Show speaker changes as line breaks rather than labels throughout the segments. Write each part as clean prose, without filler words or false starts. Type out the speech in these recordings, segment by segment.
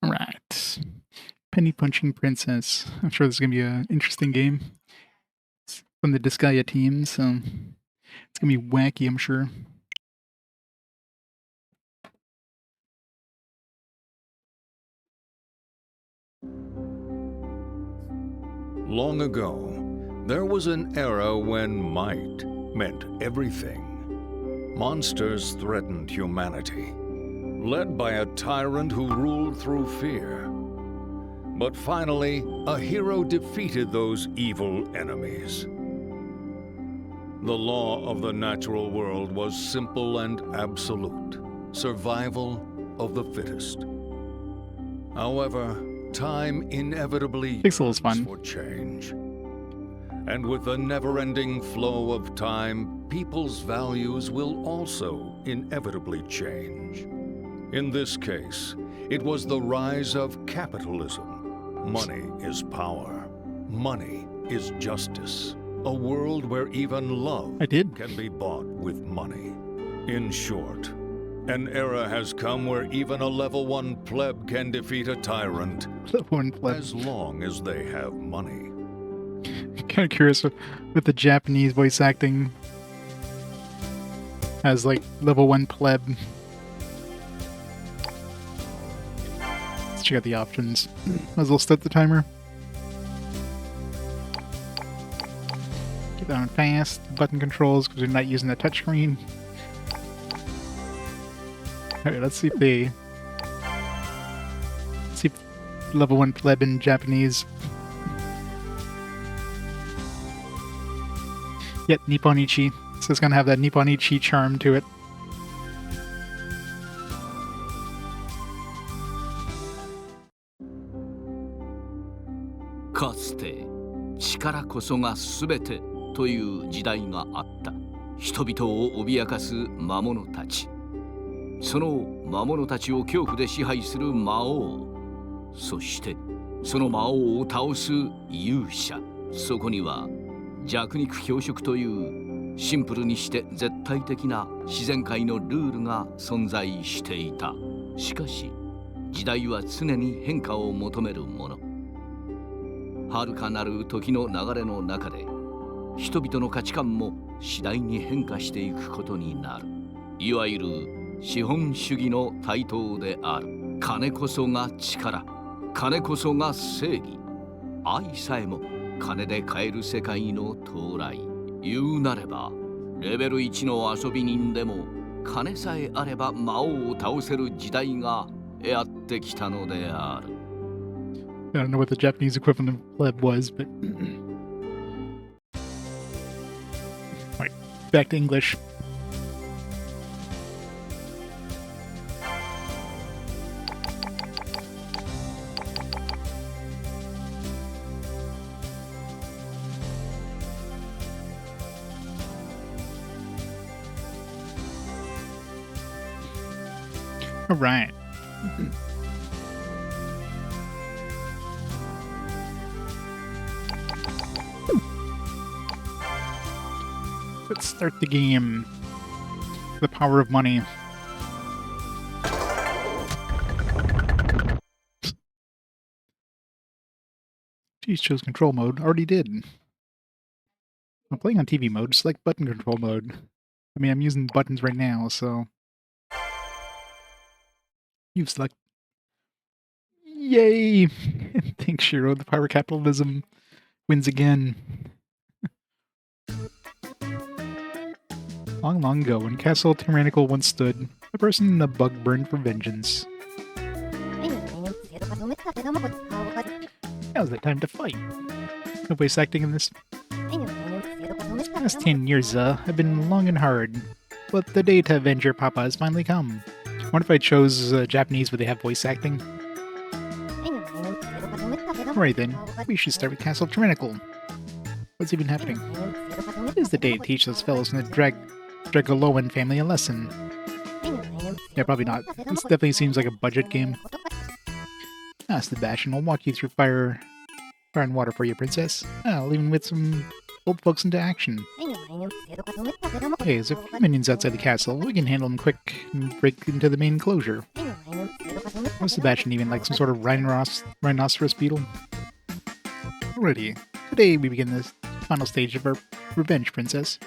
Alright. Penny Punching Princess. I'm sure this is going to be an interesting game. It's from the Disgaea team, so it's going to be wacky, I'm sure.
Long ago, there was an era when might meant everything. Monsters threatened humanity, led by a tyrant who ruled through fear. But finally, a hero defeated those evil enemies. The law of the natural world was simple and absolute: survival of the fittest. However, time inevitably yearns for change. And with the never-ending flow of time, people's values will also inevitably change. In this case, it was the rise of capitalism. Money is power. Money is justice. A world where even love can be bought with money. In short, an era has come where even a level 1 pleb can defeat a tyrant as long as they have money.
I'm kind of curious with the Japanese voice acting as like level 1 pleb. Let's check out the options. Might as well start the timer. Get that on fast. Button controls because we're not using the touchscreen. Alright, let's see if they... see if level 1 pleb in Japanese. Yep, Nipponichi. So it's gonna have that Nipponichi charm to it.
Katsude, 力こそが全てという時代があった。人々を脅かす魔物たち。その魔物たちを恐怖で支配する魔王。そしてその魔王を倒す勇者。そこには弱肉強食というシンプルにして絶対的な自然界のルールが存在していた。しかし時代は常に変化を求めるもの。遥かなる時の流れの中で人々の価値観も次第に変化していくことになる。いわゆる資本主義の台頭である。金こそが力、金こそが正義。愛さえも金で買える世界の到来。言うなればレベル1の遊び人でも金さえあれば魔王を倒せる時代がやってきたのである。
I don't know what the Japanese equivalent of pleb was, but... Alright, back to English. Alright. Let's start the game. The power of money. Geez, chose control mode. Already did. I'm playing on TV mode. Select button control mode. I mean, I'm using buttons right now, so... You've selected... Yay! Thanks, Shiro. The power of capitalism wins again. Long, long ago, when Castle Tyrannical once stood, a person and a bug burned for vengeance. Now's the time to fight. No voice acting in this. The past 10 years, have been long and hard, but the day to avenge your papa has finally come. What if I chose Japanese where they have voice acting? Alright then, we should start with Castle Tyrannical. What's even happening? It is the day to teach those fellows in the Dragoloan family a lesson. Yeah, probably not. This definitely seems like a budget game. Ah, Sebastian, I'll walk you through fire and water for you, princess. I'll even whip some old folks into action. Hey, there's a few minions outside the castle. We can handle them quick and break into the main enclosure. Was Sebastian even like some sort of rhinoceros beetle? Alrighty, today we begin this final stage of our revenge, princess.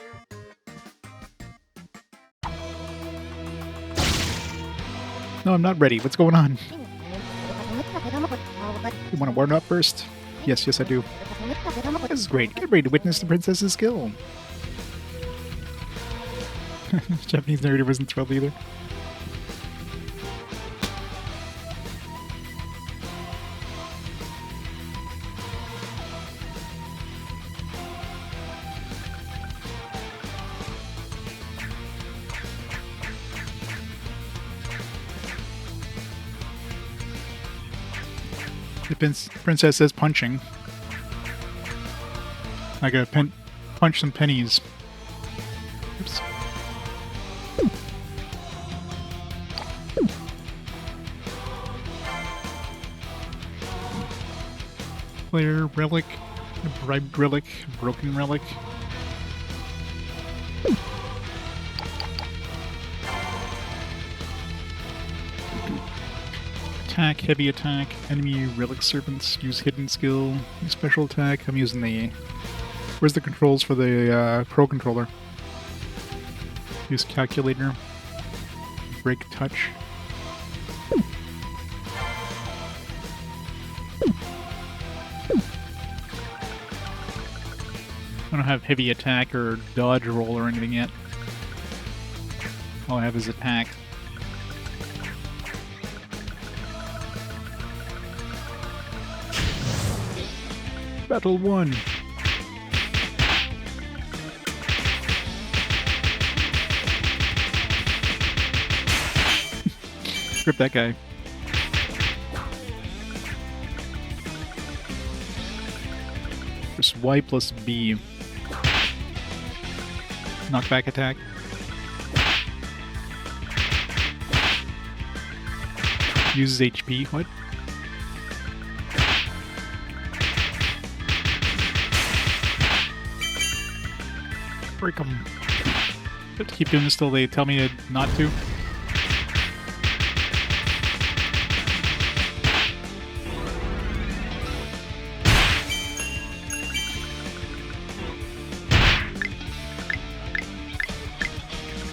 No, I'm not ready. What's going on? You want to warm up first? Yes, I do. This is great. Get ready to witness the princess's skill. Japanese narrator wasn't thrilled either. The princess says punching. I gotta punch some pennies. Oops. Player relic, a bribed relic, a broken relic. Attack, heavy attack, enemy relic servants, use hidden skill, special attack. I'm using the... Where's the controls for the Pro controller? Use calculator, break touch. I don't have heavy attack or dodge roll or anything yet. All I have is attack. Battle 1. Rip that guy. Press Y plus B. Knockback attack. Uses HP. What? Break them. Have to keep doing this till they tell me not to.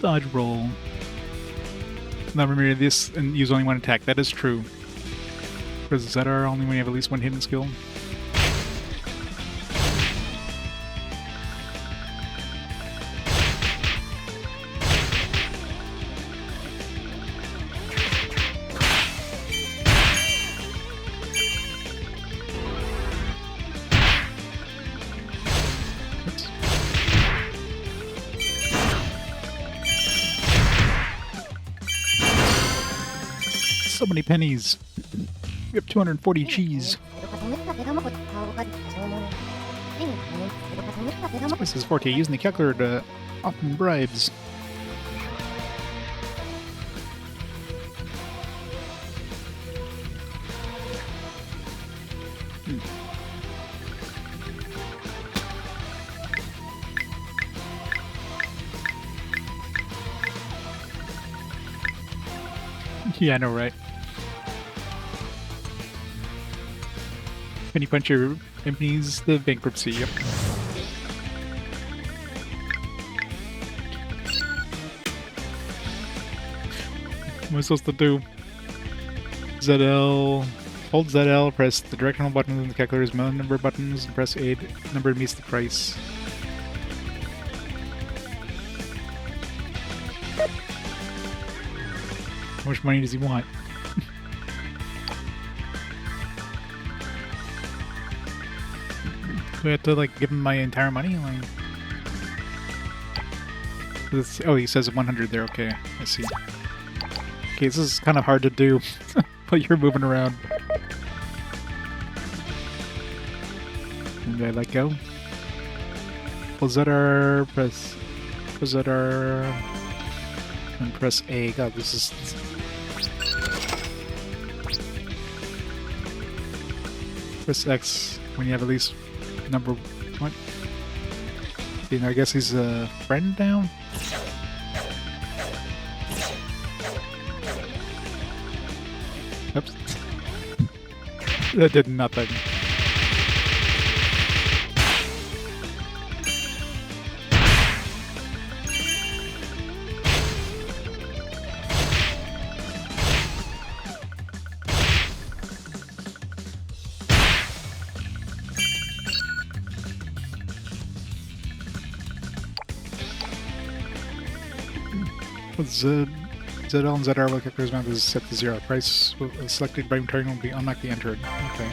Dodge roll. Now remember this and use only one attack. That is true. Because is that our only when you have at least one hidden skill? So many pennies. We have 240 cheese. This is Forte using the calculator to open bribes. Yeah, I know, right? Penny Puncher empties the bankruptcy. Yep. What am I supposed to do? ZL. Hold ZL, press the directional button and the calculator's number buttons, and press A. Number meets the price. How much money does he want? Do I have to like give him my entire money? Like, oh, he says 100 there. Okay, I see. Okay, this is kind of hard to do, but you're moving around. And do I let go? Was that our press? Was that our? And press A. God, this is. Press X when you have at least number. What? You know, I guess he's a friend down. Oops. That did nothing. ZL and ZR will characters amount is set to 0. Price selected by target will be automatically entered. Okay.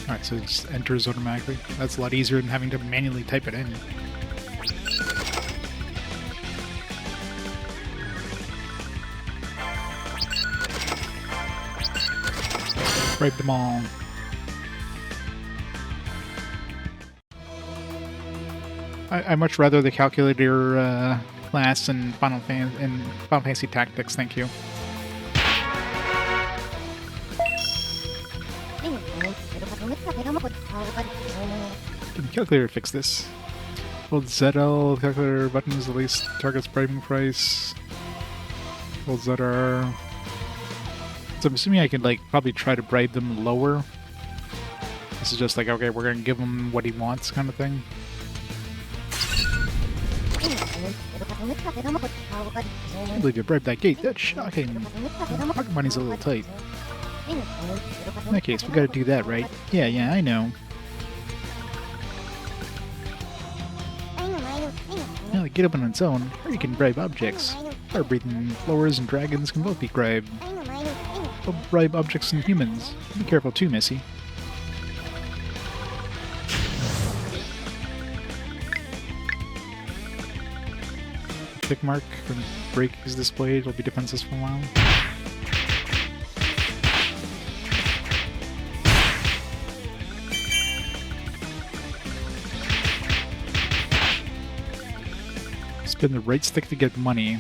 Alright, so it just enters automatically. That's a lot easier than having to manually type it in. Bribe them all. I much rather the calculator class in Final Fantasy Tactics, thank you. Can the calculator fix this? Hold ZL, calculator button is the least target's bribing price. Hold ZR. So I'm assuming I could like probably try to bribe them lower. This is just like, okay, we're gonna give him what he wants kind of thing. I can't believe you bribed that gate. That's shocking. Pocket money's a little tight. In that case, we gotta do that, right? Yeah, I know. Now, get up on its own, or you can bribe objects. Fire-breathing floors and dragons can both be bribed. Or bribe objects and humans. Be careful too, Missy. Tick mark when break is displayed will be defenseless for a while. Spin the right stick to get money.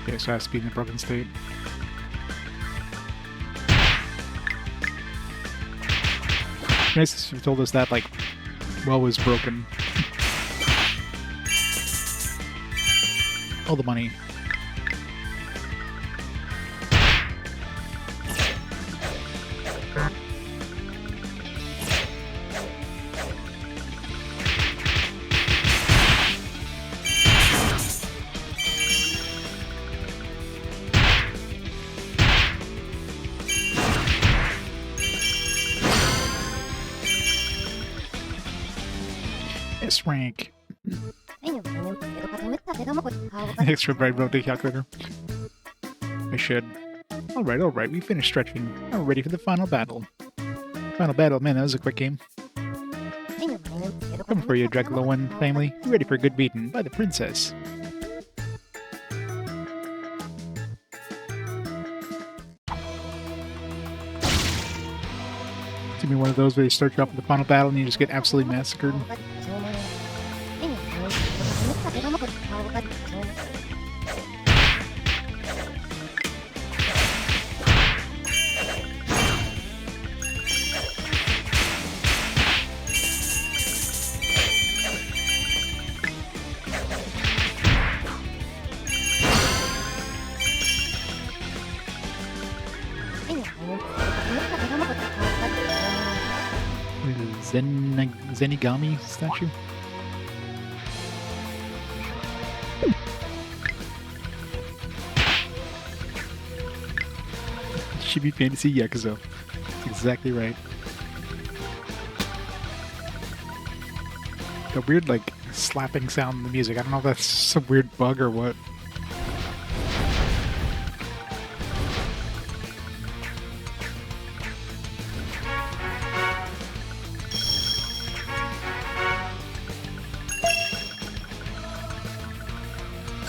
Okay, so it has to be in the broken state. Nice if you told us that, like, well was broken. All the money. S rank. Extra bribe rotate calculator. I should. Alright, we finished stretching. Now we're ready for the final battle. Final battle, man, that was a quick game. Coming for you, Dragoloan family. You ready for a good beating by the princess. It's gonna be one of those where you start you off with the final battle and you just get absolutely massacred. Zenigami statue? Should be Fantasy Yakuza. That's exactly right. The weird, like, slapping sound in the music. I don't know if that's some weird bug or what.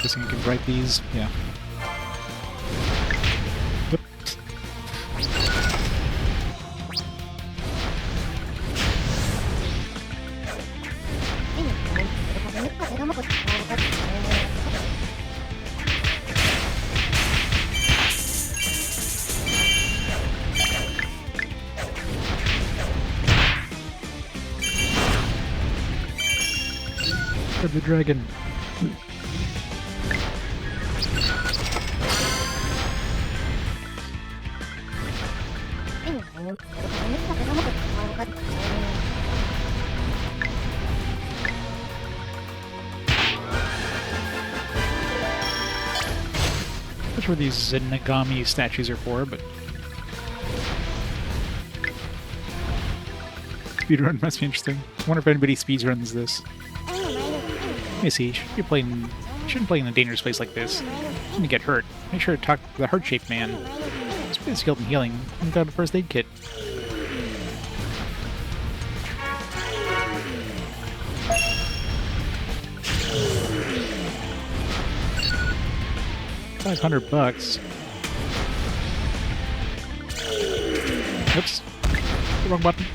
Guessing you can write these, yeah. Whoops. For the dragon. Not sure what these Zenigami statues are for, but speedrun must be interesting. I wonder if anybody speedruns this. Let me see. Shouldn't play in a dangerous place like this. When you get hurt, make sure to talk to the heart-shaped man. He's pretty skilled in healing. I've got a first aid kit. $500. Oops. The wrong button.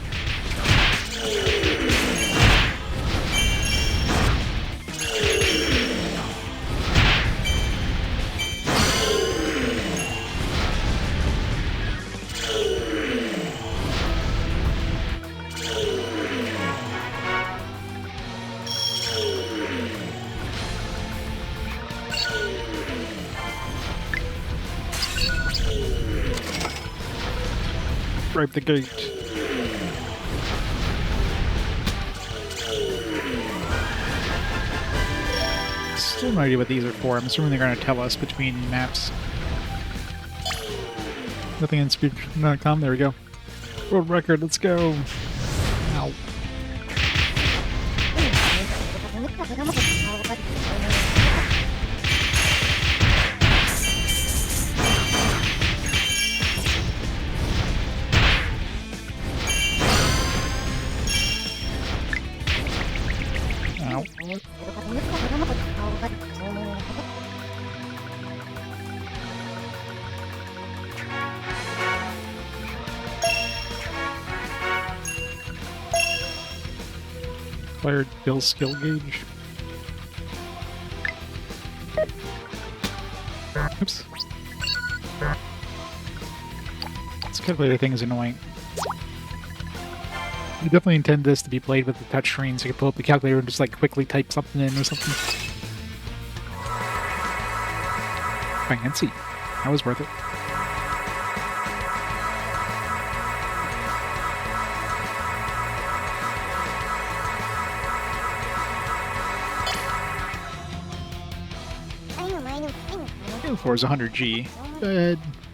Bribe the gate. Still no idea what these are for. I'm assuming they're going to tell us between maps. Nothing in speed.com. There we go. World record. Let's go. Ow. Acquired Bill's skill gauge. Oops. This calculator thing is annoying. You definitely intend this to be played with the touchscreen, so you can pull up the calculator and just like quickly type something in or something. Fancy. That was worth it. For is 100G.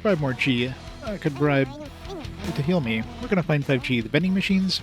5 more G. I could bribe to heal me. We're gonna find 5G. The vending machines?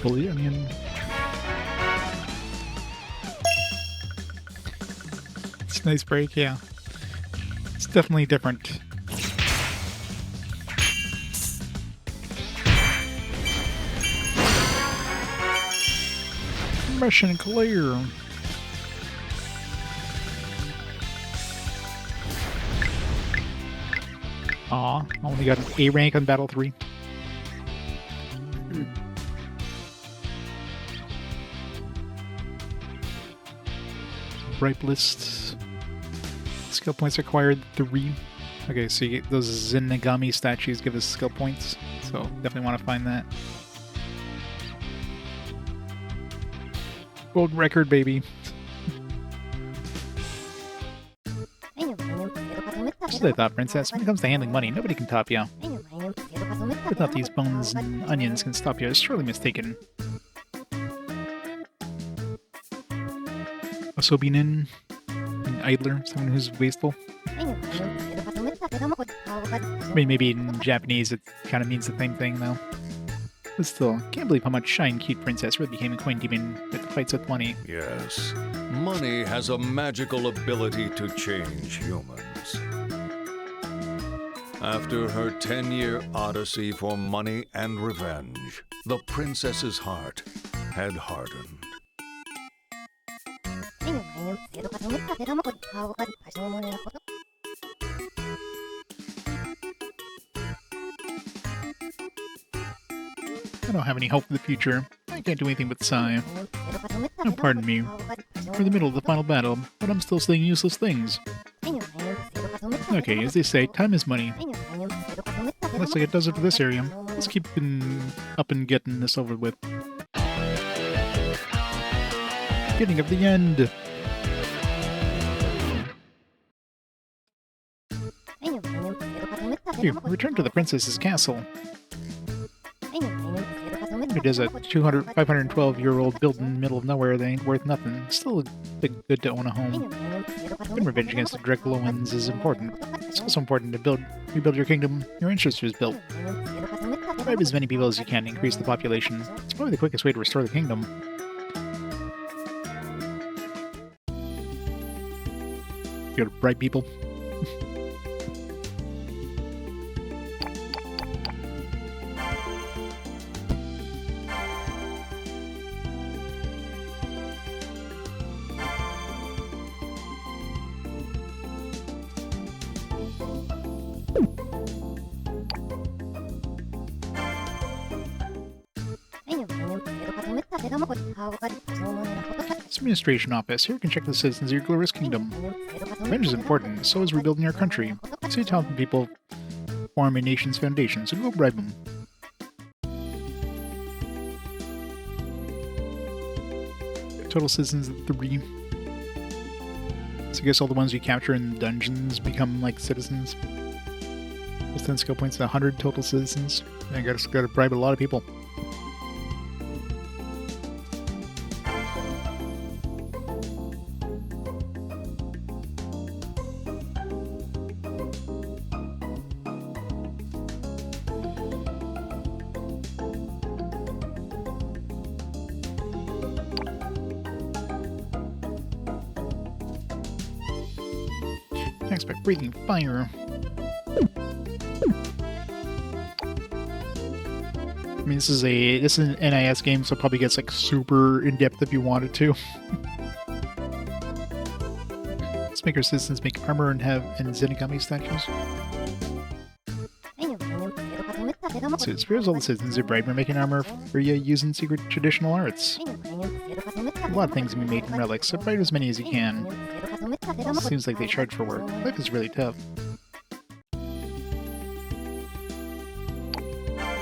Fully, I mean, it's a nice break, yeah. It's definitely different. Mission clear. Aw, only got an A rank on Battle 3. Ripe list. Skill points acquired 3. Okay, so you get those Zenigami statues give us skill points. So definitely want to find that. World record, baby. Just what I thought, Princess. When it comes to handling money, nobody can top you. I thought these bones and onions can stop you. I was surely mistaken. Asobinin, an idler, someone who's wasteful. I mean, maybe in Japanese it kind of means the same thing, though. But still, can't believe how much shy and cute Princess really became a coin demon with the fights with money.
Yes, money has a magical ability to change humans. After her 10-year odyssey for money and revenge, the princess's heart had hardened.
I don't have any hope for the future. I can't do anything but sigh. Oh, pardon me. We're in the middle of the final battle, but I'm still saying useless things. Okay, as they say, time is money. Looks like it does it for this area. Let's keep up and getting this over with. Getting of the end. Here, return to the princess's castle. It is a 512-year-old built in the middle of nowhere that ain't worth nothing. Still a big good to own a home. And revenge against the Dragoloans is important. It's also important to rebuild your kingdom your ancestors built. Bribe as many people as you can to increase the population. It's probably the quickest way to restore the kingdom. You gotta bribe people. It's administration office. Here you can check the citizens of your glorious kingdom. Revenge is important, so is rebuilding your country. See talented people form a nation's foundation, so go bribe them. Total citizens of 3. So I guess all the ones you capture in dungeons become like citizens. Plus 10 skill points to 100 total citizens. I gotta bribe a lot of people. Next by breathing fire. I mean, this is an NIS game, so it probably gets like super in depth if you wanted to. Let's make our citizens make armor and Zenigami statues. So it spares all the citizens who bribe by making armor for you using secret traditional arts. A lot of things can be made from relics, so bribe as many as you can. Seems like they charge for work. Life is really tough. How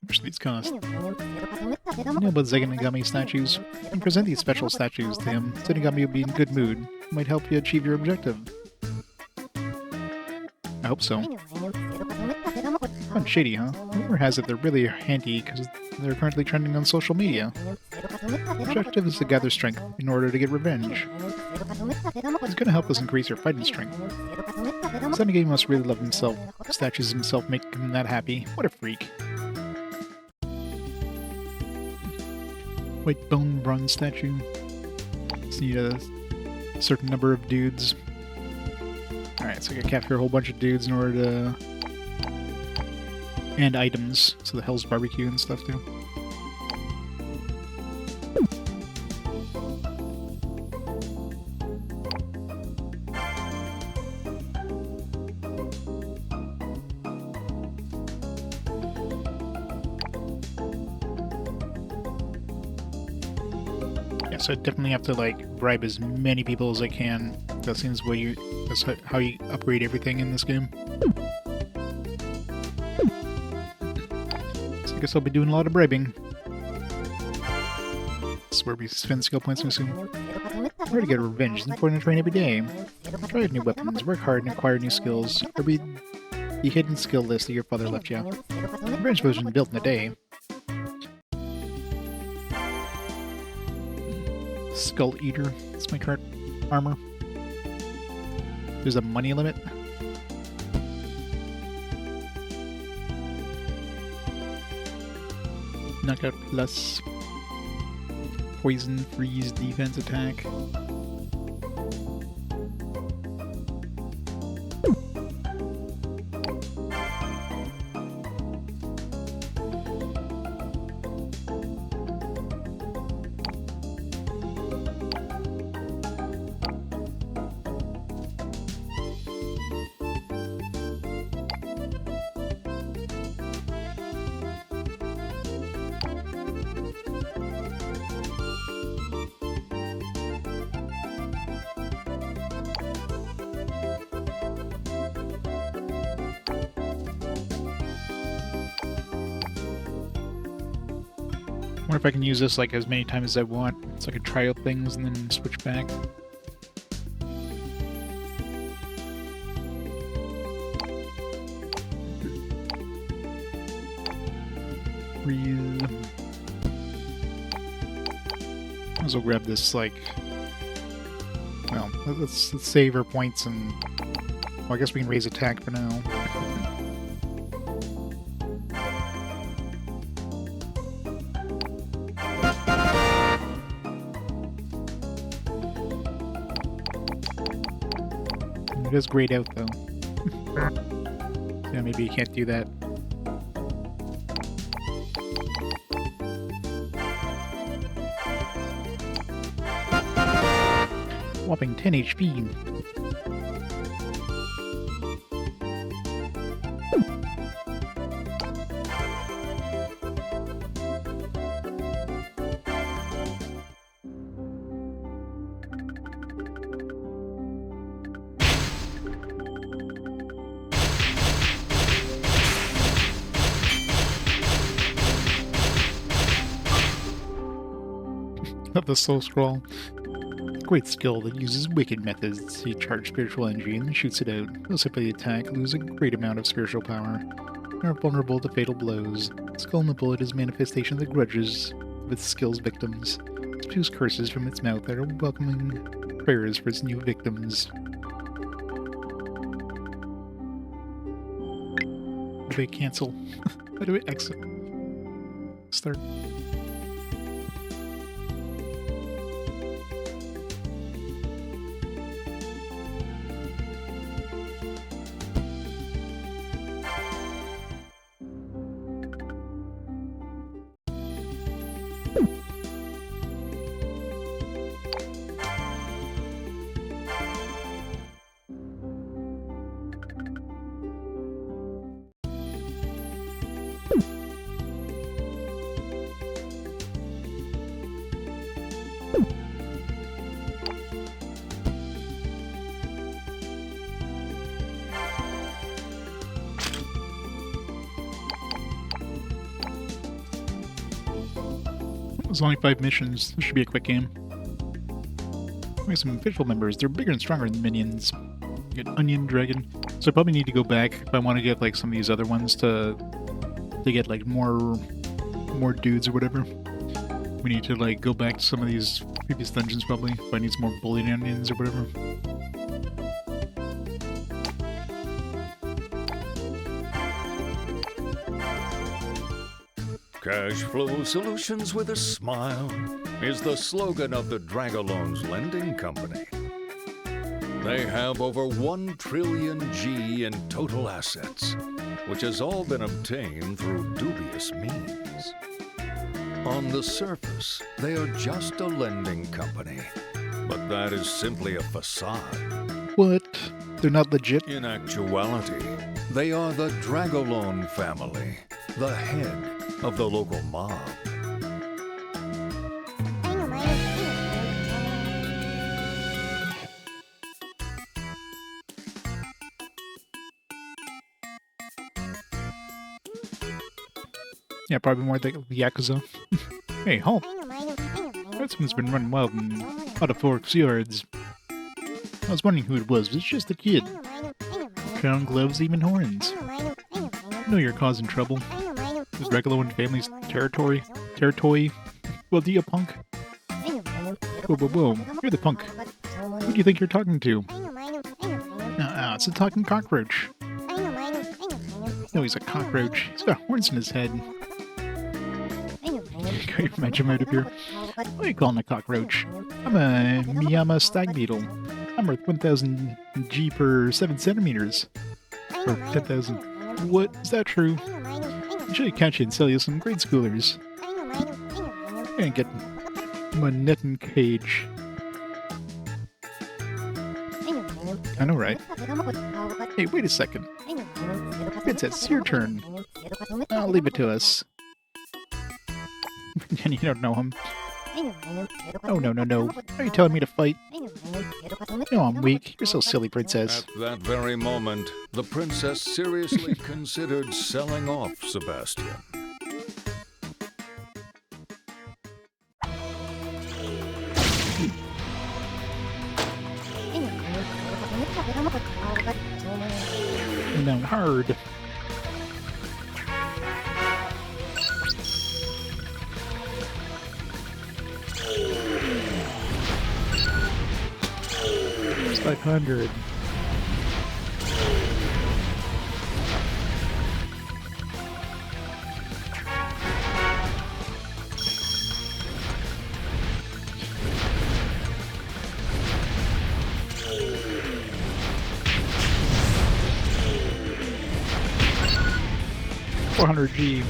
much do these cost? You know about Zenigami statues? You can present these special statues to him. Zenigami will be in good mood. It might help you achieve your objective. I hope so. Fun shady, huh? Rumor has it they're really handy because they're currently trending on social media. The objective is to gather strength in order to get revenge. It's going to help us increase our fighting strength. Zenigami must really love himself. Statues himself make him that happy. What a freak. White bone bronze statue. Just need a certain number of dudes. Alright, so I gotta capture a whole bunch of dudes in order to... and items. So the Hell's Barbecue and stuff too. Yeah, so I definitely have to like bribe as many people as I can. That seems that's how you upgrade everything in this game. So I guess I'll be doing a lot of bribing. Let's where we spend skill points and assume. Or to get revenge, it's important to train every day. Try out new weapons, work hard, and acquire new skills, or read the hidden skill list that your father left you. Revenge wasn't built in a day. Skull Eater. That's my current armor. There's a money limit. Knockout plus. Poison, freeze, defense, attack. I wonder if I can use this like as many times as I want, so I can try out things and then switch back. Breathe. Might as well grab this, like... Well, let's save our points and... Well, I guess we can raise attack for now. It does grayed out, though. Yeah, maybe you can't do that. Whopping 10 HP. Not the soul scroll. Great skill that uses wicked methods. You charge spiritual energy and then shoots it out. You'll simply attack, lose a great amount of spiritual power. You are vulnerable to fatal blows. Skull in the bullet is manifestation of the grudges of its skill's victims. It spews curses from its mouth that are welcoming prayers for its new victims. How do I cancel? How do I exit? Start. It's only 5 missions. This should be a quick game. We have some official members. They're bigger and stronger than minions. You get Onion, Dragon. So I probably need to go back if I want to get like some of these other ones to get like more dudes or whatever. We need to like go back to some of these previous dungeons probably if I need some more bullied onions or whatever.
Cash flow solutions with a smile is the slogan of the Dragoloans lending company. They have over 1 trillion G in total assets, which has all been obtained through dubious means. On the surface, they are just a lending company, but that is simply a facade.
What? They're not legit?
In actuality, they are the Dragoloan family, the head of the local mob.
Yeah, probably more like the Yakuza. Hey, halt! Why Huntsman's been running wild in out of Forks Yards. I was wondering who it was, but it's just a kid. Crown, gloves, even horns. I know you're causing trouble. This Dragoloan family's territory? Well, do you, punk? Whoa. You're the punk. Who do you think you're talking to? It's a talking cockroach. No, he's a cockroach. He's got horns in his head. Got your magic out of here. What are you calling a cockroach? I'm a Miyama stag beetle. I'm worth 1,000 G per 7 centimeters. Or 10,000. What? Is that true? I should catch you and sell you some grade schoolers. And get my net and cage. I know, right? Hey, wait a second. It's your turn. I'll leave it to us. And you don't know him. Oh, no. Are you telling me to fight? No, I'm weak. You're so silly, princess.
At that very moment, the princess seriously considered selling off Sebastian.
Down hard. It's 500. $400G.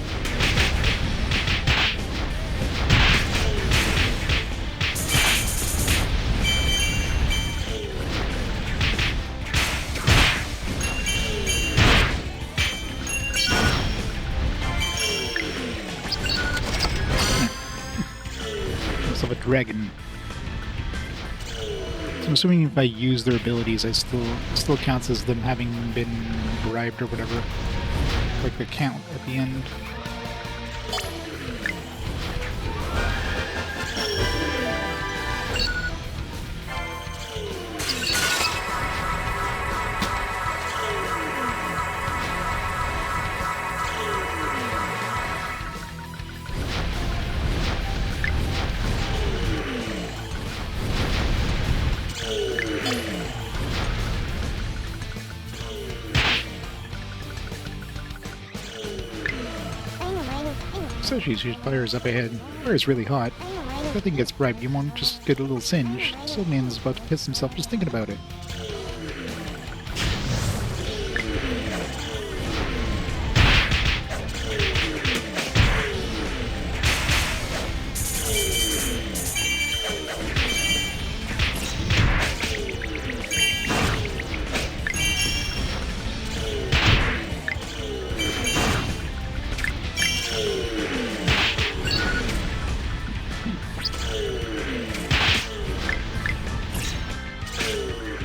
Of a dragon. So I'm assuming if I use their abilities, it still counts as them having been bribed or whatever. Like the count at the end. So she fires up ahead. Fire is really hot. If I think gets bribed, you won't just get a little singe. Soul Man's about to piss himself just thinking about it.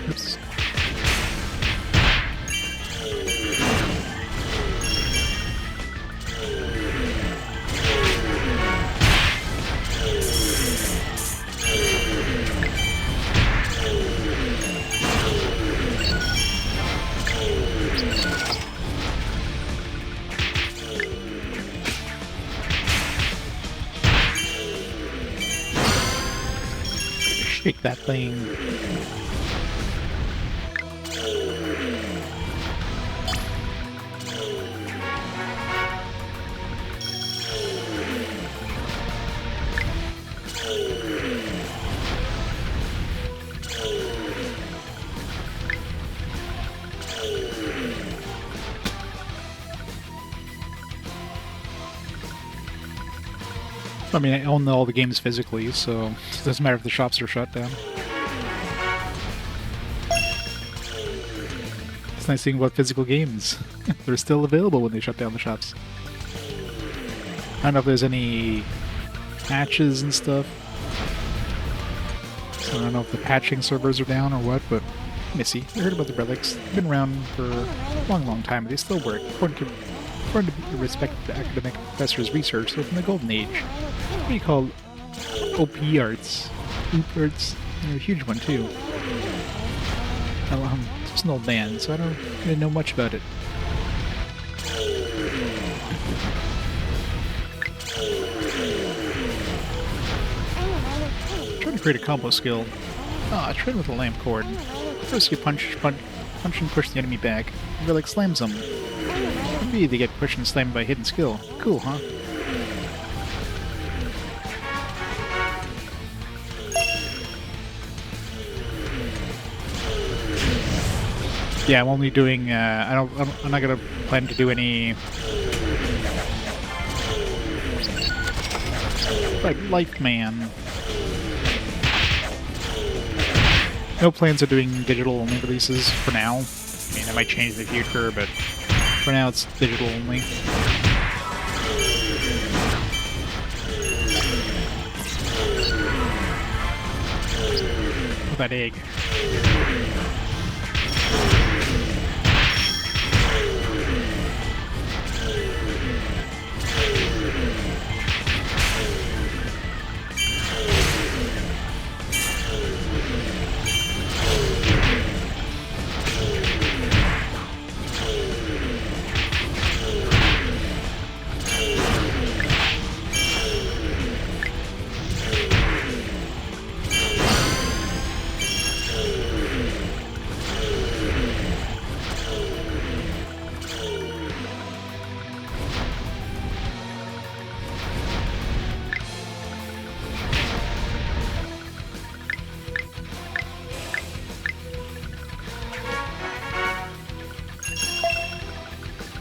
Oops. Shake that thing. I mean, I own all the games physically, so it doesn't matter if the shops are shut down. It's nice thing about physical games. They're still available when they shut down the shops. I don't know if there's any patches and stuff. So I don't know if the patching servers are down or what, but Missy, I heard about the relics. They've been around for a long time, but they still work. According to the respected academic professor's research, they're from the Golden Age. What do you call OP arts. OP arts, they're a huge one too. Just an old man, so I don't really know much about it. Trying to create a combo skill. Ah, trade with a lamp cord. First you punch and push the enemy back. It like slams them. Maybe they get pushed and slammed by hidden skill. Cool, huh? Yeah, I'm only doing. I'm not gonna plan to do any like Life Man. No plans of doing digital only releases for now. I mean, that might change in the future, but for now it's digital only. Oh, that egg.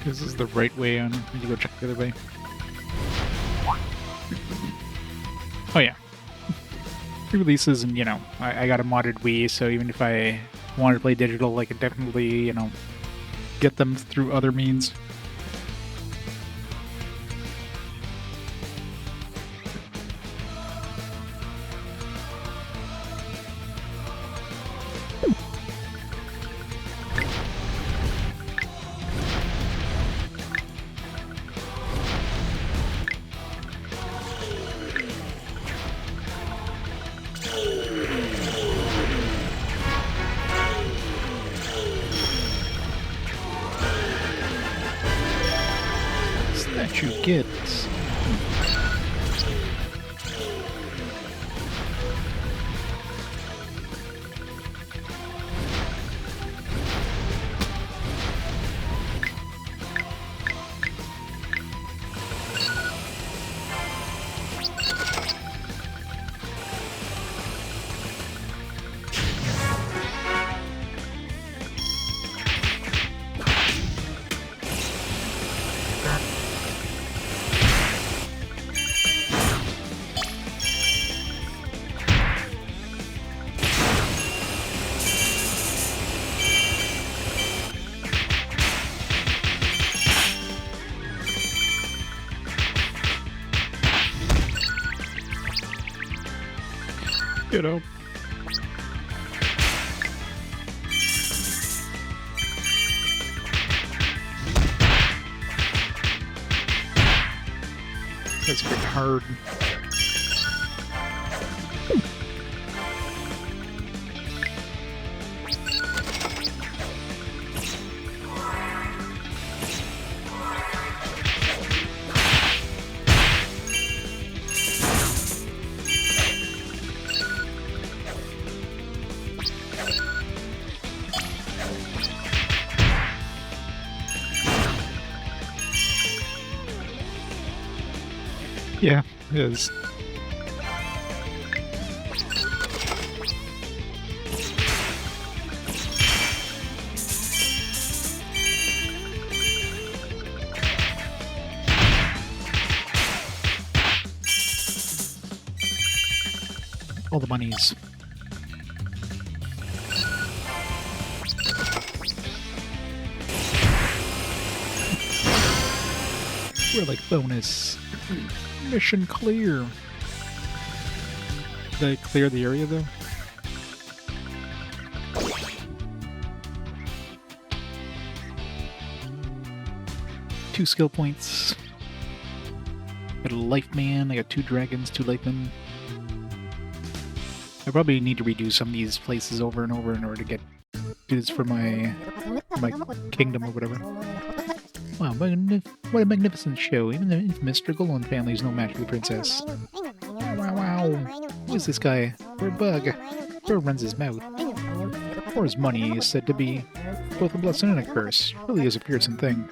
This is the right way. I need to go check the other way. Oh yeah. Re-releases, and you know, I got a modded Wii, so even if I wanted to play digital, I could definitely, you know, get them through other means. That you get. You know. That's pretty hard. Yeah, it is. All the monies. We're like bonus. Mission clear. Did I clear the area though? Two skill points. Got a life man. I got 2 dragons, 2 life men. I probably need to redo some of these places over and over in order to do this for my kingdom or whatever. Wow, what a magnificent show. Even the infamous Dragoloan family is no match for the princess. Wow. Who is this guy? Poor bug. Bird runs his mouth. For his money is said to be both a blessing and a curse. Really is a fearsome thing.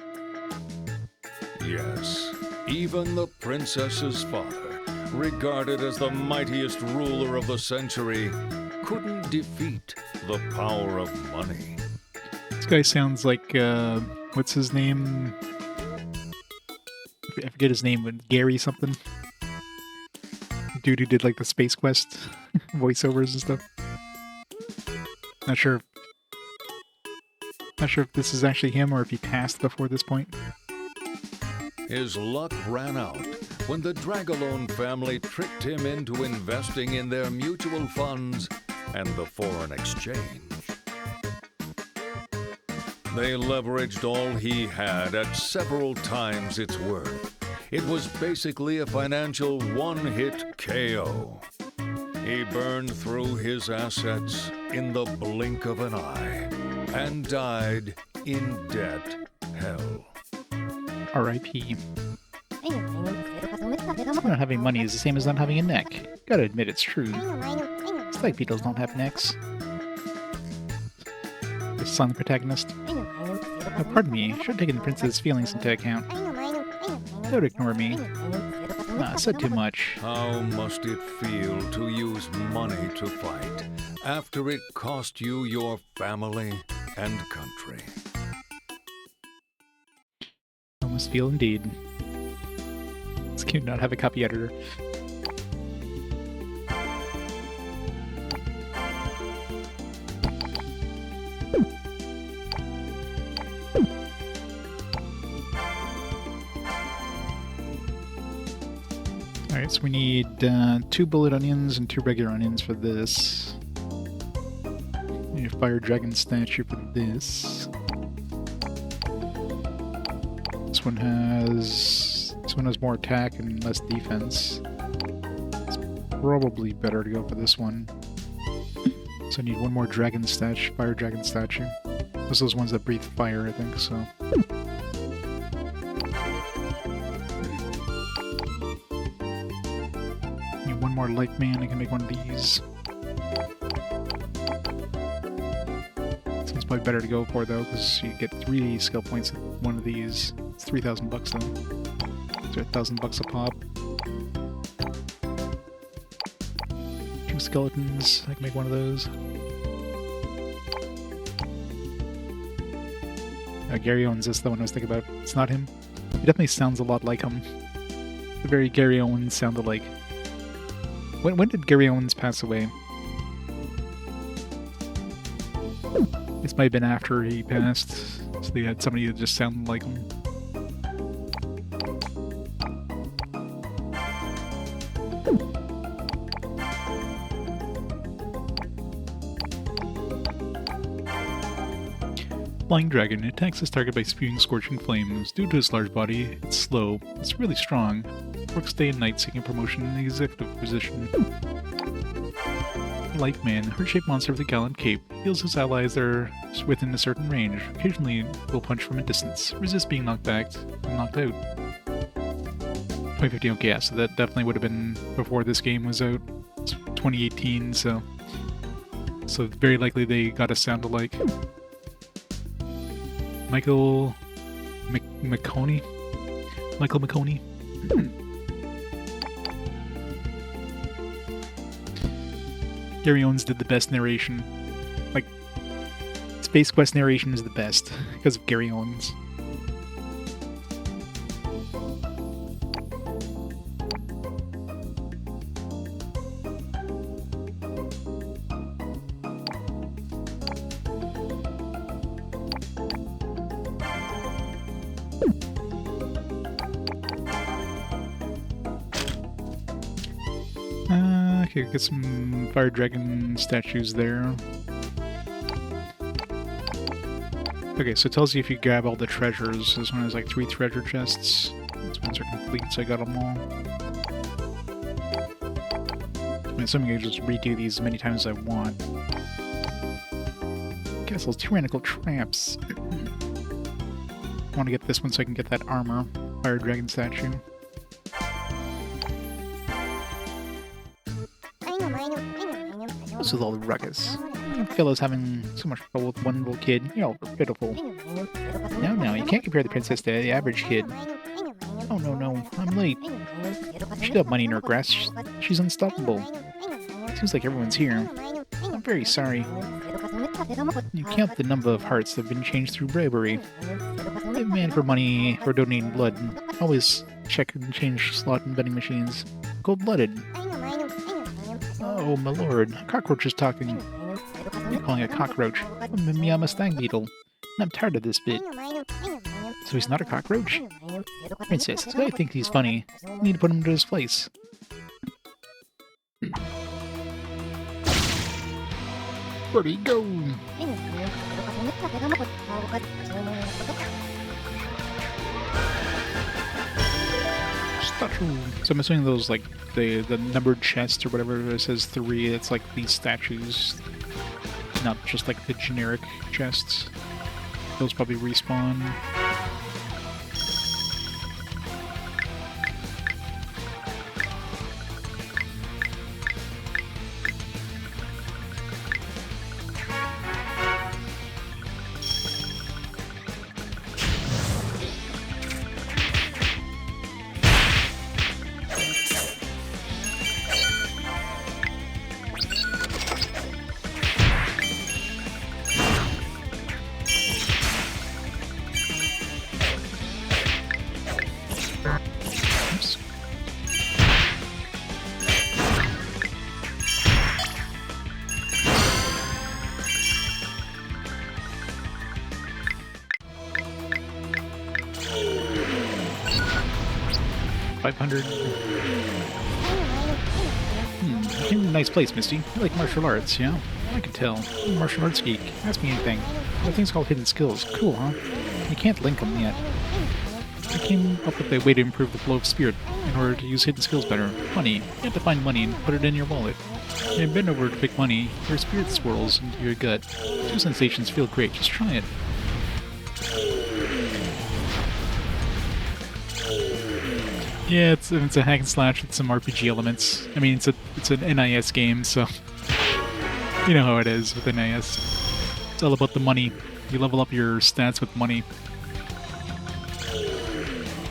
Yes, even the princess's father, regarded as the mightiest ruler of the century, couldn't defeat the power of money.
This guy sounds like, what's his name? I forget his name, but Gary something. Dude who did like the Space Quest voiceovers and stuff. Not sure if this is actually him or if he passed before this point.
His luck ran out when the Dragoloan family tricked him into investing in their mutual funds and the foreign exchange. They leveraged all he had at several times its worth. It was basically a financial one-hit KO. He burned through his assets in the blink of an eye and died in debt hell.
R.I.P. Not having money is the same as not having a neck. Gotta admit it's true. Stag beetles don't have necks. The silent protagonist. Oh, pardon me, should have taken the prince's feelings into account. Don't ignore me. I said too much.
How must it feel to use money to fight after it cost you your family and country?
I must feel indeed. It's cute not have a copy editor. Alright, so we need 2 bullet onions and 2 regular onions for this. We need a fire dragon statue for this. This one has more attack and less defense. It's probably better to go for this one. So I need 1 more dragon statue, fire dragon statue. Those are those ones that breathe fire, I think, so. Need 1 more light man, I can make one of these. Seems probably better to go for though, because you get 3 skill points with one of these. It's 3,000 bucks though. So 1,000 bucks a pop. 2 skeletons, I can make one of those. Dragoloans is the one I was thinking about. It's not him. He definitely sounds a lot like him. The very Dragoloans sounded like. When did Dragoloans pass away? This might have been after he passed, so they had somebody that just sounded like him. Flying Dragon attacks its target by spewing scorching flames. Due to its large body, it's slow. It's really strong. Works day and night seeking promotion in the executive position. Light Man, heart-shaped monster with a gallant cape. Heals his allies that are within a certain range. Occasionally will punch from a distance. Resist being knocked back and knocked out. 2015, okay, yeah, so that definitely would have been before this game was out. It's 2018, so very likely they got a sound alike. Michael McConey? Michael McConey? Dragoloans did the best narration. Like, Space Quest narration is the best because of Dragoloans. Okay, get some fire dragon statues there. Okay, so it tells you if you grab all the treasures. This one has like 3 treasure chests. These ones are complete, so I got them all. I'm assuming I can just redo these as many times as I want. Castle's tyrannical traps. I want to get this one so I can get that armor. Fire dragon statue. What's with all the ruckus? Fella's having so much trouble with one little kid. You're all pitiful. No, you can't compare the princess to the average kid. Oh, no, I'm late. She'd have money in her grasp. She's unstoppable. Seems like everyone's here. I'm very sorry. You count the number of hearts that have been changed through bribery. They demand for money for donating blood. Always check and change slot and vending machines. Cold-blooded. Oh, my lord. A cockroach is talking. You're calling a cockroach. I'm a Meow Mustang beetle. I'm tired of this bit. So he's not a cockroach? Princess, I think he's funny. You need to put him to his place. Where'd he go? Statue. So I'm assuming those, like, the numbered chests or whatever, it says 3, it's like these statues. Not just like the generic chests. Those probably respawn. You're in a nice place, Misty. You like martial arts, yeah? I can tell. You're a martial arts geek. Ask me anything. The thing's called hidden skills. Cool, huh? You can't link them yet. I came up with a way to improve the flow of spirit in order to use hidden skills better. Money. You have to find money and put it in your wallet. And bend over to pick money. Your spirit swirls into your gut. 2 sensations feel great. Just try it. Yeah, it's a hack and slash with some RPG elements. I mean, it's an NIS game, so you know how it is with NIS. It's all about the money. You level up your stats with money.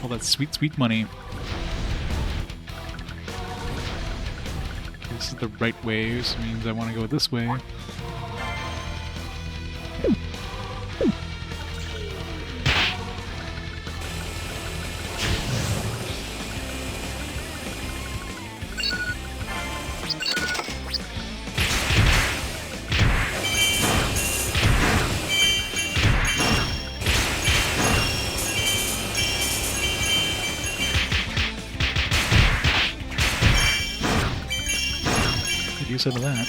All that sweet, sweet money. This is the right way, so it means I want to go this way. Use out of that.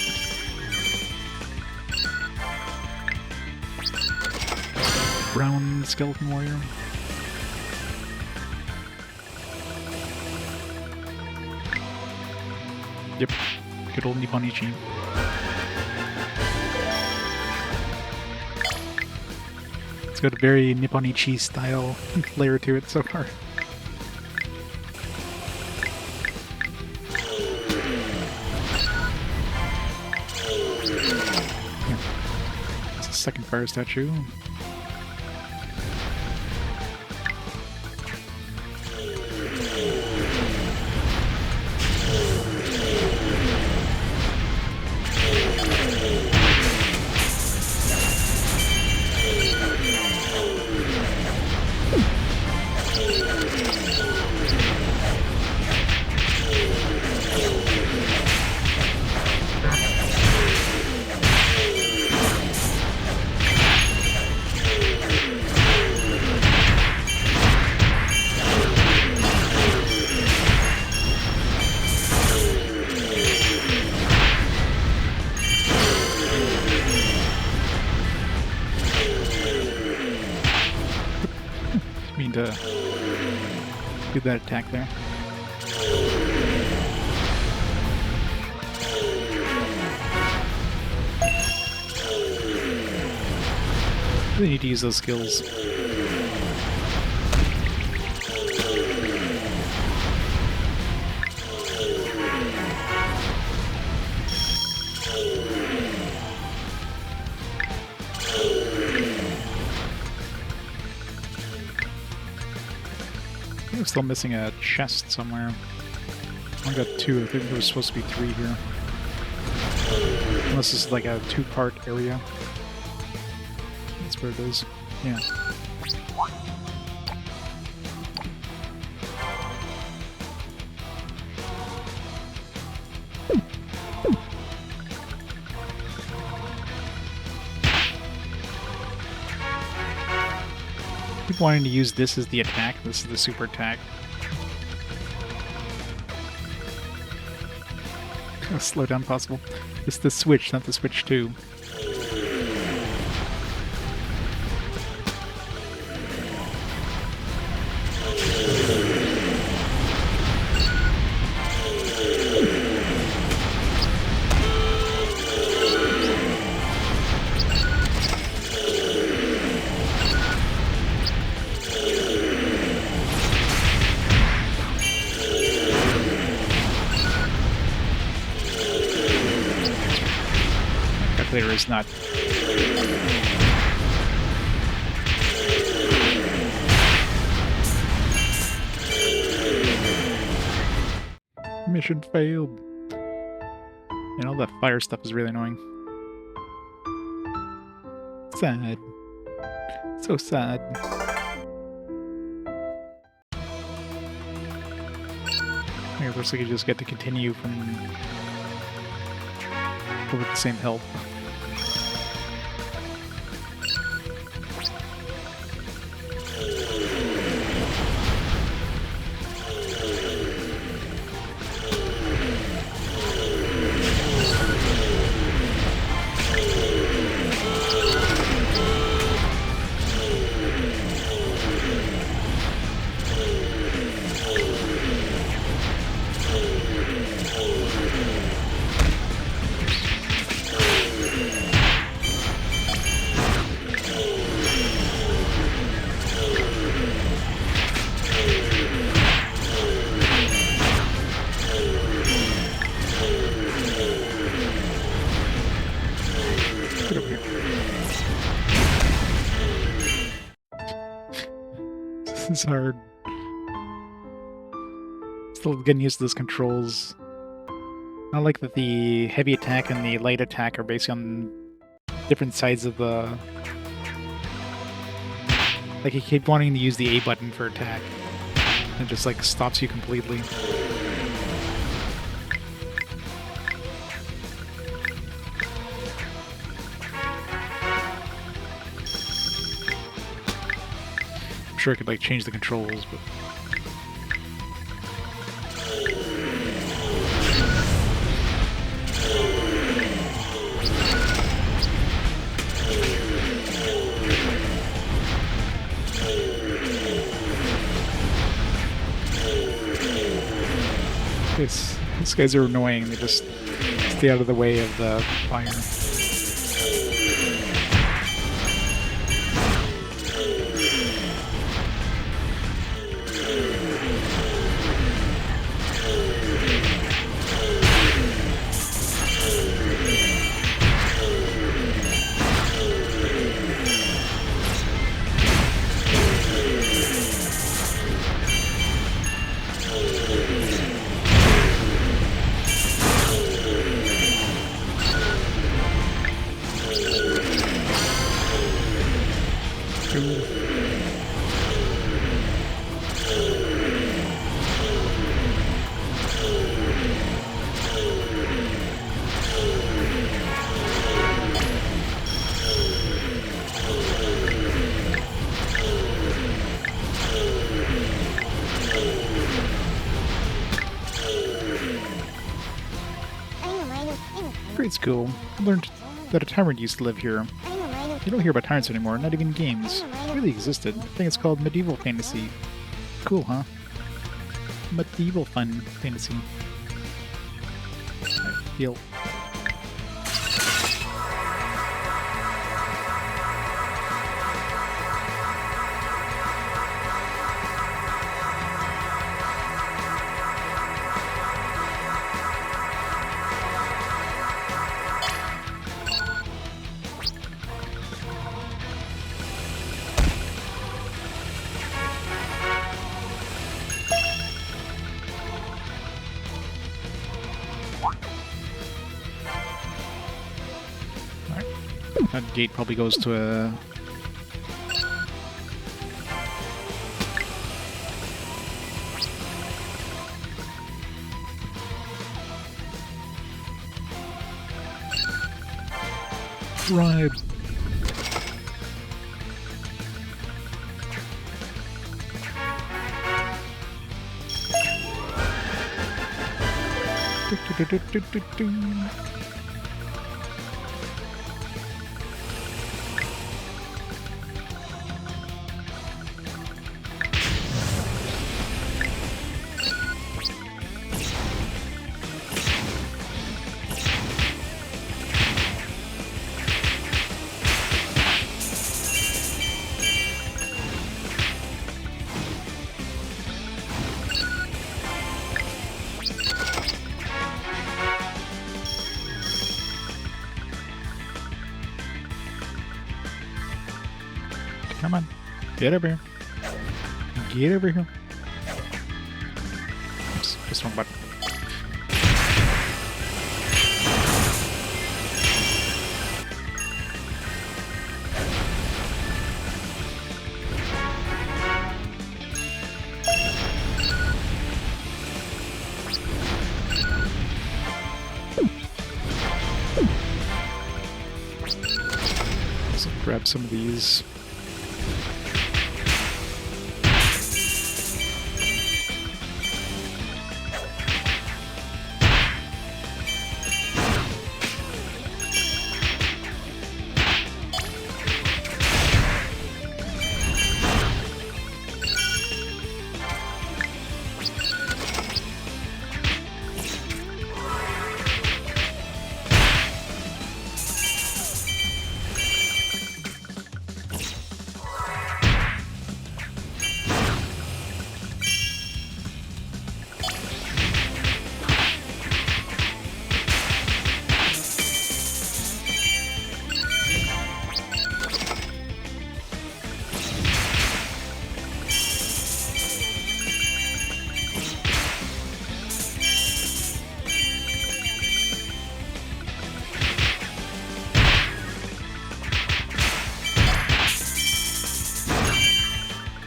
Brown skeleton warrior. Yep, good old Nipponichi. It's got a very Nipponichi style flair to it so far. Second fire statue. To do that attack there. Really need to use those skills. I'm still missing a chest somewhere. I got 2. I think there was supposed to be 3 here. Unless this is like a 2-part area. That's where it is. Yeah. Keep wanting to use this as the attack. This is the super attack. Slow down possible. It's the switch, not the switch 2. Calculator is not. Mission failed. And all that fire stuff is really annoying. Sad. So sad. I think it looks like you just get to continue from with the same health. This is hard. Still getting used to those controls. I like that the heavy attack and the light attack are based on different sides of the... Like, you keep wanting to use the A button for attack. And it just, like, stops you completely. I'm sure I could, like, change the controls, but... These guys are annoying. They just stay out of the way of the fire. Grade school. I learned that a tyrant used to live here. You don't hear about tyrants anymore, not even in games. It really existed. I think it's called medieval fantasy. Cool, huh? Medieval fun fantasy. I feel... That gate probably goes to a... bribe. Come on. Get over here. Get over here. Oops, press the wrong button. Let's grab some of these.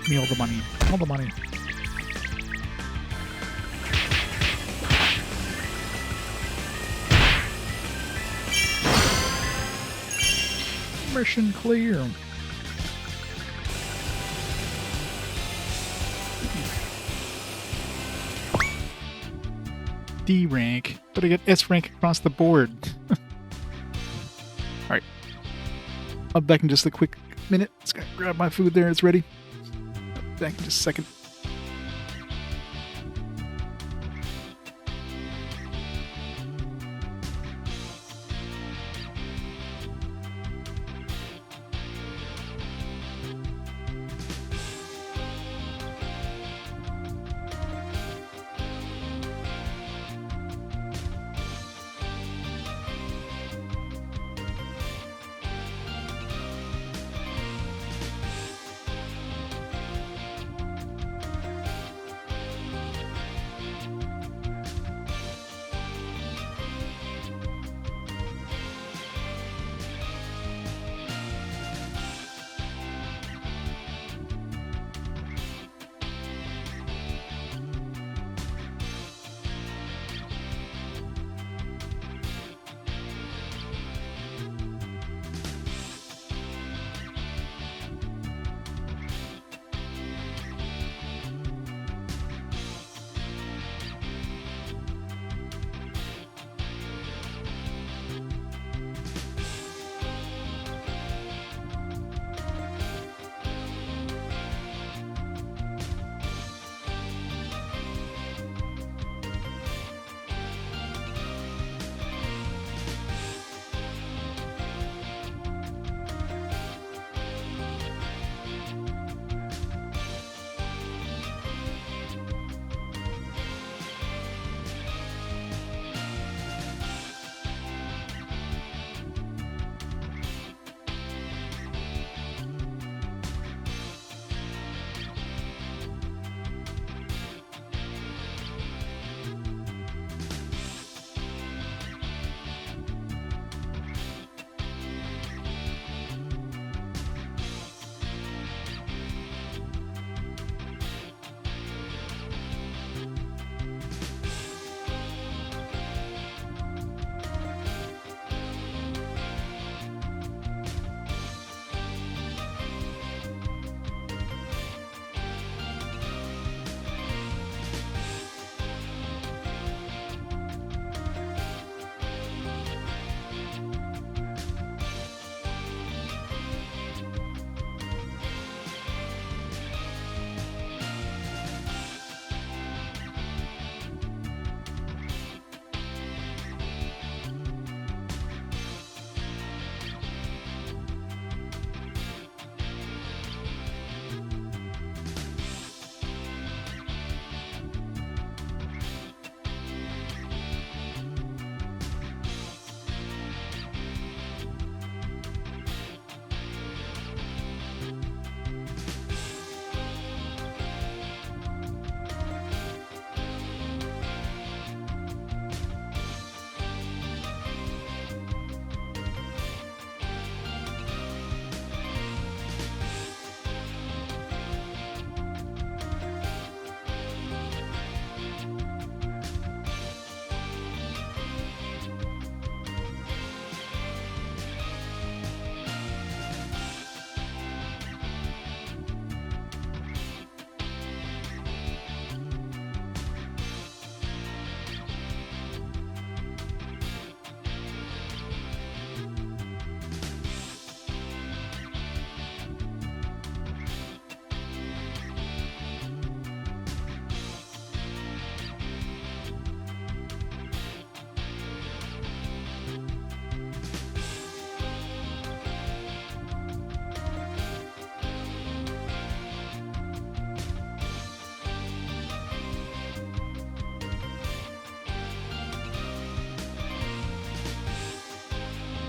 Give me all the money. All the money. Mission clear. D rank, but I get S rank across the board. Alright. I'll be back in just a quick minute. Just gotta grab my food there, it's ready. Back in just a second.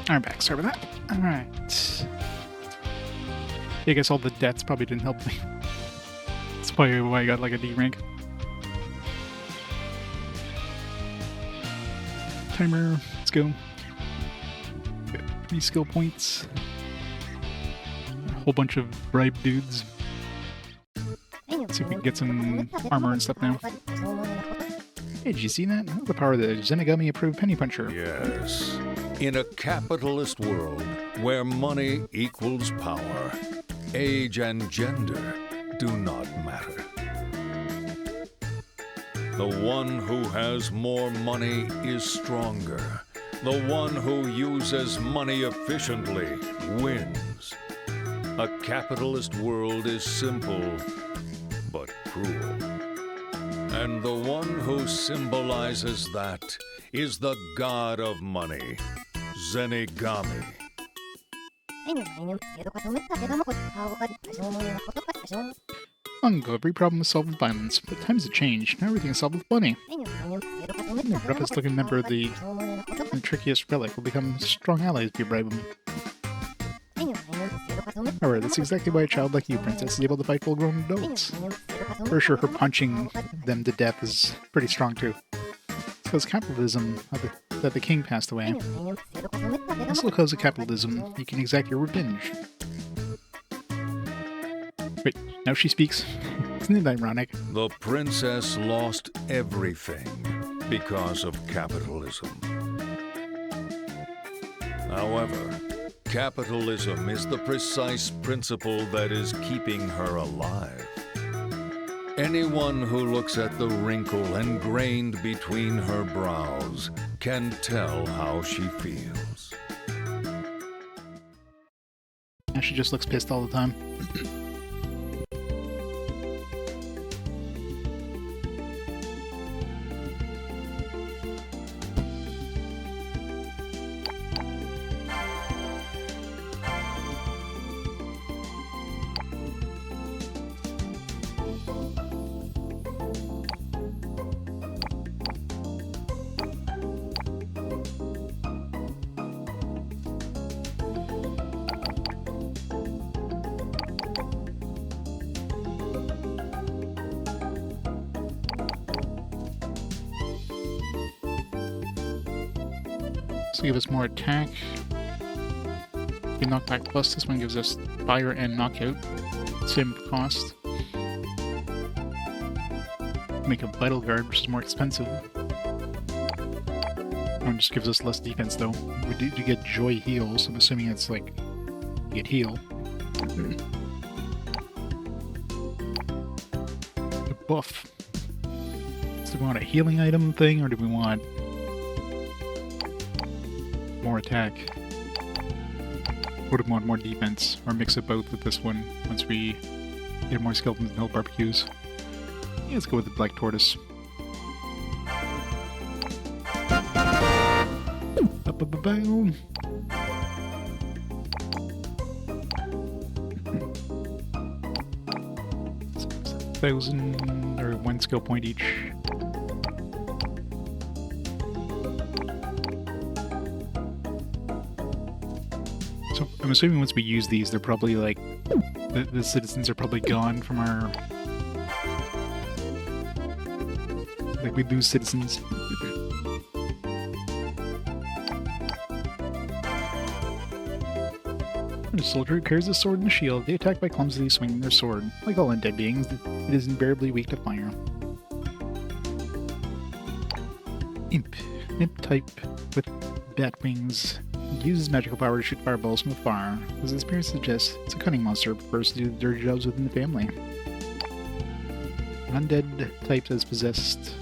I'm back. Sorry about that. Alright. Yeah, I guess all the debts probably didn't help me. That's probably why I got like a D rank. Timer. Let's go. Got 3 skill points. A whole bunch of bribe dudes. Let's see if we can get some armor and stuff now. Hey, did you see that? The power of the Zenigami approved penny puncher.
Yes. In a capitalist world where money equals power, age and gender do not matter. The one who has more money is stronger. The one who uses money efficiently wins. A capitalist world is simple, but cruel. And the one who symbolizes that is the god of money, Zenigami.
Long ago, every problem was solved with violence, but times have changed. Now everything is solved with money. The roughest looking member of the trickiest relic will become strong allies if you bribe them. However, that's exactly why a child like you, Princess, is able to fight full-grown adults. For sure, her punching them to death is pretty strong too. It's because capitalism that the king passed away. Also because of capitalism, you can exact your revenge. Wait, now she speaks. Isn't it ironic?
The princess lost everything because of capitalism. However, capitalism is the precise principle that is keeping her alive. Anyone who looks at the wrinkle ingrained between her brows can tell how she feels.
Now she just looks pissed all the time. So give us more attack. We knockback plus. This one gives us fire and knockout. Same cost. Make a vital guard, which is more expensive. One just gives us less defense though. We do get joy heal, so I'm assuming it's like you get heal. The buff. So do we want a healing item thing, or do we want more attack? Would have want more defense, or mix it both with this one once we get more skeletons and help barbecues. Yeah, let's go with the black tortoise. Ba-ba-ba-boom. So 1,000 or 1 skill point each. So I'm assuming once we use these, they're probably like the citizens are probably gone from our. Like we lose citizens. A soldier who carries a sword and a shield, they attack by clumsily swinging their sword. Like all undead beings, it is invariably weak to fire. Imp. Imp type with bat wings. Uses magical power to shoot fireballs from afar. As its appearance suggests, it's a cunning monster, prefers to do the dirty jobs within the family. An undead type as possessed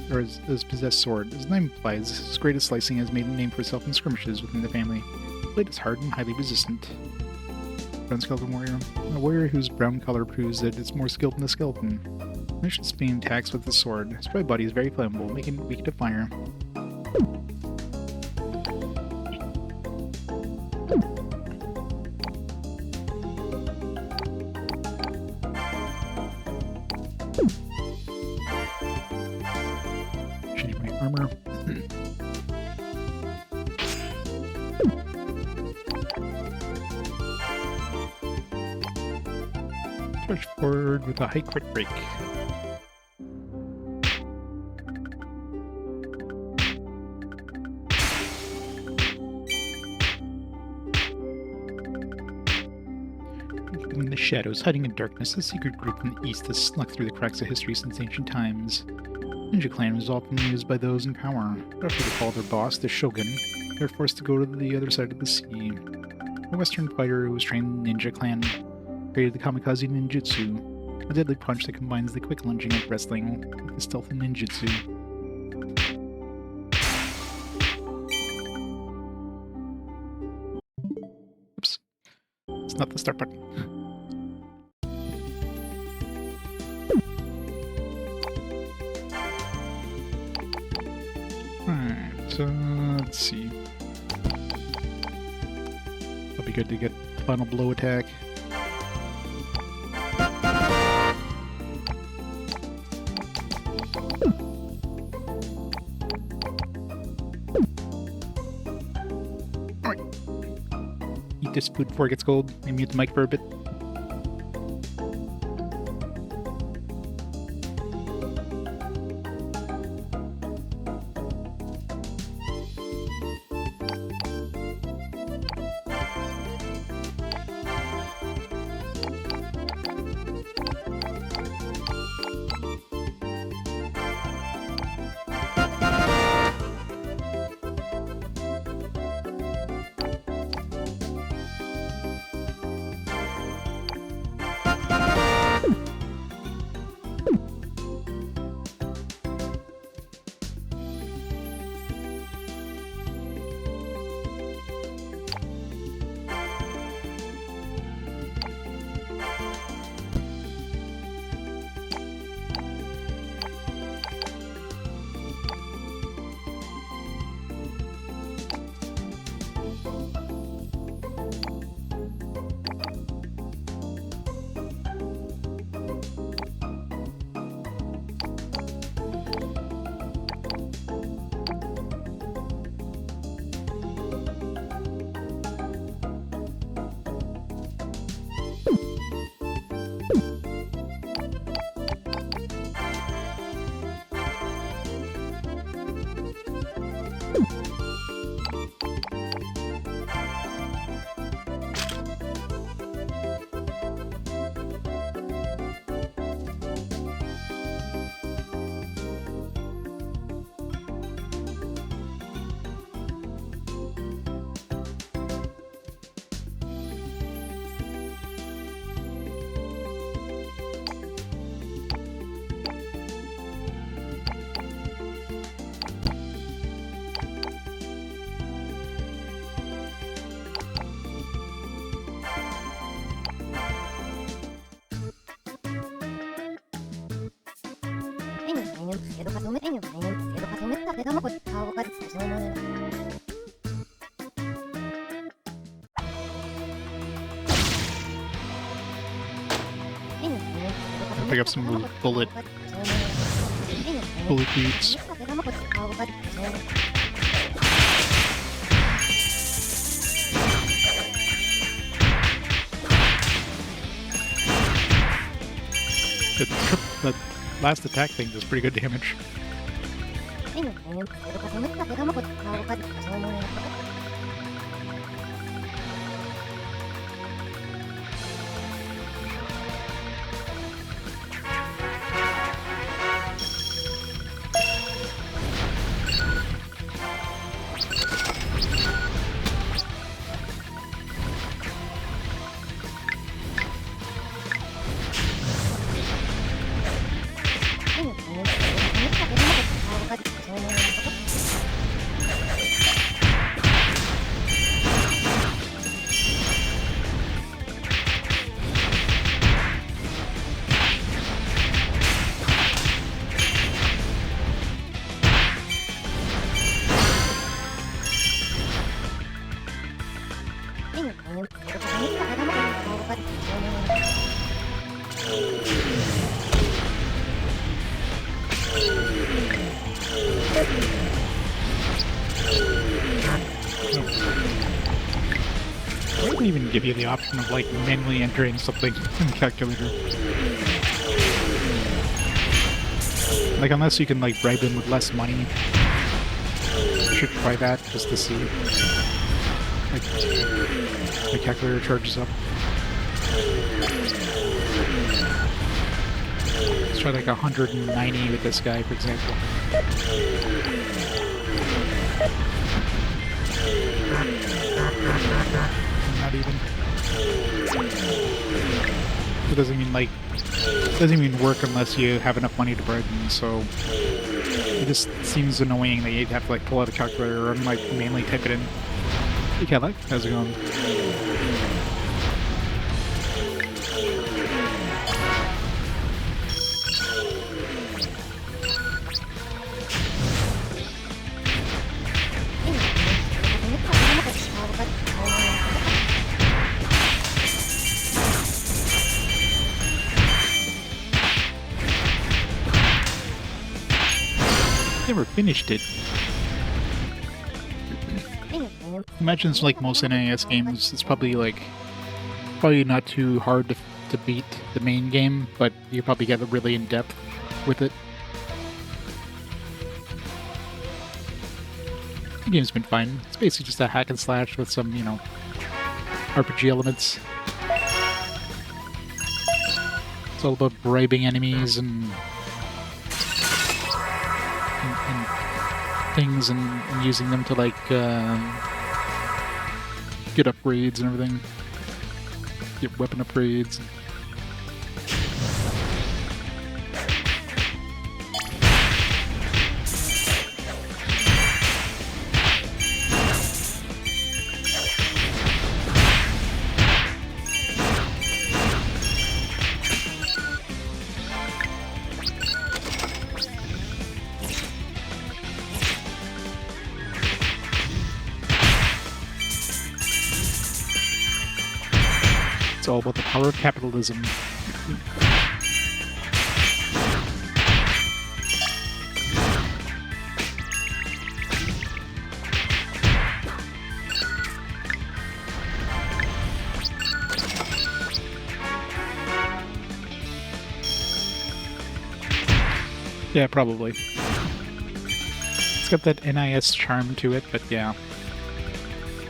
sword. As the name implies, its great at slicing has made a name for itself in skirmishes within the family. The blade is hard and highly resistant. Brown skeleton warrior. A warrior whose brown color proves that it's more skilled than a skeleton. Malicious spin attacks with the sword. Its dry body is very flammable, making it weak to fire. Change my armor. Push forward with a high crit break. In the shadows, hiding in darkness, a secret group in the east has snuck through the cracks of history since ancient times. Ninja Clan was often used by those in power. After they follow their boss, the Shogun, they were forced to go to the other side of the sea. A Western fighter who was trained in Ninja Clan created the Kamikaze Ninjutsu, a deadly punch that combines the quick lunging of wrestling with the stealth of ninjutsu. Oops. It's not the start button. Alright, let's see. It'll be good to get the final blow attack. Alright. Eat this food before it gets cold. Maybe mute the mic for a bit. I'll pick up some bullet beats. The last attack thing does pretty good damage. They even give you the option of like manually entering something in the calculator. Like unless you can like bribe them with less money. You should try that just to see. Like the calculator charges up. Let's try like 190 with this guy, for example. Not even. It doesn't even work unless you have enough money to bribe them, so it just seems annoying that you'd have to like pull out a calculator and like manually type it in. Hey Cadillac, how's it going? Never finished it. Imagine it's like most NES games, it's probably not too hard to beat the main game, but you probably get really in depth with it. The game's been fine. It's basically just a hack and slash with some, you know, RPG elements. It's all about bribing enemies and things and using them to like get upgrades and everything. Get weapon upgrades. It's all about the power of capitalism. Yeah, probably. It's got that NIS charm to it, but yeah.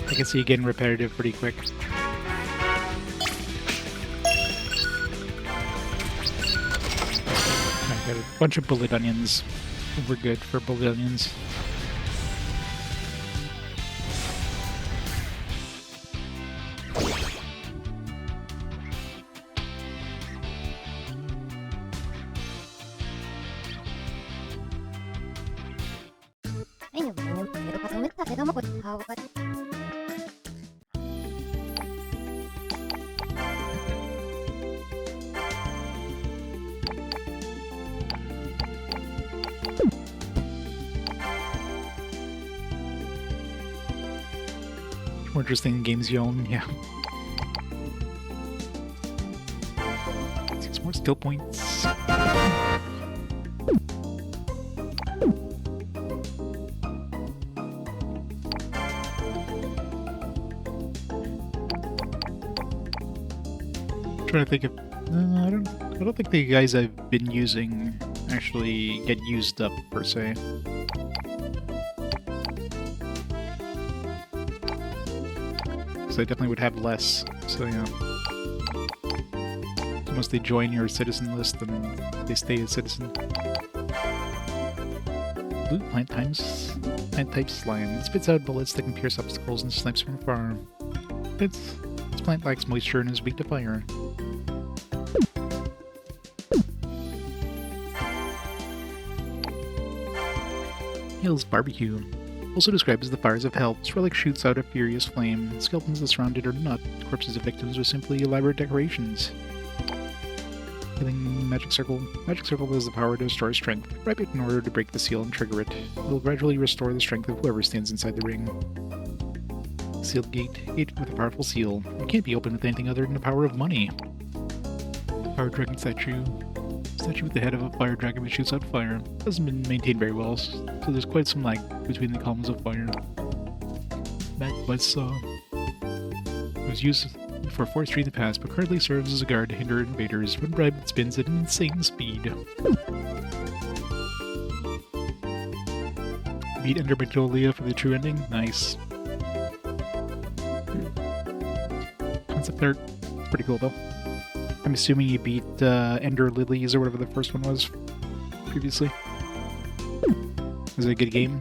I can see it getting repetitive pretty quick. Got a bunch of bullet onions. We're good for bullet onions. More interesting than games you own, yeah. 6 more skill points. Trying to think of I don't think the guys I've been using actually get used up per se. So I definitely would have less, so yeah. Once they join your citizen list, then they stay a citizen. Blue plant type slime. It spits out bullets that can pierce obstacles and snipes from far. This plant lacks moisture and is weak to fire. Hill's barbecue. Also described as the fires of hell, this relic shoots out a furious flame. Skeletons that surround it are not corpses of victims, or simply elaborate decorations. Killing magic circle. Magic circle has the power to destroy strength. Bribe it in order to break the seal and trigger it. It will gradually restore the strength of whoever stands inside the ring. Sealed gate. Gate with a powerful seal. It can't be opened with anything other than the power of money. Fire dragon statue. Statue with the head of a fire dragon that shoots out fire. Hasn't been maintained very well, so there's quite some lag between the columns of fire. Back buzzsaw. It was used for forestry in the past, but currently serves as a guard to hinder invaders when bribed spins at an insane speed. Beat Ender Magnolia for the true ending? Nice. Concept art, pretty cool though. I'm assuming you beat Ender Lilies or whatever the first one was previously. Was it a good game?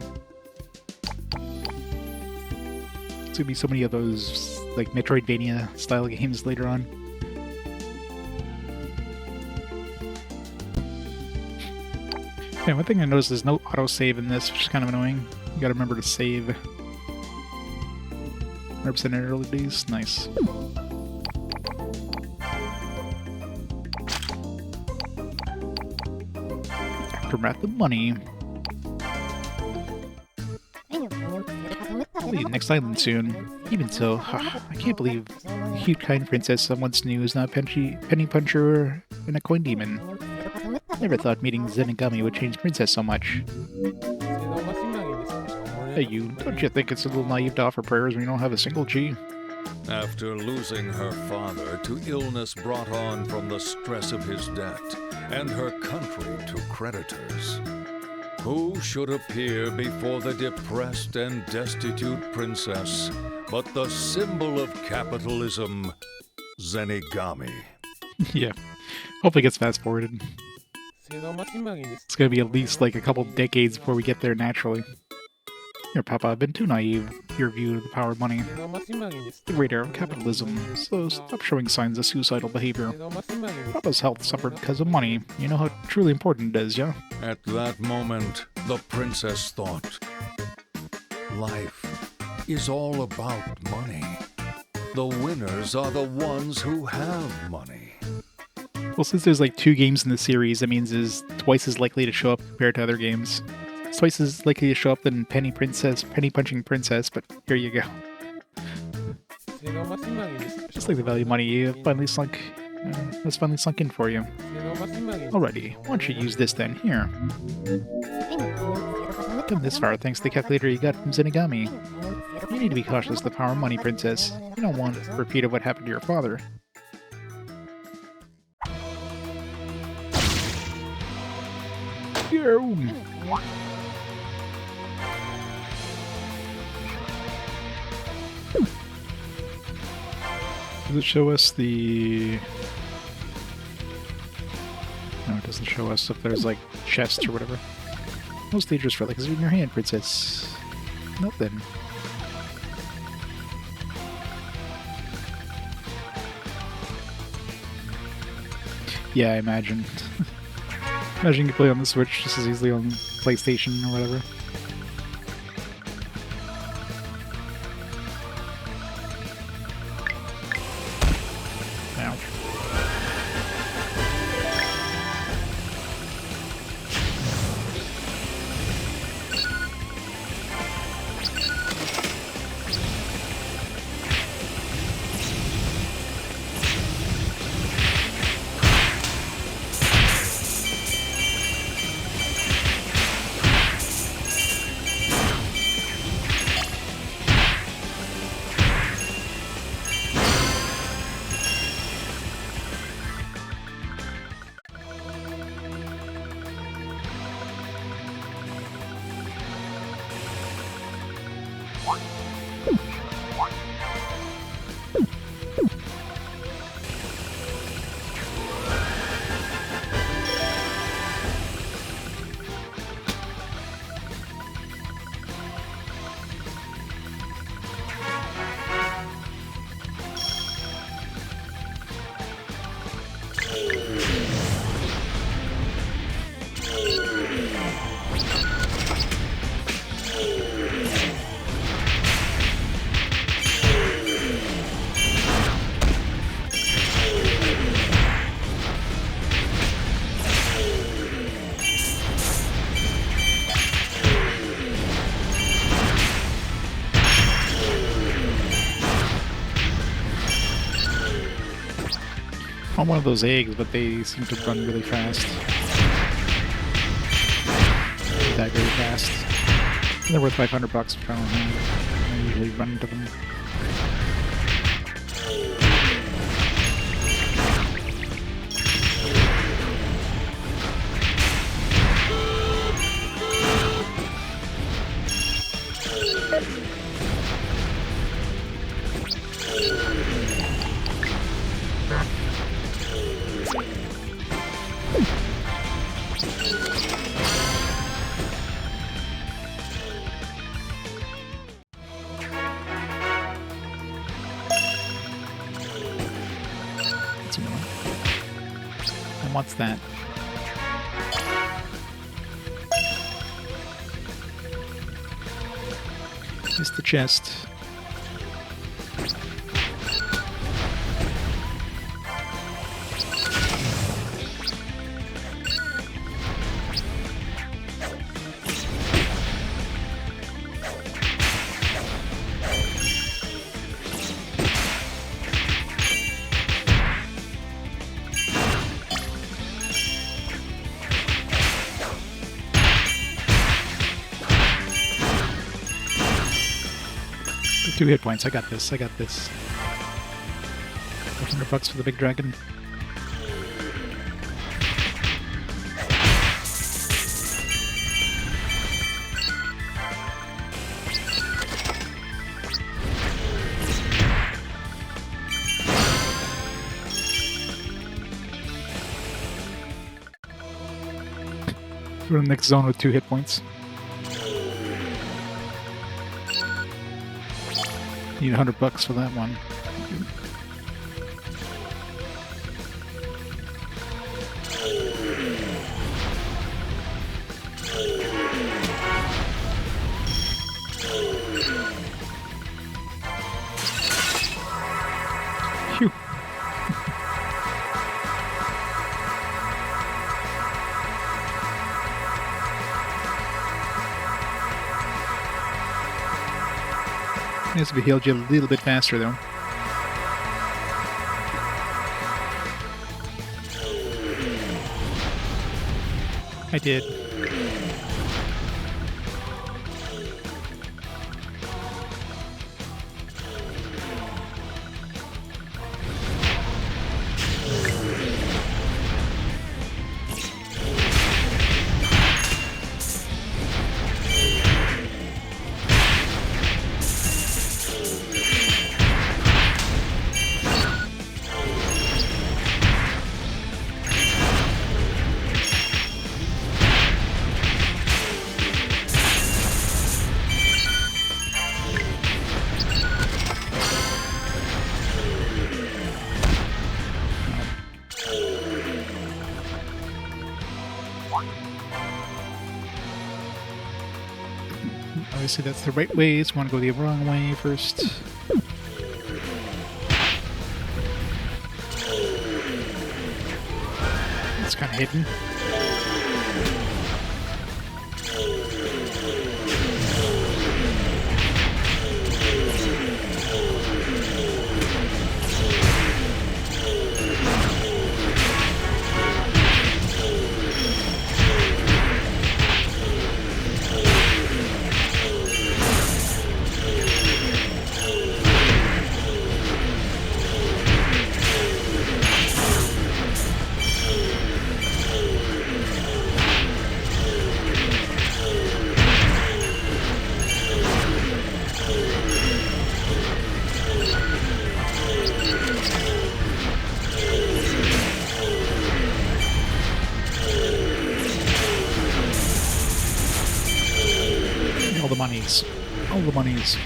There's gonna be so many of those like Metroidvania style games later on. Yeah, one thing I noticed is no autosave in this, which is kind of annoying. You gotta remember to save. 100% in early days, nice. Aftermath of money. I'll be the next island soon. Even so, I can't believe the cute kind princess I once knew is now a penny puncher and a coin demon. Never thought meeting Zenigami would change Princess so much. Hey you, don't you think it's a little naive to offer prayers when you don't have a single G?
After losing her father to illness brought on from the stress of his debt, and her country to creditors, who should appear before the depressed and destitute princess but the symbol of capitalism, Zenigami?
Yeah, hopefully it gets fast-forwarded. It's gonna be at least like a couple decades before we get there naturally. Here, Papa, I've been too naive. Your view of the power of money. The great era of capitalism, so stop showing signs of suicidal behavior. Papa's health suffered because of money. You know how truly important it is, yeah?
At that moment, the princess thought, life is all about money. The winners are the ones who have money.
Well, since there's like 2 games in the series, that means it's twice as likely to show up compared to other games. It's twice as likely to show up than Penny Punching Princess, but here you go. Just like the value of money has finally sunk in for you. Alrighty, why don't you use this then? Here. Come this far thanks to the calculator you got from Zenigami. You need to be cautious of the power of money, Princess. You don't want a repeat of what happened to your father. Yo! Does it show us the... No, it doesn't show us if there's like chests or whatever. Most dangerous relic is in your hand, Princess. Nothing. Yeah, I imagine. Imagine you can play on the Switch just as easily on PlayStation or whatever. Ouch. On one of those eggs, but they seem to run really fast. Die very fast. And they're worth $500 per pound. I usually run into them. wants that. Missed the chest. Two hit points. I got this. I got this. $100 for the big dragon. Go to the next zone with 2 hit points. Need $100 for that one. Phew. Nice if we healed you a little bit faster, though. I did. Obviously that's the right way, so I want to go the wrong way first. It's kind of hidden. All the monies. All the monies.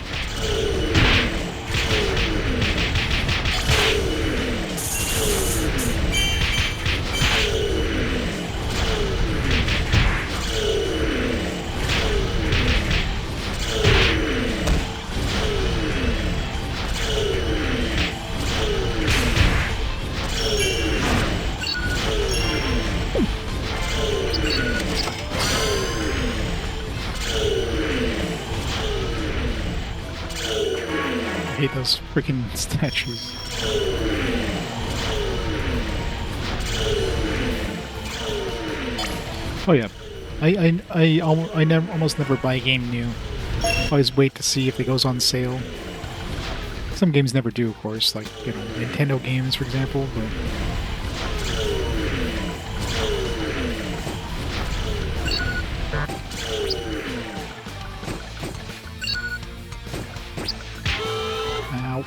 I hate those freaking statues. Oh yeah, I never almost never buy a game new. I always wait to see if it goes on sale. Some games never do, of course, like, you know, Nintendo games, for example. But ow.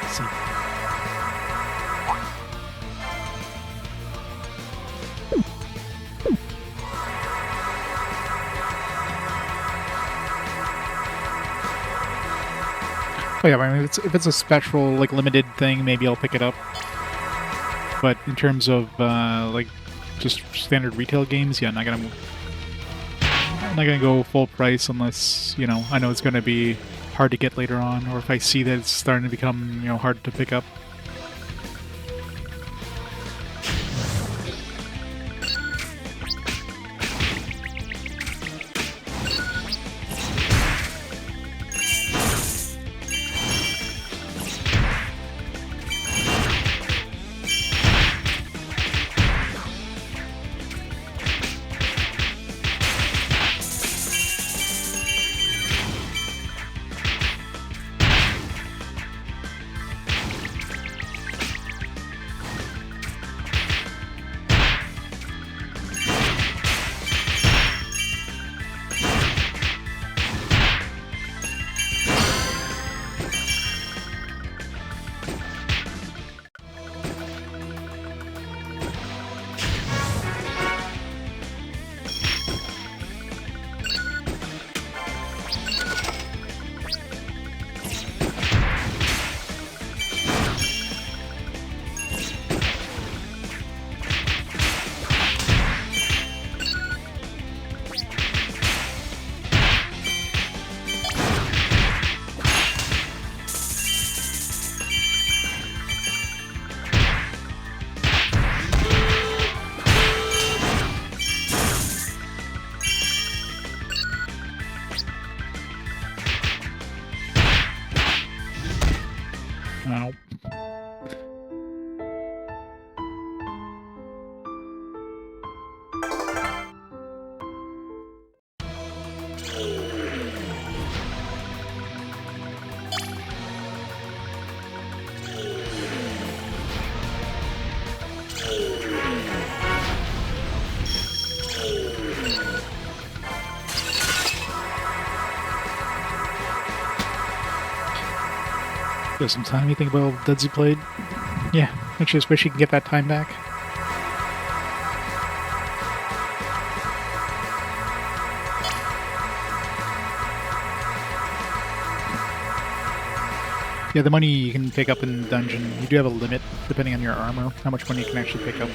Let's see. Oh yeah, I mean, if it's a special, like, limited thing, maybe I'll pick it up. But in terms of, like, just standard retail games, yeah, I'm not gonna go full price unless, you know, I know it's gonna be hard to get later on, or if I see that it's starting to become, you know, hard to pick up. Ow. There's some time. You think about all the duds you played? Yeah, I just wish you could get that time back. Yeah, the money you can pick up in the dungeon, you do have a limit, depending on your armor, how much money you can actually pick up.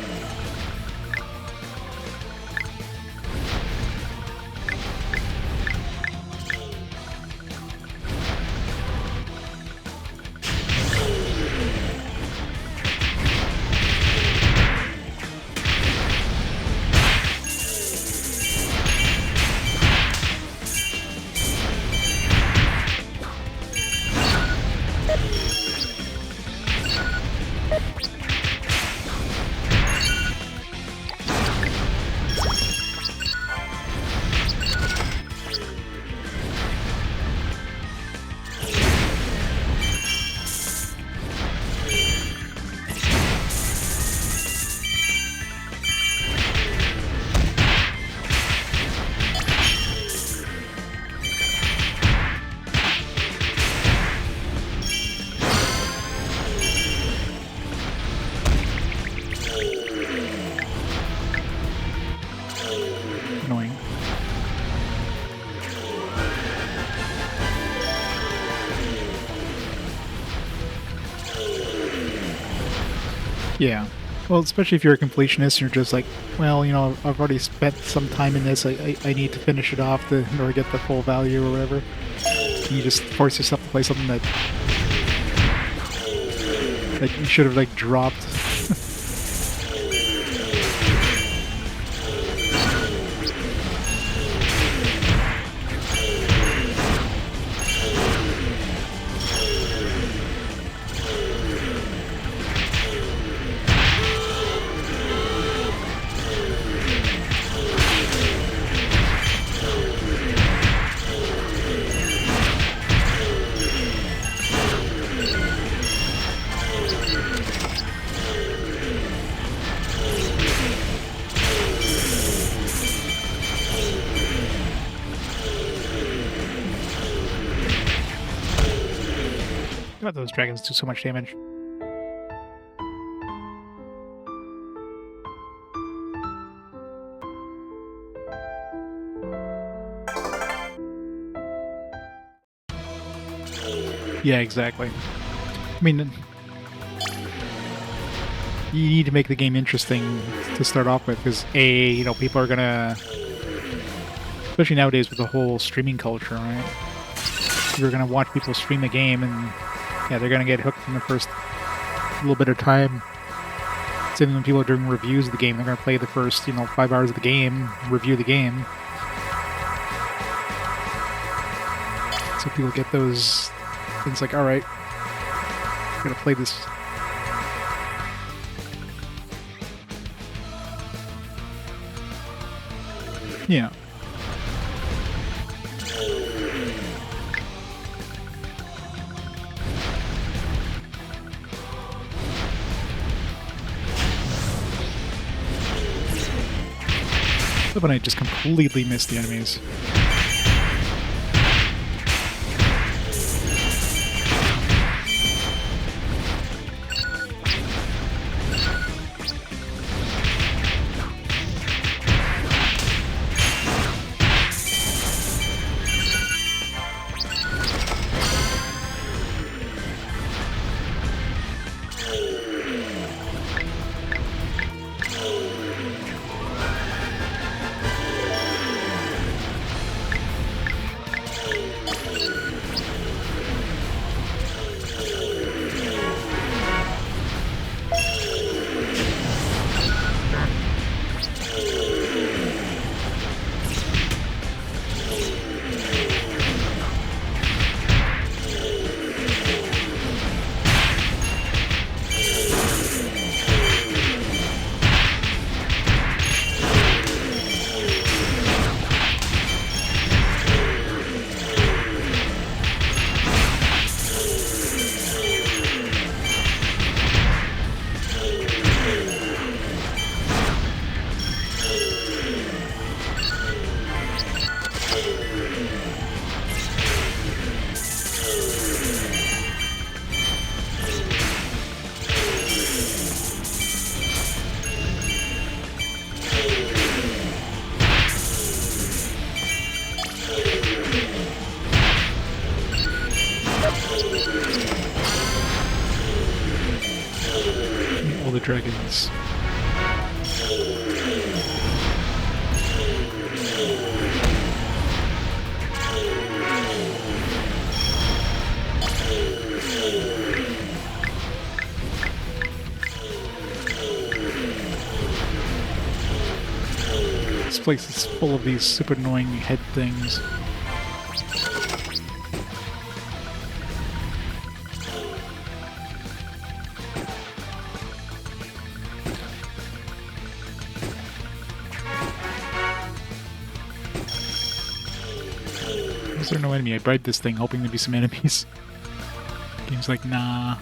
Annoying. Yeah. Well, especially if you're a completionist and you're just like, well, you know, I've already spent some time in this, I need to finish it off in order to get the full value or whatever. And you just force yourself to play something that you should have, like, dropped. God, those dragons do so much damage. Yeah, exactly. I mean, you need to make the game interesting to start off with, because people are gonna, especially nowadays with the whole streaming culture, right? You're gonna watch people stream a game, and yeah, they're gonna get hooked in the first little bit of time. Same when people are doing reviews of the game, they're gonna play the first 5 hours of the game, review the game. So people get those things like, all right, I'm gonna play this. Yeah. But I just completely missed the enemies. All the dragons. This place is full of these super annoying head things. Is there no enemy? I bribed this thing hoping there'd be some enemies. Game's like, nah.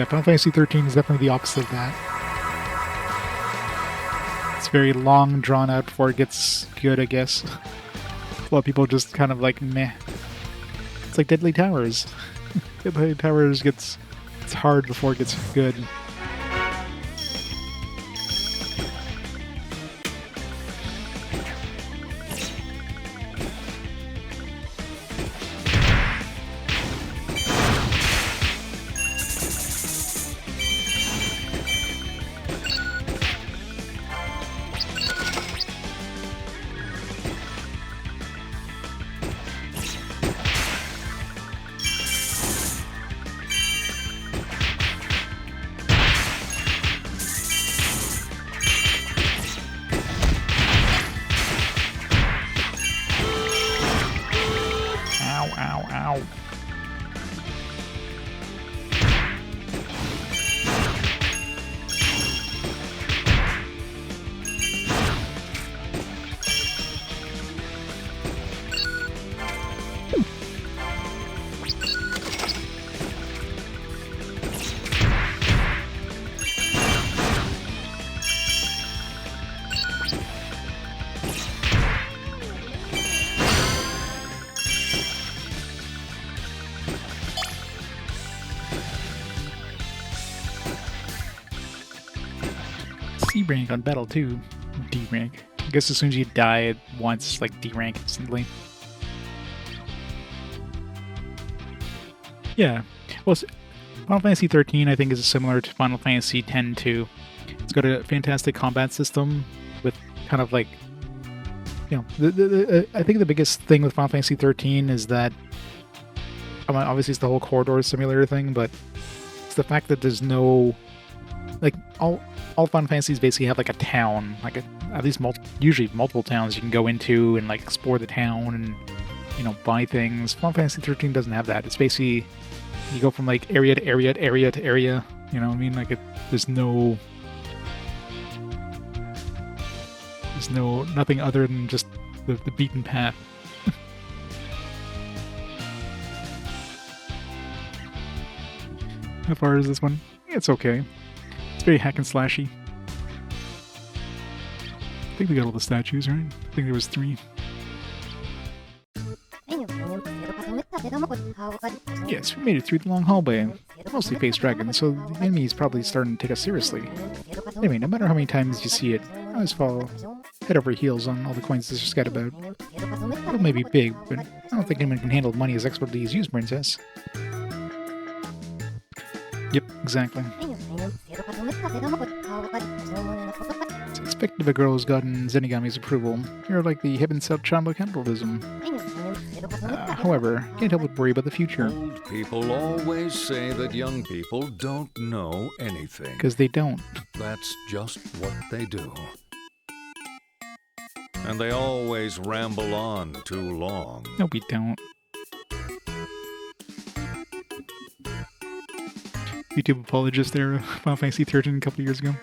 Final Fantasy 13 is definitely the opposite of that. It's very long, drawn out before it gets good, I guess. A lot of people just kind of like, meh. It's like Deadly Towers. Deadly Towers it's hard before it gets good. Ow. C rank on battle 2. D rank. I guess as soon as you die it once, like D rank instantly. Yeah. Well, Final Fantasy 13 I think is similar to Final Fantasy 10 too. It's got a fantastic combat system with kind of like, you know, I think the biggest thing with Final Fantasy 13 is that, I mean, obviously it's the whole corridor simulator thing, but it's the fact that there's no, like, all Final Fantasies basically have like a town, like at least usually multiple towns you can go into and like explore the town and, you know, buy things. Final Fantasy 13 doesn't have that. It's basically you go from like area to area to area to area. You know what I mean? Like there's nothing other than just the beaten path. How far is this one? It's okay. It's very hack and slashy. I think we got all the statues, right? I think there was 3. Yes, we made it through the long hallway. Mostly face dragons, so the enemy is probably starting to take us seriously. Anyway, no matter how many times you see it, I always fall head over heels on all the coins this scat about. It may be big, but I don't think anyone can handle money as expertly as you, Princess. Yep, exactly. It's expected of a girl who's gotten Zenigami's approval. You're like the heaven-sent child of capitalism. However, can't help but worry about the future.
Old people always say that young people don't know anything.
Because they don't.
That's just what they do. And they always ramble on too long.
No, we don't. YouTube apologist there, Final Fantasy 13 a couple years ago.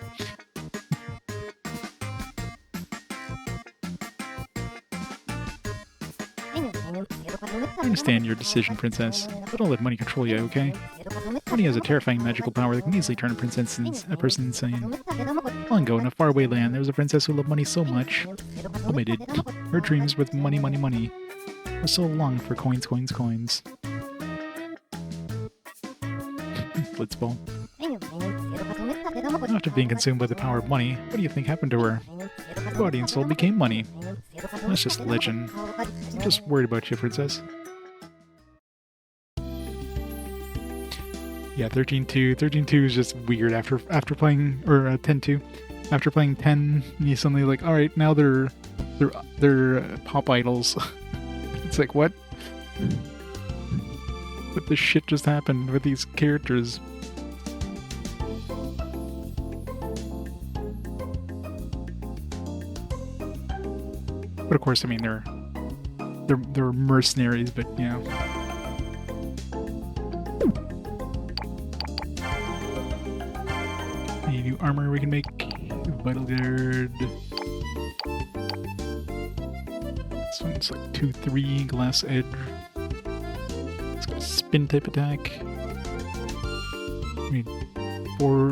I understand your decision, Princess, but don't let money control you, okay? Money has a terrifying magical power that can easily turn a person insane. Long ago, in a faraway land, there was a princess who loved money so much. Omitted. Her dreams with money, money, money. For so long for coins, coins, coins. Blitzball. After being consumed by the power of money, what do you think happened to her? Her body and soul became money. That's just legend. I'm just worried about you, Princess. Yeah, 13-2. 13-2 is just weird after playing, or 10-2. After playing 10, you suddenly like, all right, now they're pop idols. It's like, what? What the shit just happened with these characters? But of course, I mean they're mercenaries, but you know. Any new armor we can make? Vital Guard. This one's like 2-3 glass edge. It's got a spin type attack. We need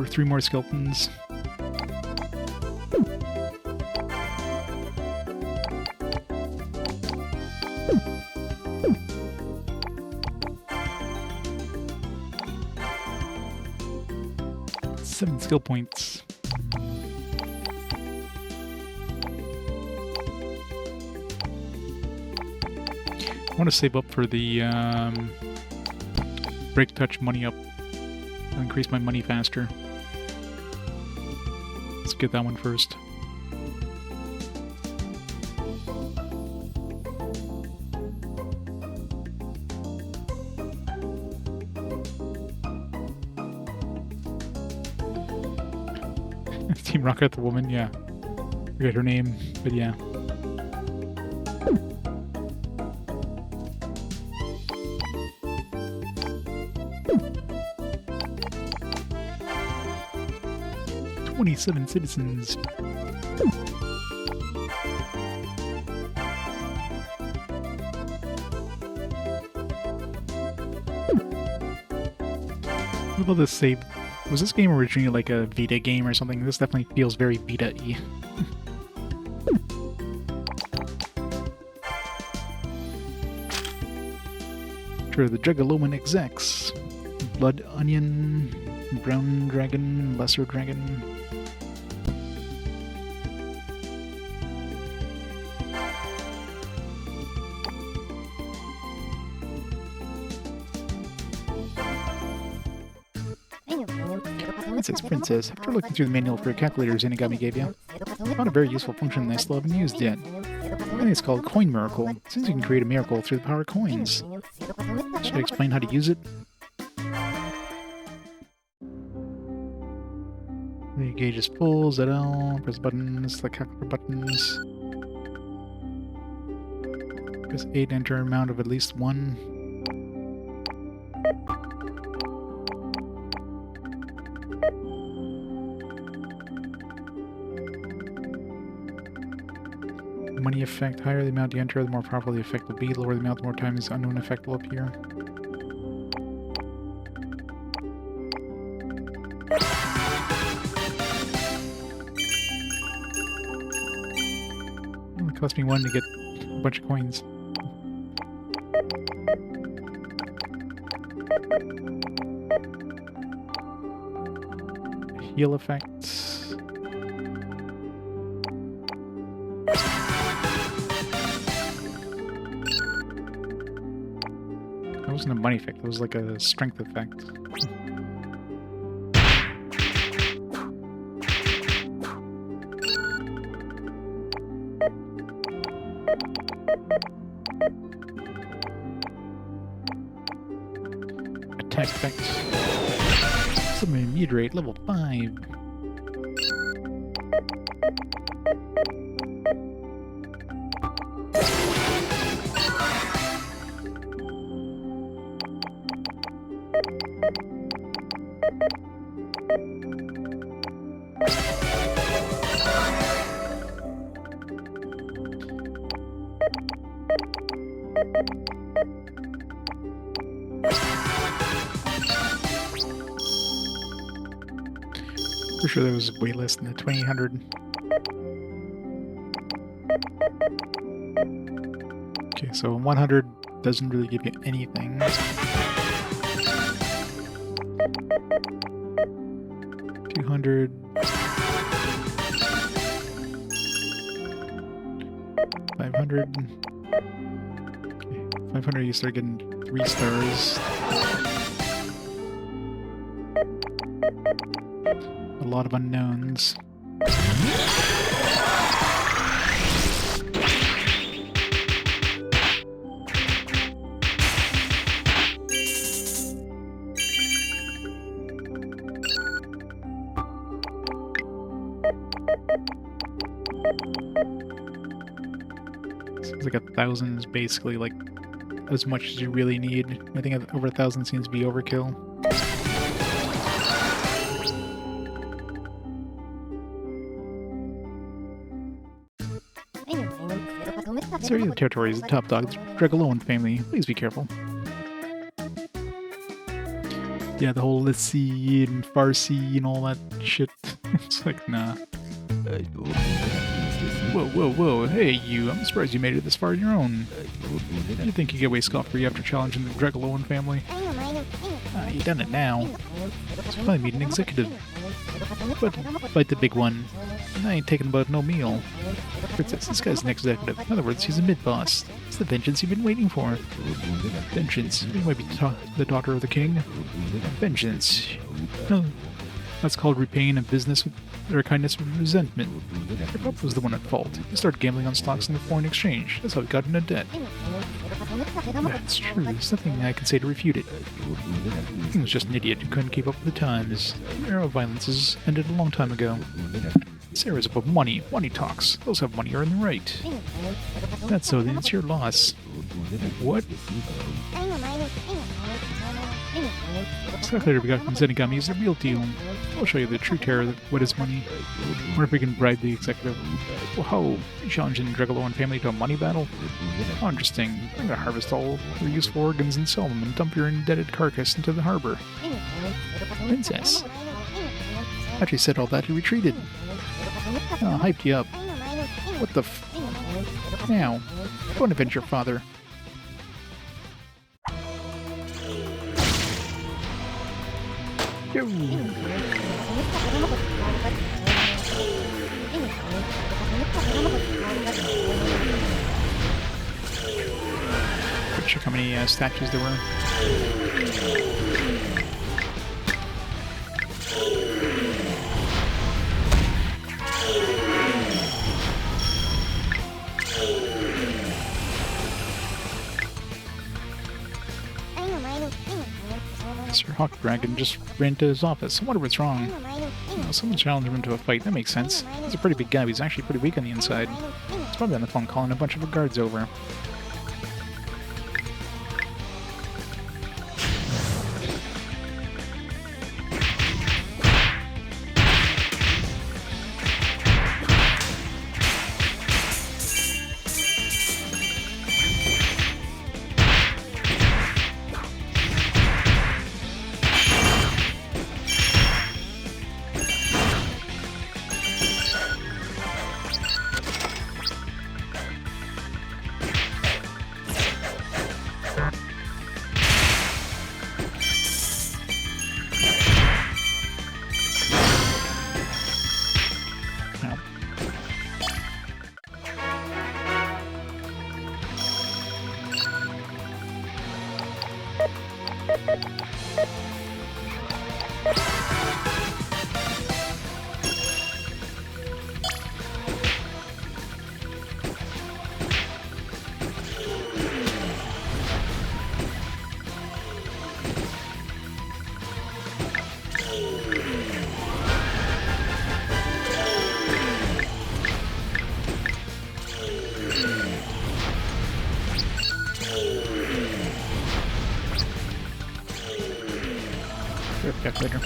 3 more skeletons. Skill points. I want to save up for the break touch money up. I'll increase my money faster. Let's get that one first. Team Rocket the woman, yeah. Forget her name, but yeah. 27 citizens. What about this save? Was this game originally like a Vita game or something? This definitely feels very Vita-y. Sure, the Dragoloan execs. Blood Onion, Brown Dragon, Lesser Dragon. Princess. After looking through the manual for calculators Inagami gave you, I found a very useful function that I still haven't used yet. I think it's called Coin Miracle. It seems you can create a miracle through the power of coins. Should I explain how to use it? The gauge is full, ZL, press buttons, select calculator buttons. Press 8, enter amount of at least 1. Money effect, higher the amount you enter, the more powerful the effect will be. Lower the amount, the more times the unknown effect will appear. It cost me 1 to get a bunch of coins. Heal effects. That wasn't a money effect, it was like a strength effect. Attack effect. Summon meteorite level 5. For sure there was way less than the 2000. Okay, so 100 doesn't really give you anything. 200. 500. Okay, 500 you start getting 3 stars. A lot of unknowns. Seems like 1,000 is basically like as much as you really need. I think over 1,000 seems to be overkill. This area of the territory is the top dog, the Dragoloan family. Please be careful. Yeah, the whole let's see and Farsi and all that shit. It's like, nah. Whoa, whoa, whoa. Hey, you. I'm surprised you made it this far on your own. You think you get away scot-free after challenging the Dragoloan family? Ah, you done it now. Let's finally meet an executive. But fight the big one. I ain't taking about no meal. Princess, this guy's an executive. In other words, he's a mid-boss. It's the vengeance you've been waiting for. Vengeance. You might be the daughter of the king. Vengeance. No, that's called repaying a business with their kindness with resentment. Your papa was the one at fault. He started gambling on stocks in the foreign exchange. That's how he got into debt. That's true. There's nothing I can say to refute it. He was just an idiot who couldn't keep up with the times. The era of violence has ended a long time ago. This era is above money. Money talks. Those who have money are in the right. That's so, then it's your loss. What? It's not clear if we got from Zenigami is the real deal. I'll show you the true terror of what is money. Wonder if we can bribe the executive. Whoa, you challenging the Dragoloan family to a money battle? Oh, interesting. I'm gonna harvest all your useful organs and sell them and dump your indebted carcass into the harbor. Princess. After he said all that, he retreated. Oh, hyped you up. What the f... Now, go and avenge your father. Yo. Quick check how many statues there were. Sir Hawk Dragon just ran to his office. I wonder what's wrong. Oh, someone challenged him to a fight. That makes sense. He's a pretty big guy, but he's actually pretty weak on the inside. He's probably on the phone calling a bunch of the guards over. Calculator.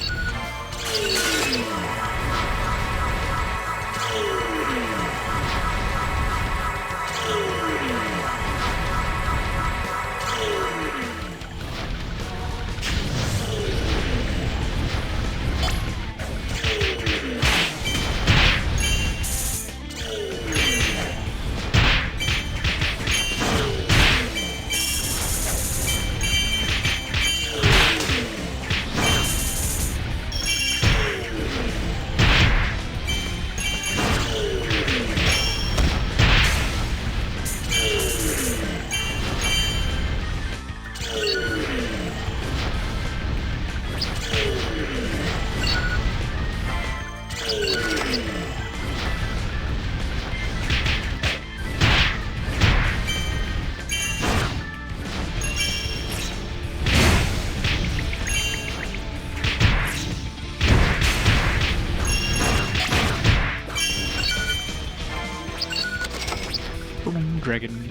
Dragon.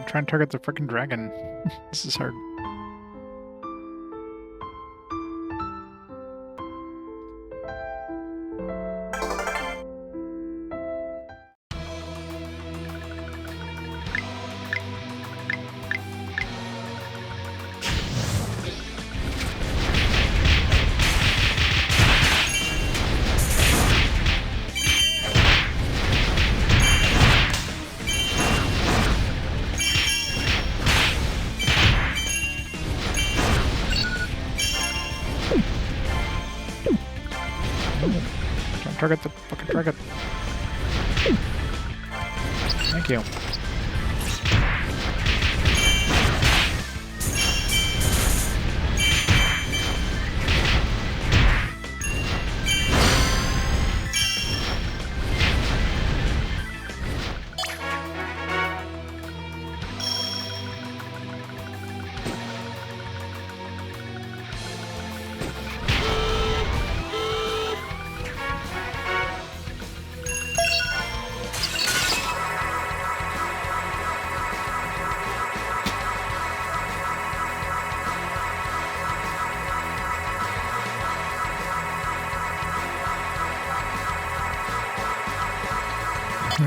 Try and target the frickin' dragon. This is hard. Don't target the fucking dragon. Thank you.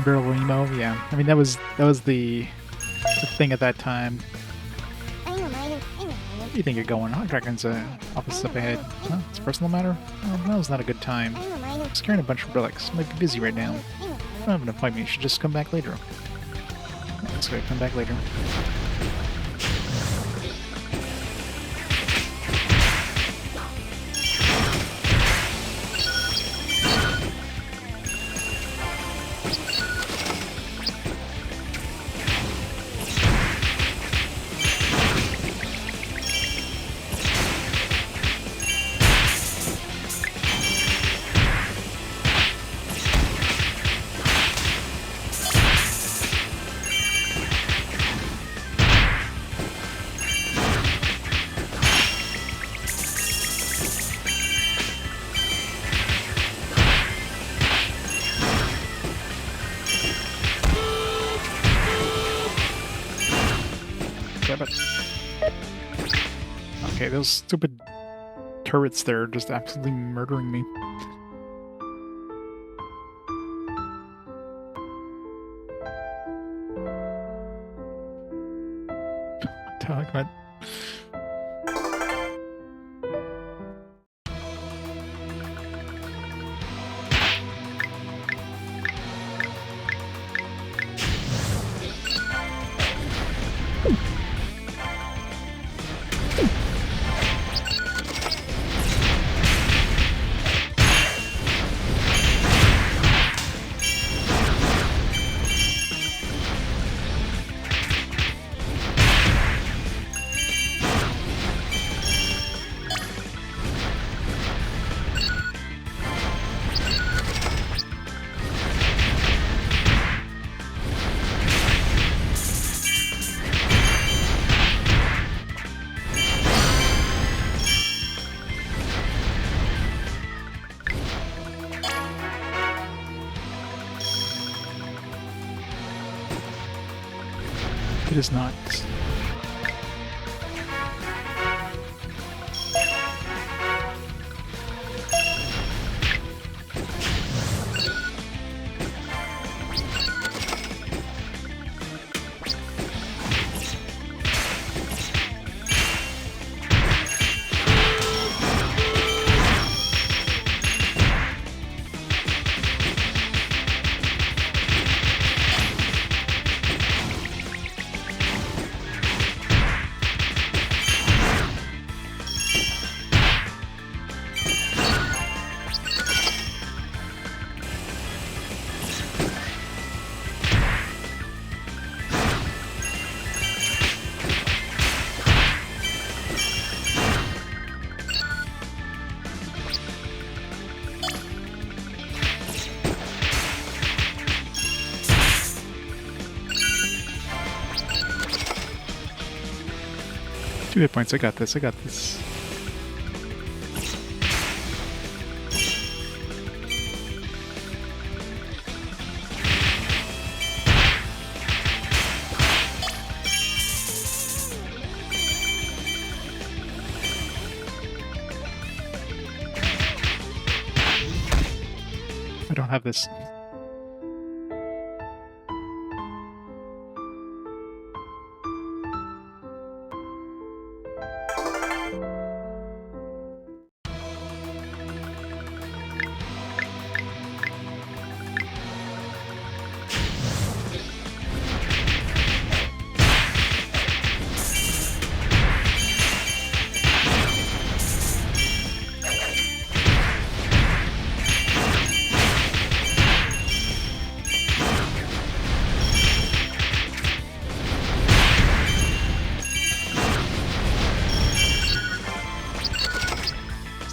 Barrel emo, yeah. I mean that was the thing at that time. Where do you think you're going? Hot Dragon's office up ahead. Huh? It's a personal matter? Well, now's not a good time. I'm scaring a bunch of relics. Might be busy right now. You don't have an appointment. You should just come back later. Let's go. Come back later. Okay, those stupid turrets there are just absolutely murdering me. Talk about. It is not. Two hit points. I got this. I got this. I don't have this.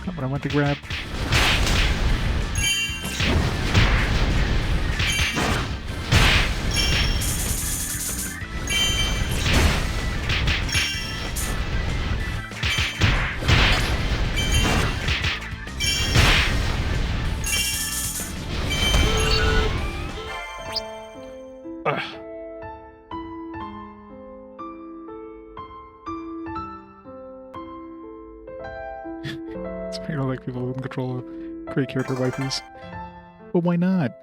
Not what I want to grab. It's pretty like people in control of great character waifus. But why not?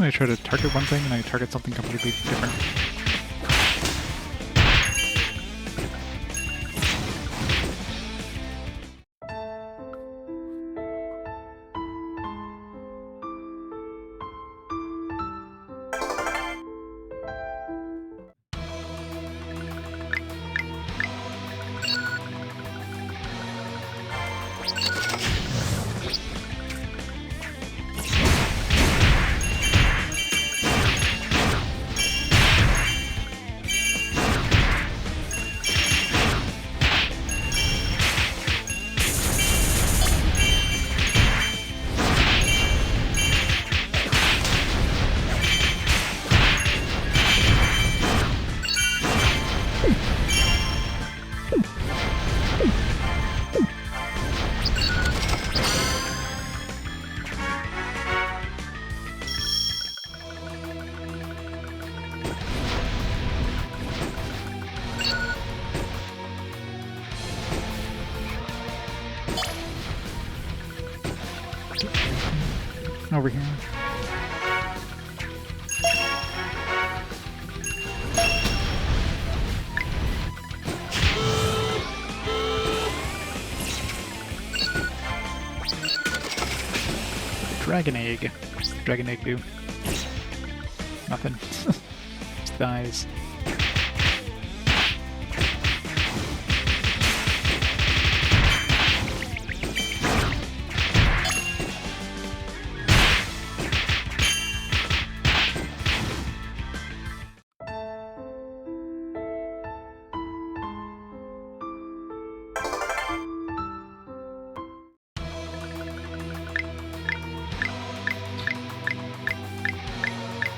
So I try to target one thing and I target something completely different. Over here. Dragon egg. What's the dragon egg do? Nothing. Just dies.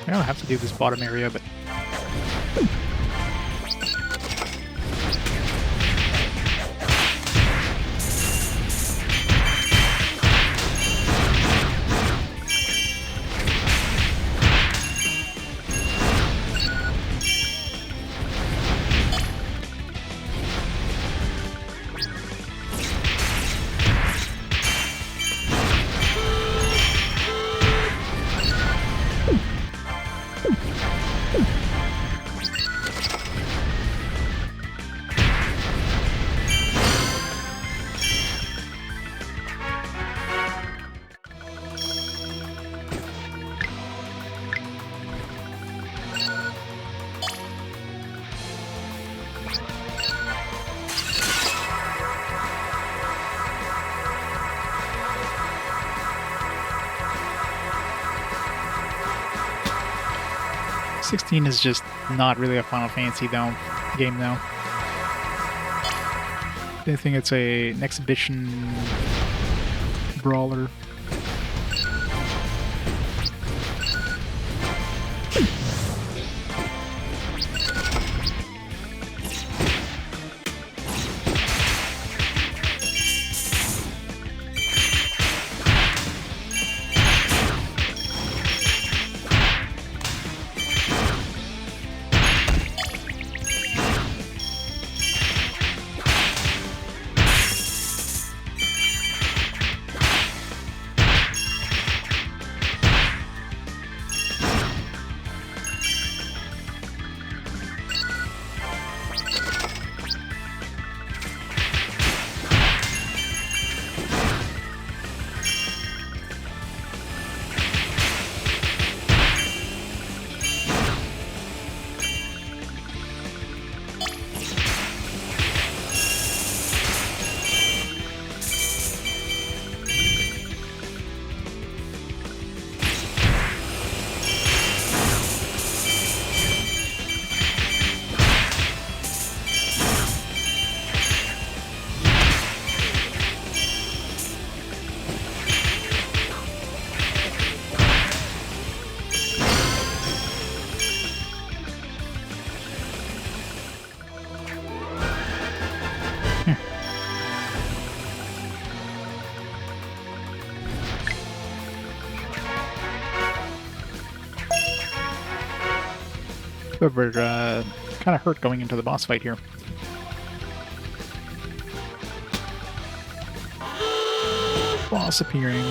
I don't have to do this bottom area, but... is just not really a Final Fantasy game though. I think it's an exhibition brawler. However, kind of hurt going into the boss fight here. Boss appearing.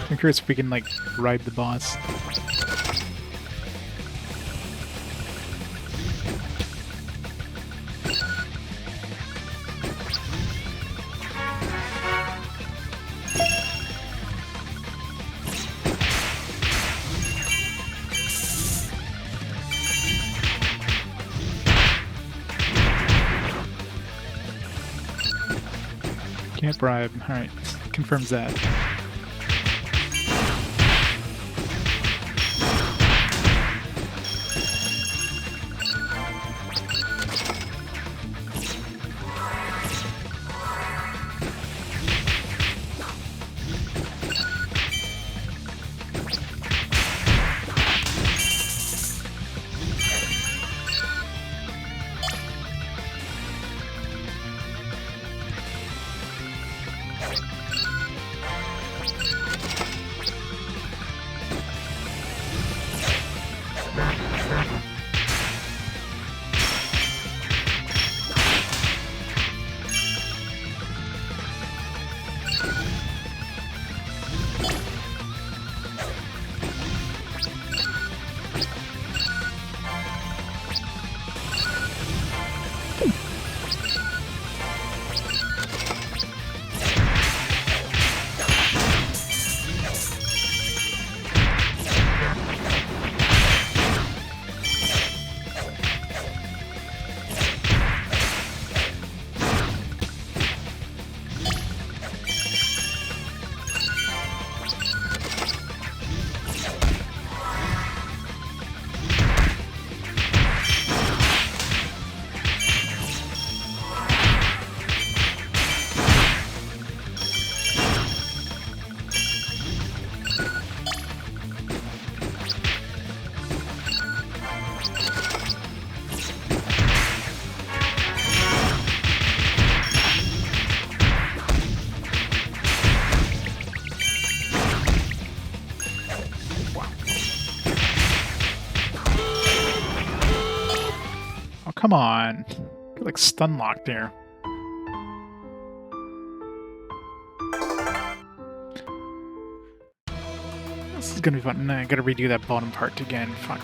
I'm curious if we can, like, bribe the boss. Can't bribe. Alright, confirms that. Come on. Got, like, stun locked there. This is gonna be fun. Nah, I gotta redo that bottom part again. Fuck.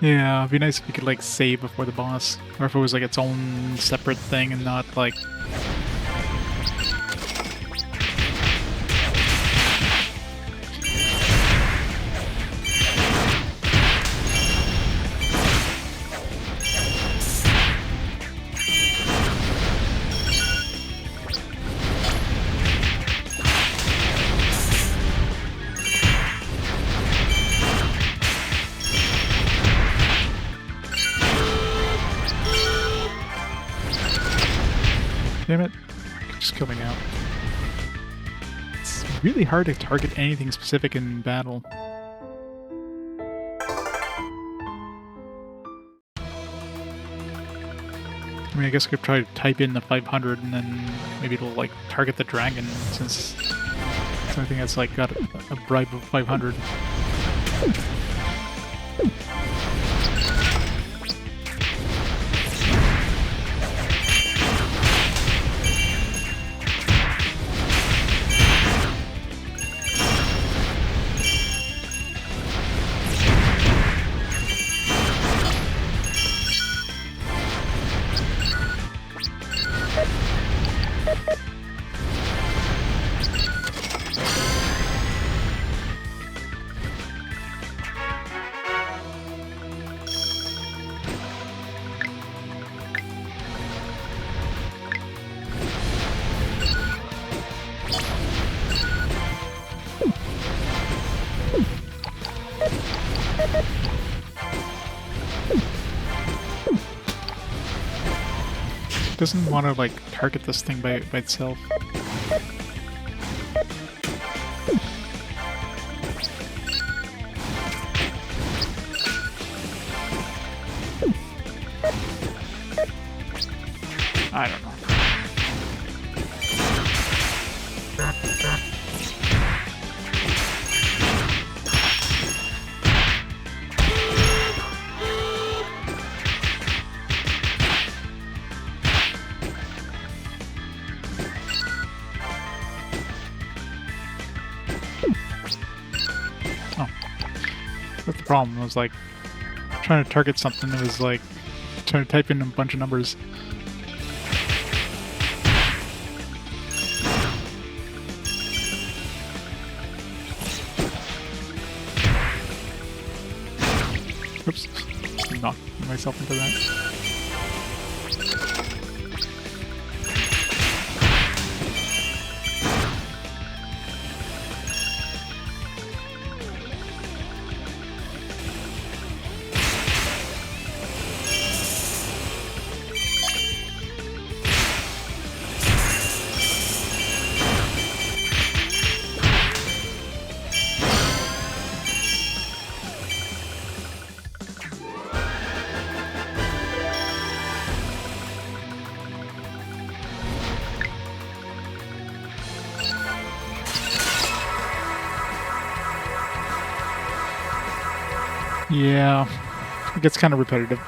Yeah, it'd be nice if you could, like, save before the boss. Or if it was, like, its own separate thing and not, like... Damn it. Just kill me now. It's really hard to target anything specific in battle. I mean, I guess I could try to type in the 500 and then maybe it'll, like, target the dragon, since it's the only thing that's, like, got a bribe of 500. Doesn't want to like target this thing by itself. I don't know. Oh. That's the problem. I was like trying to target something. It was like trying to type in a bunch of numbers. Oops, knocked myself into that. Yeah, it gets kind of repetitive.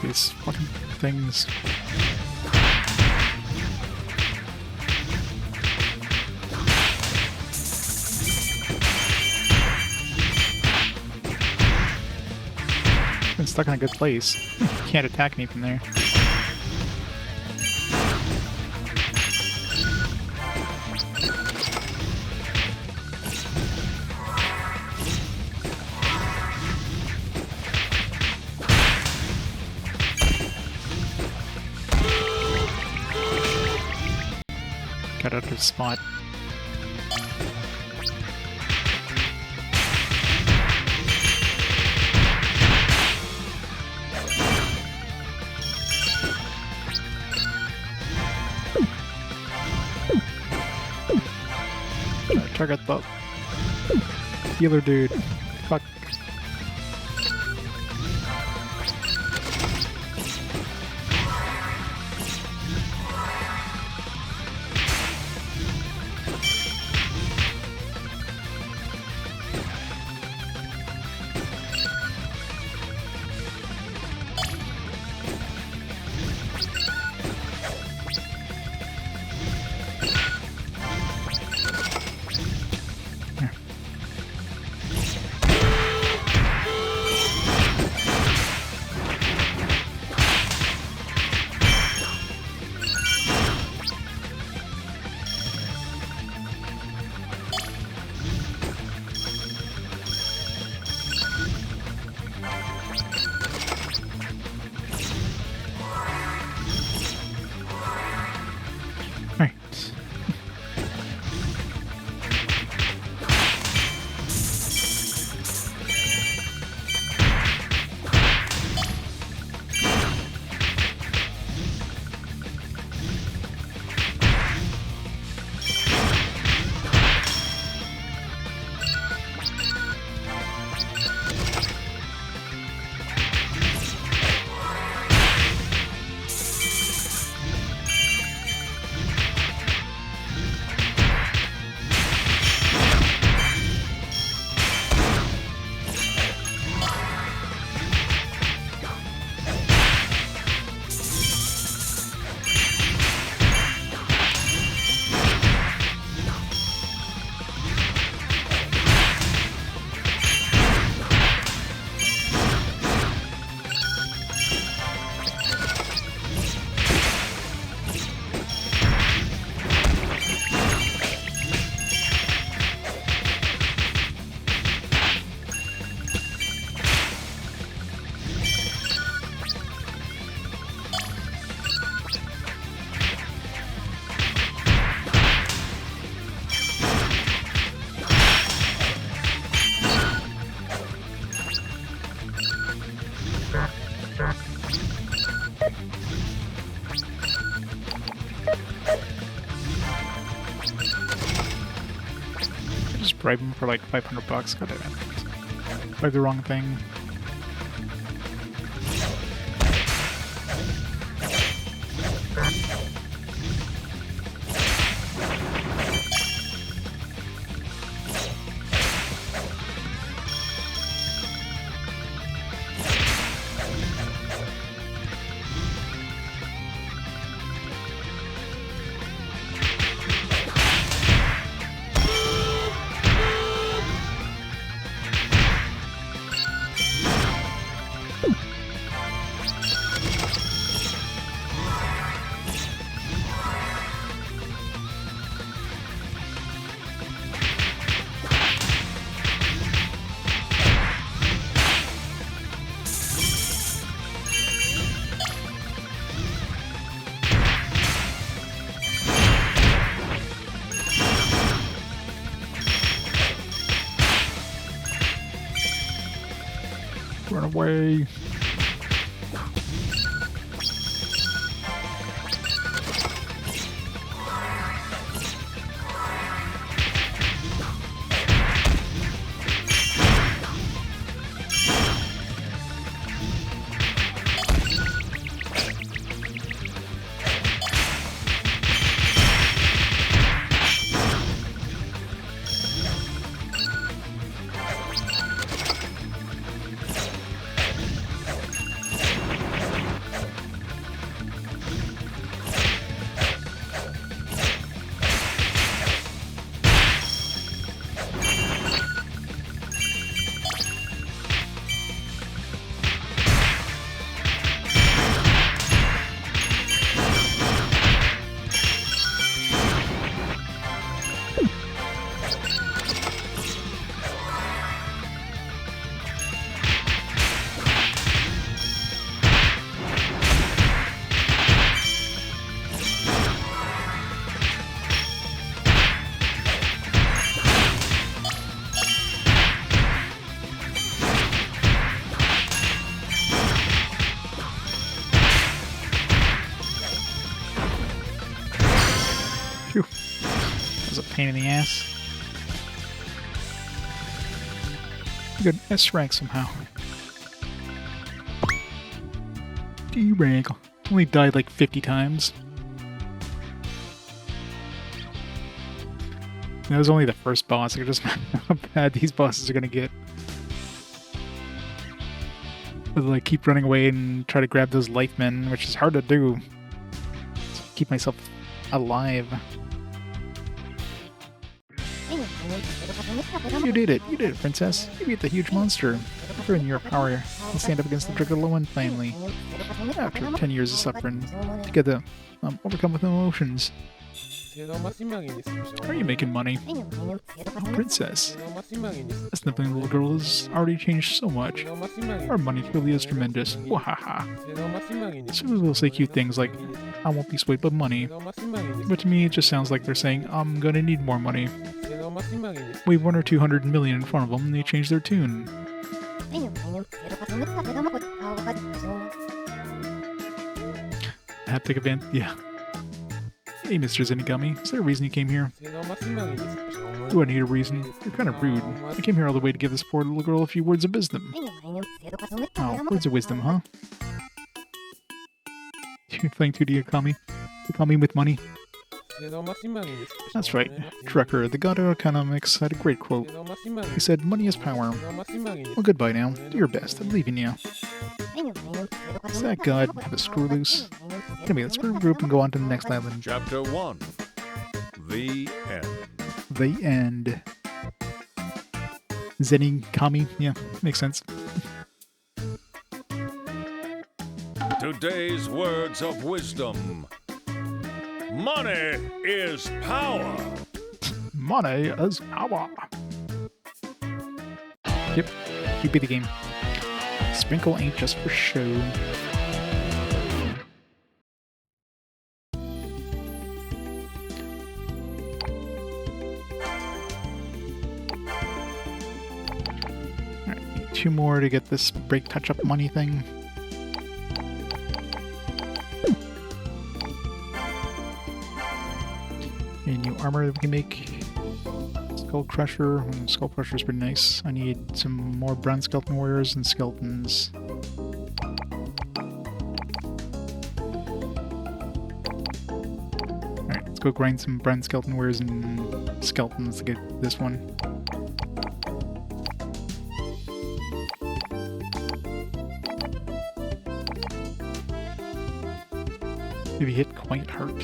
These fucking things. Been stuck in a good place. Can't attack me from there. Got out of the spot. Target the healer dude. Fuck. bribe him for like 500 bucks. God damn it. Bribe the wrong thing. Run away. Phew. That was a pain in the ass. Good S rank somehow. D rank. Only died like 50 times. That was only the first boss. I can just how bad these bosses are gonna get. But like keep running away and try to grab those life men, which is hard to do. To keep myself alive. You did it, princess. You beat the huge monster. You're in your power and stand up against the Dragoloan family. After 10 years of suffering, together, overcome with emotions. Are you making money? Oh, princess. That's nothing, little girl has already changed so much. Our money truly is tremendous. Wahaha. So they'll say cute things like, I won't be swayed by money. But to me, it just sounds like they're saying, I'm gonna need more money. Wave 1 or 200 million in front of them and they change their tune. Haptic event, yeah. Hey, Mr. Zenigami, is there a reason you came here? Do I need a reason? You're kind of rude. I came here all the way to give this poor little girl a few words of wisdom. Oh, words of wisdom, huh? You're playing 2D Akami? Akami with money? That's right. Drucker, the god of economics, had a great quote. He said, money is power. Well, goodbye now. Do your best. I'm leaving you. Is that god have a screw loose? Anyway, let's regroup and go on to the next island.
Chapter 1. The End.
The End. Zenigami? Yeah, makes sense.
Today's words of wisdom. Money is power.
Money is power. Yep, keep it the game. Sprinkle ain't just for show. Alright, need 2 more to get this break touch-up money thing. And new armor that we can make. Let's Skull Crusher. Skull Crusher is pretty nice. I need some more bronze skeleton warriors and skeletons. Alright, let's go grind some bronze skeleton warriors and skeletons to get this one. Maybe hit quite hard.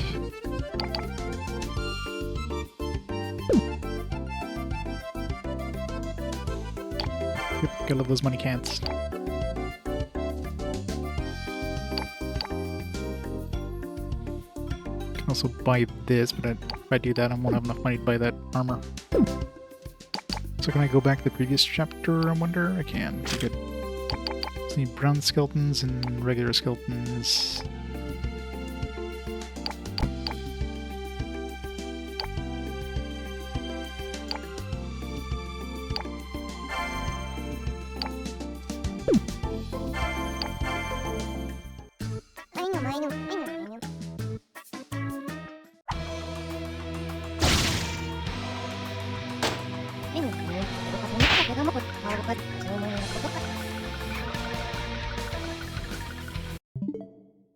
Yep, gotta love those money cans. Can also buy this, but if I do that, I won't have enough money to buy that armor. So can I go back to the previous chapter, I wonder? I can. Okay, good. So I need bronze skeletons and regular skeletons.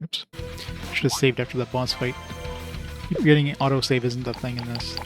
Oops. Should have saved after that boss fight. Keep forgetting autosave isn't a thing in this.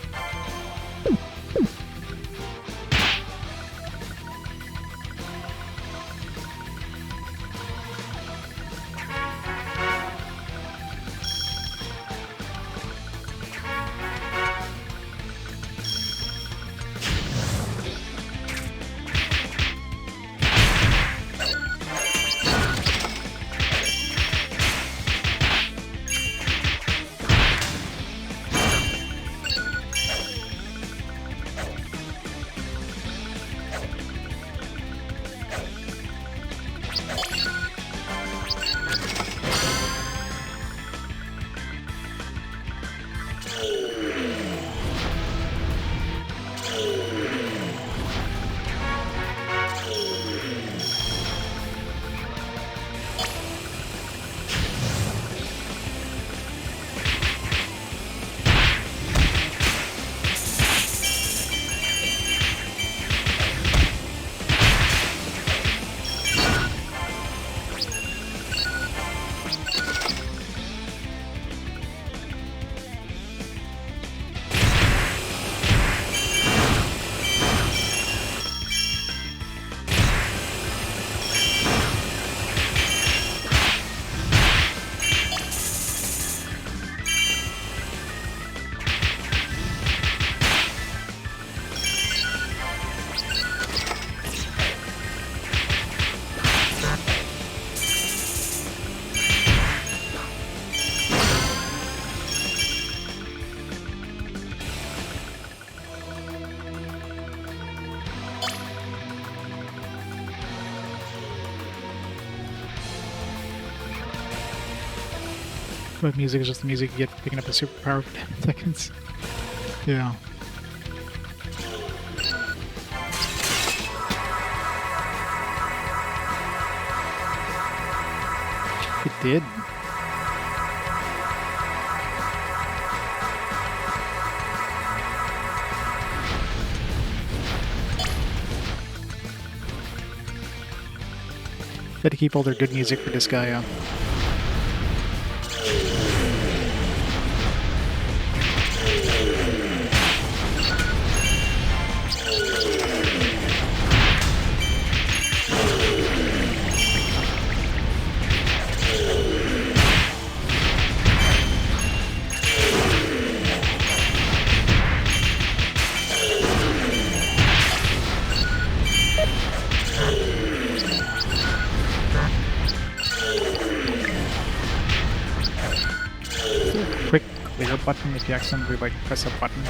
But music is just the music you get for picking up a superpower for 10 seconds. Yeah. It did. Had to keep all their good music for this guy, quick clear button if you accidentally like press a button.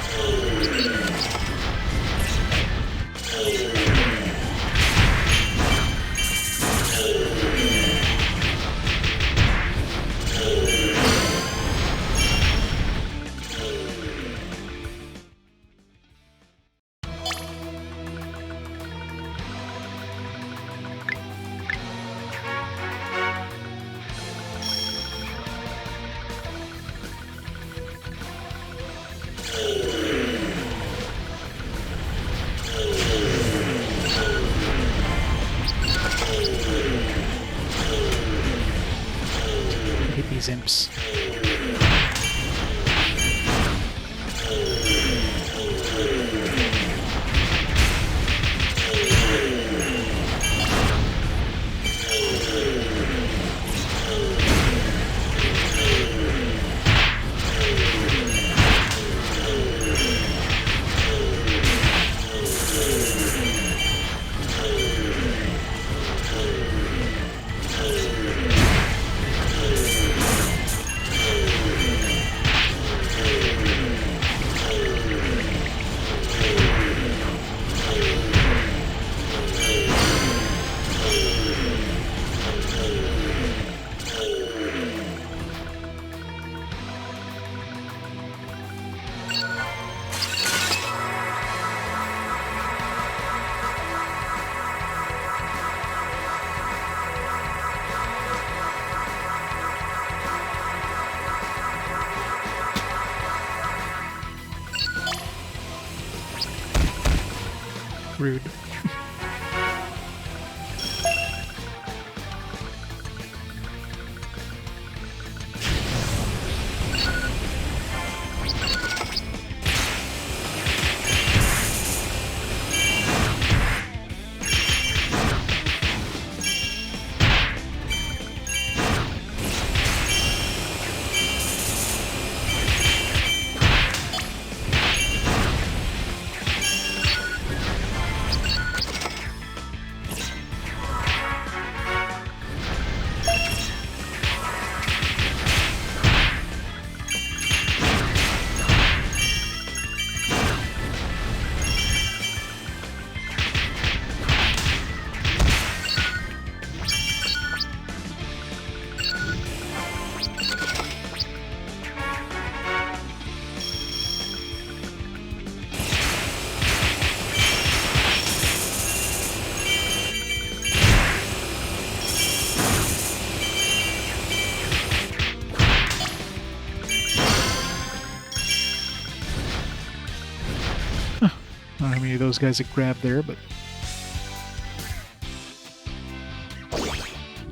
Rude. I don't know how many of those guys that grabbed there, but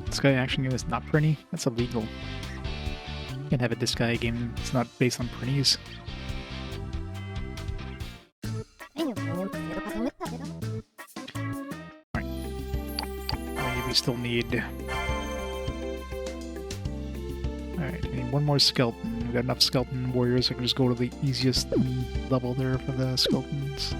Disgaea action game is not printy. That's illegal. You can't have a Disgaea game that's not based on printies. Alright. We still need... Alright, I need one more skeleton. We've got enough skeleton warriors. I can just go to the easiest level there for the skeletons.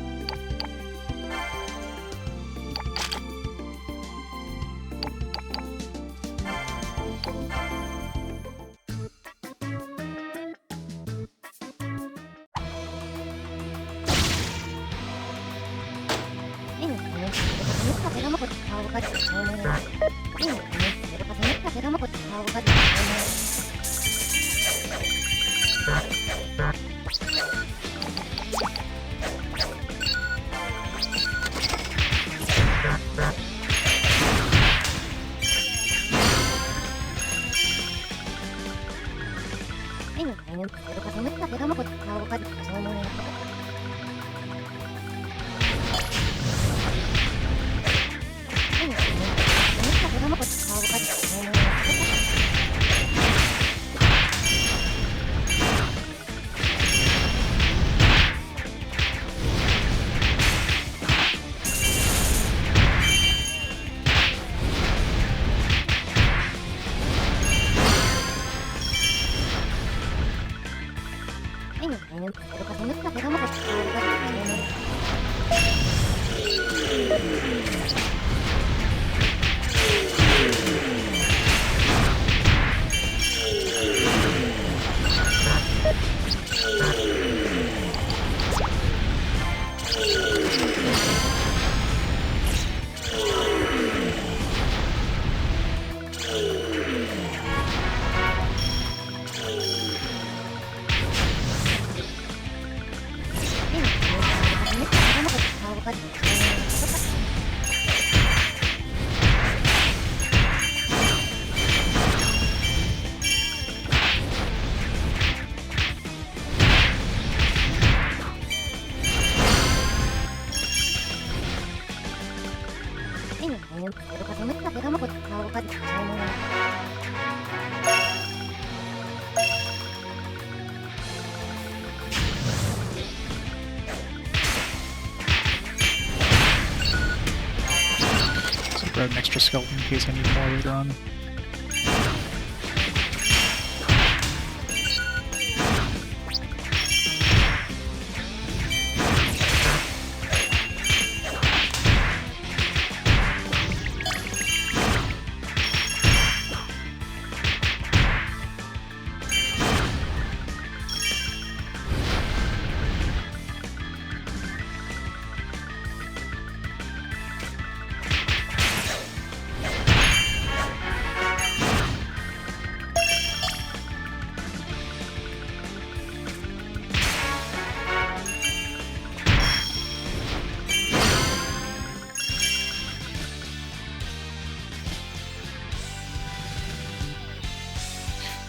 Grab an extra skeleton in case I need more later on.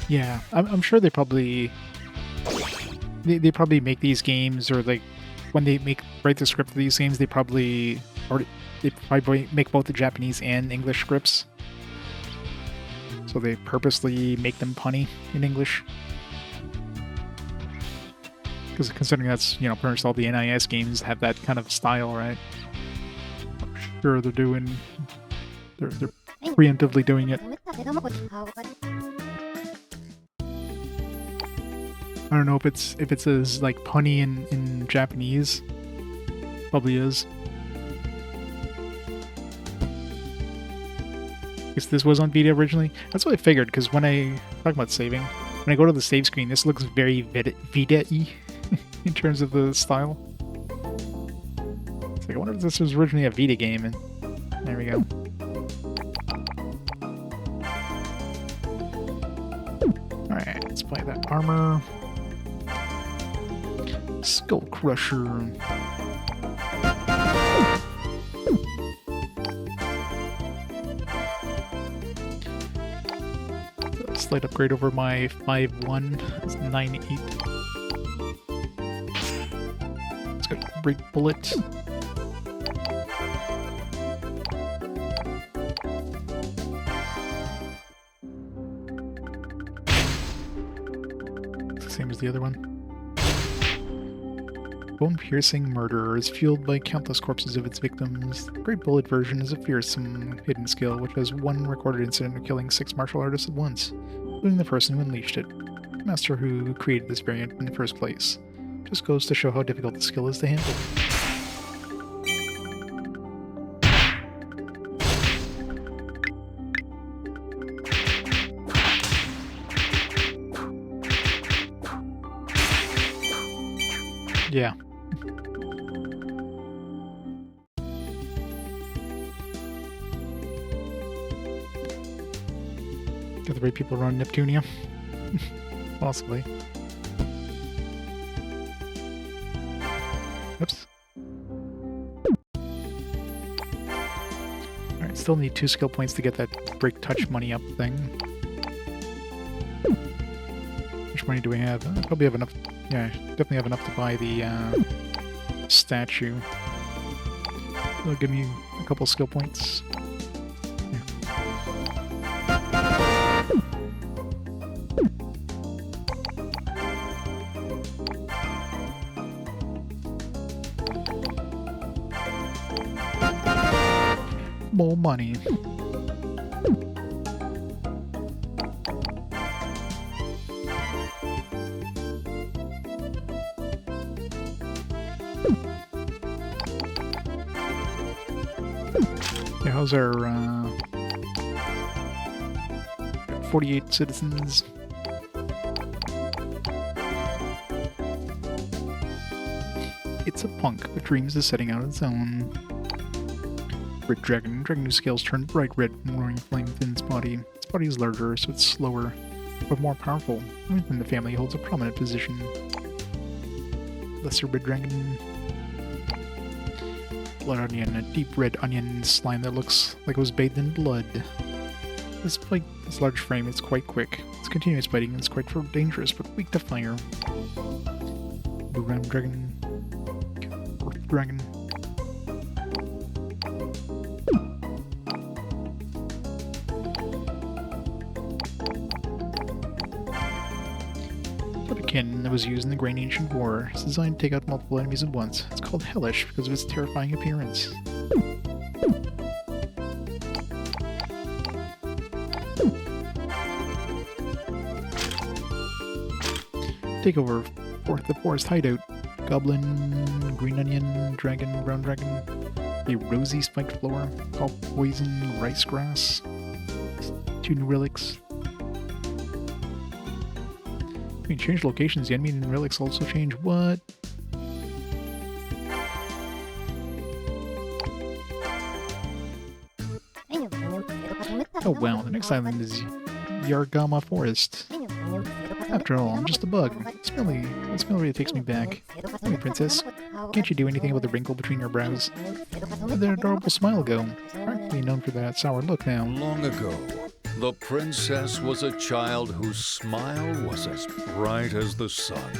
Yeah, I'm sure they probably make these games, or like when they write the script for these games, they probably make both the Japanese and English scripts. So they purposely make them punny in English. Because considering that's, you know, pretty much all the NIS games have that kind of style, right? I'm sure they're preemptively doing it. I don't know if it's as like punny in Japanese. Probably is. I guess this was on Vita originally. That's what I figured, because when I talk about saving, when I go to the save screen, this looks very Vita-y in terms of the style. It's like, I wonder if this was originally a Vita game, and there we go. Alright, let's buy that armor. Skull Crusher. Slight upgrade over my 5-1. It's 9-8. Let's go break bullet. It's the same as the other one. Bone-piercing murder is fueled by countless corpses of its victims. The Great Bullet version is a fearsome hidden skill which has one recorded incident of killing 6 martial artists at once, including the person who unleashed it. The master who created this variant in the first place. Just goes to show how difficult the skill is to handle. Yeah. Got the right people around Neptunia? Possibly. Oops. Alright, still need 2 skill points to get that break touch money up thing. How much money do we have? Probably have enough. Yeah, definitely have enough to buy the statue. It'll give me a couple skill points. More money. Yeah, how's our 48 citizens? It's a punk, but dreams of setting out its own. Red Dragon. Dragon whose scales turn bright red from roaring flame within its body. Its body is larger, so it's slower, but more powerful. Within the family holds a prominent position. Lesser Red Dragon. Blood onion, a deep red onion slime that looks like it was bathed in blood. Despite this large frame, it's quite quick. Its continuous biting is quite dangerous, but weak to fire. Blue Round Dragon. Earth Dragon. Cannon that was used in the Great Ancient War. It's designed to take out multiple enemies at once. It's called Hellish because of its terrifying appearance. Take over the forest hideout. Goblin, Green Onion, Dragon, Brown Dragon. A rosy spiked floor called Poison Rice Grass. 2 new relics. You can change locations, the enemy and relics also change. What? Oh wow, the next island is Yargama Forest. After all, I'm just a bug. Smell really takes me back. Hey, princess, can't you do anything about the wrinkle between your brows? Where'd that adorable smile go? Practically known for that sour look now.
Long ago, the princess was a child whose smile was as bright as the sun.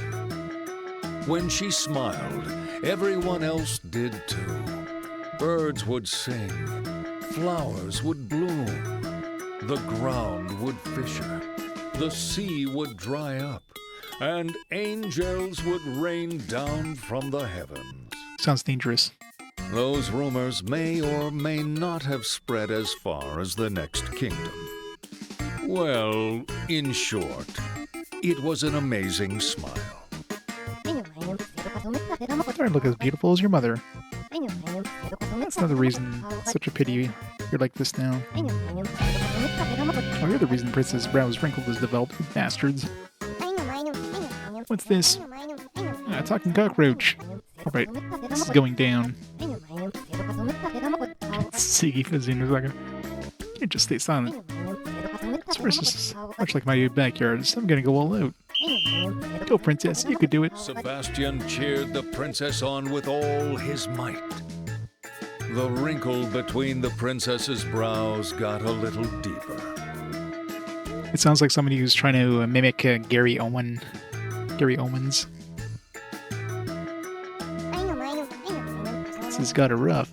When she smiled, Everyone else did too. Birds would sing, flowers would bloom, the ground would fissure, the sea would dry up, and angels would rain down from the heavens.
Sounds dangerous.
Those rumors may or may not have spread as far as the next kingdom. Well, in short, it was an amazing smile.
I look as beautiful as your mother. That's another reason. It's such a pity you're like this now. Oh, you're the reason Princess Brow's wrinkled as developed, you bastards. What's this? A talking cockroach. Alright, this is going down. Siggy Fazinazaka. Can't just stay silent. This place is much like my backyard, so I'm gonna go all out. Go, princess, you could do it.
Sebastian cheered the princess on with all his might. The wrinkle between the princess's brows got a little deeper.
It sounds like somebody who's trying to mimic Gary Owens. This has got her rough.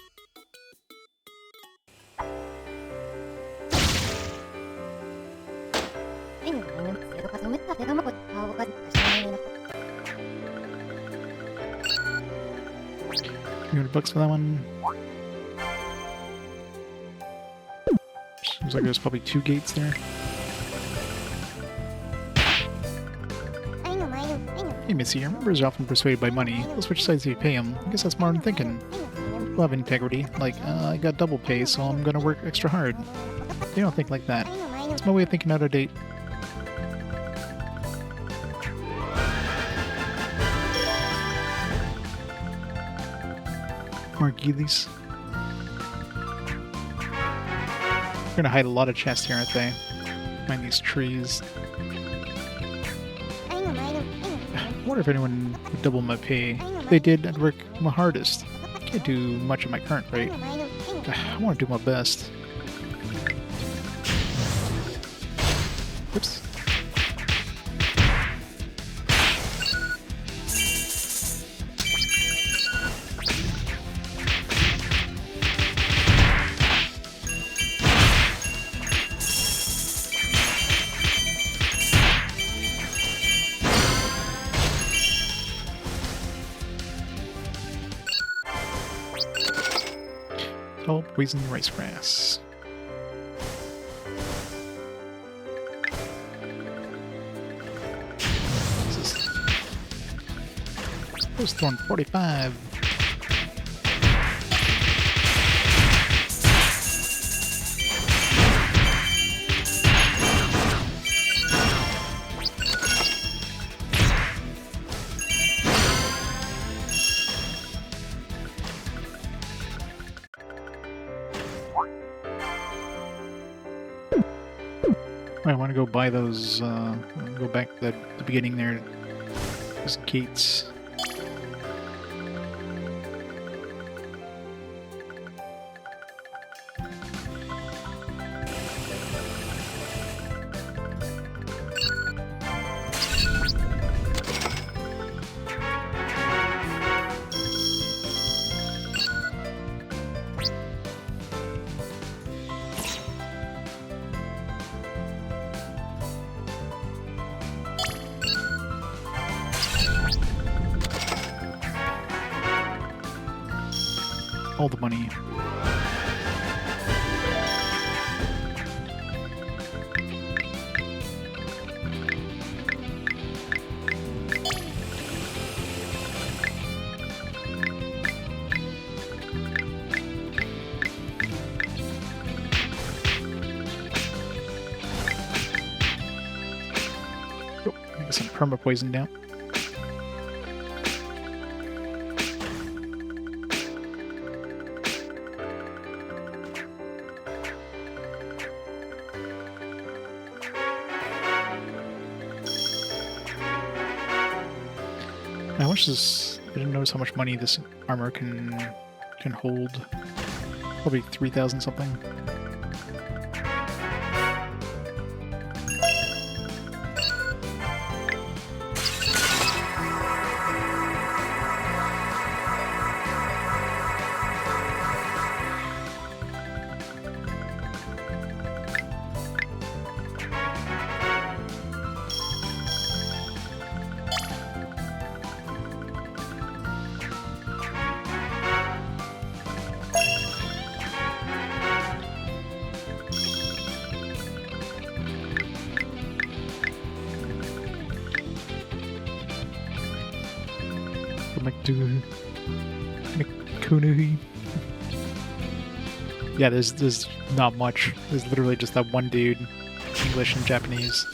$300 for that one. Seems like there's probably 2 gates there. Hey Missy, your members are often persuaded by money. They'll switch sides if you pay them. I guess that's modern thinking. People have integrity. Like, I got double pay, so I'm gonna work extra hard. They don't think like that. It's my way of thinking out of date. More ghillies. They're gonna hide a lot of chests here, aren't they? Behind these trees. I wonder if anyone would double my pay. If they did, I'd work my hardest. Can't do much at my current rate. I want to do my best. Oops. Oh, poison rice grass. Post thorn 45. I want to go buy those, go back to the beginning there. Those gates. All the money. Oh, I got some perma poison down. I wish this. I didn't notice how much money this armor can hold. Probably 3,000 something. Kunuhi. Yeah, there's not much. There's literally just that one dude, English and Japanese.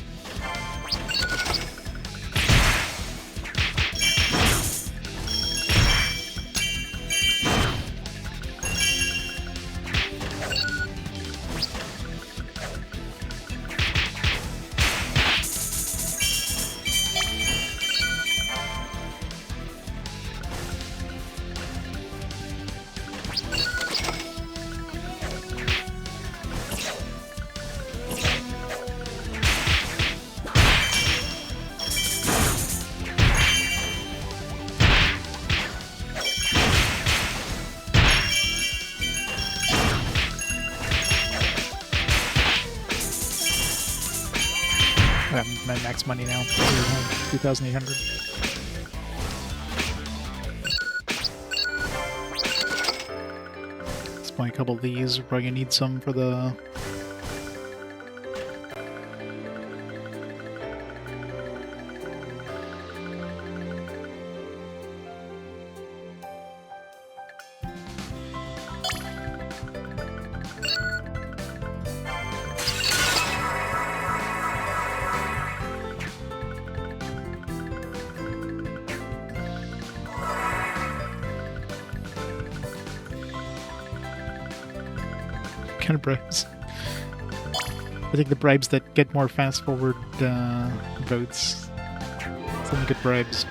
I'm at max money now. 2,800. Let's buy a couple of these. We're probably gonna need some for the. Kind of bribes. I think the bribes that get more fast forward votes. Some good bribes.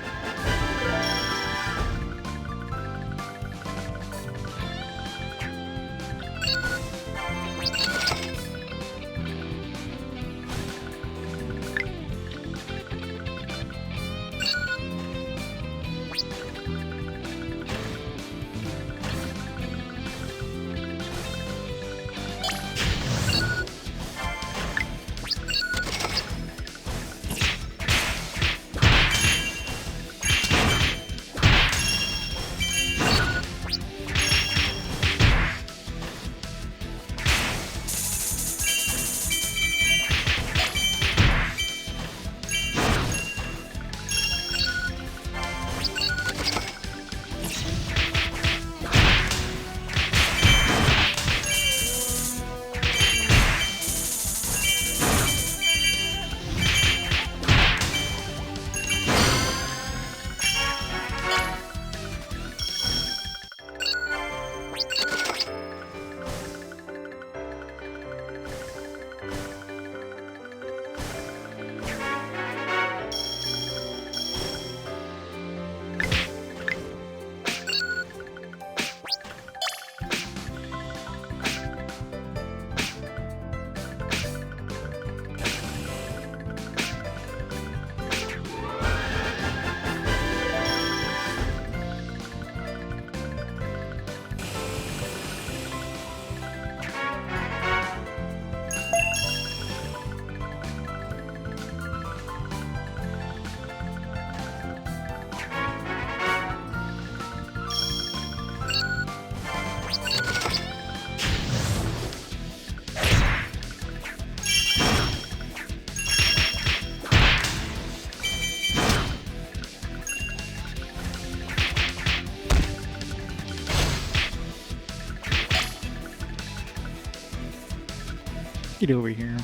Get over here.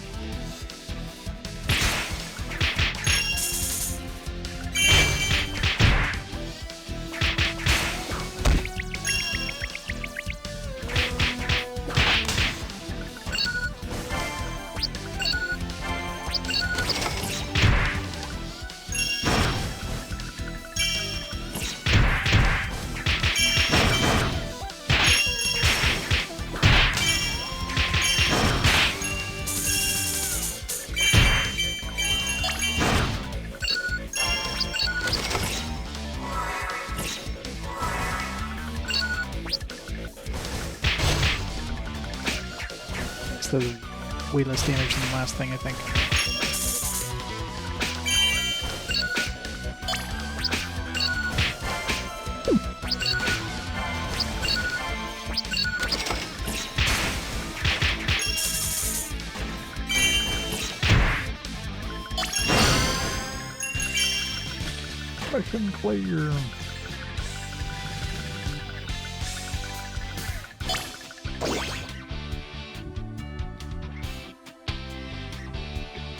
Does way less damage than the last thing, I think. I can clear.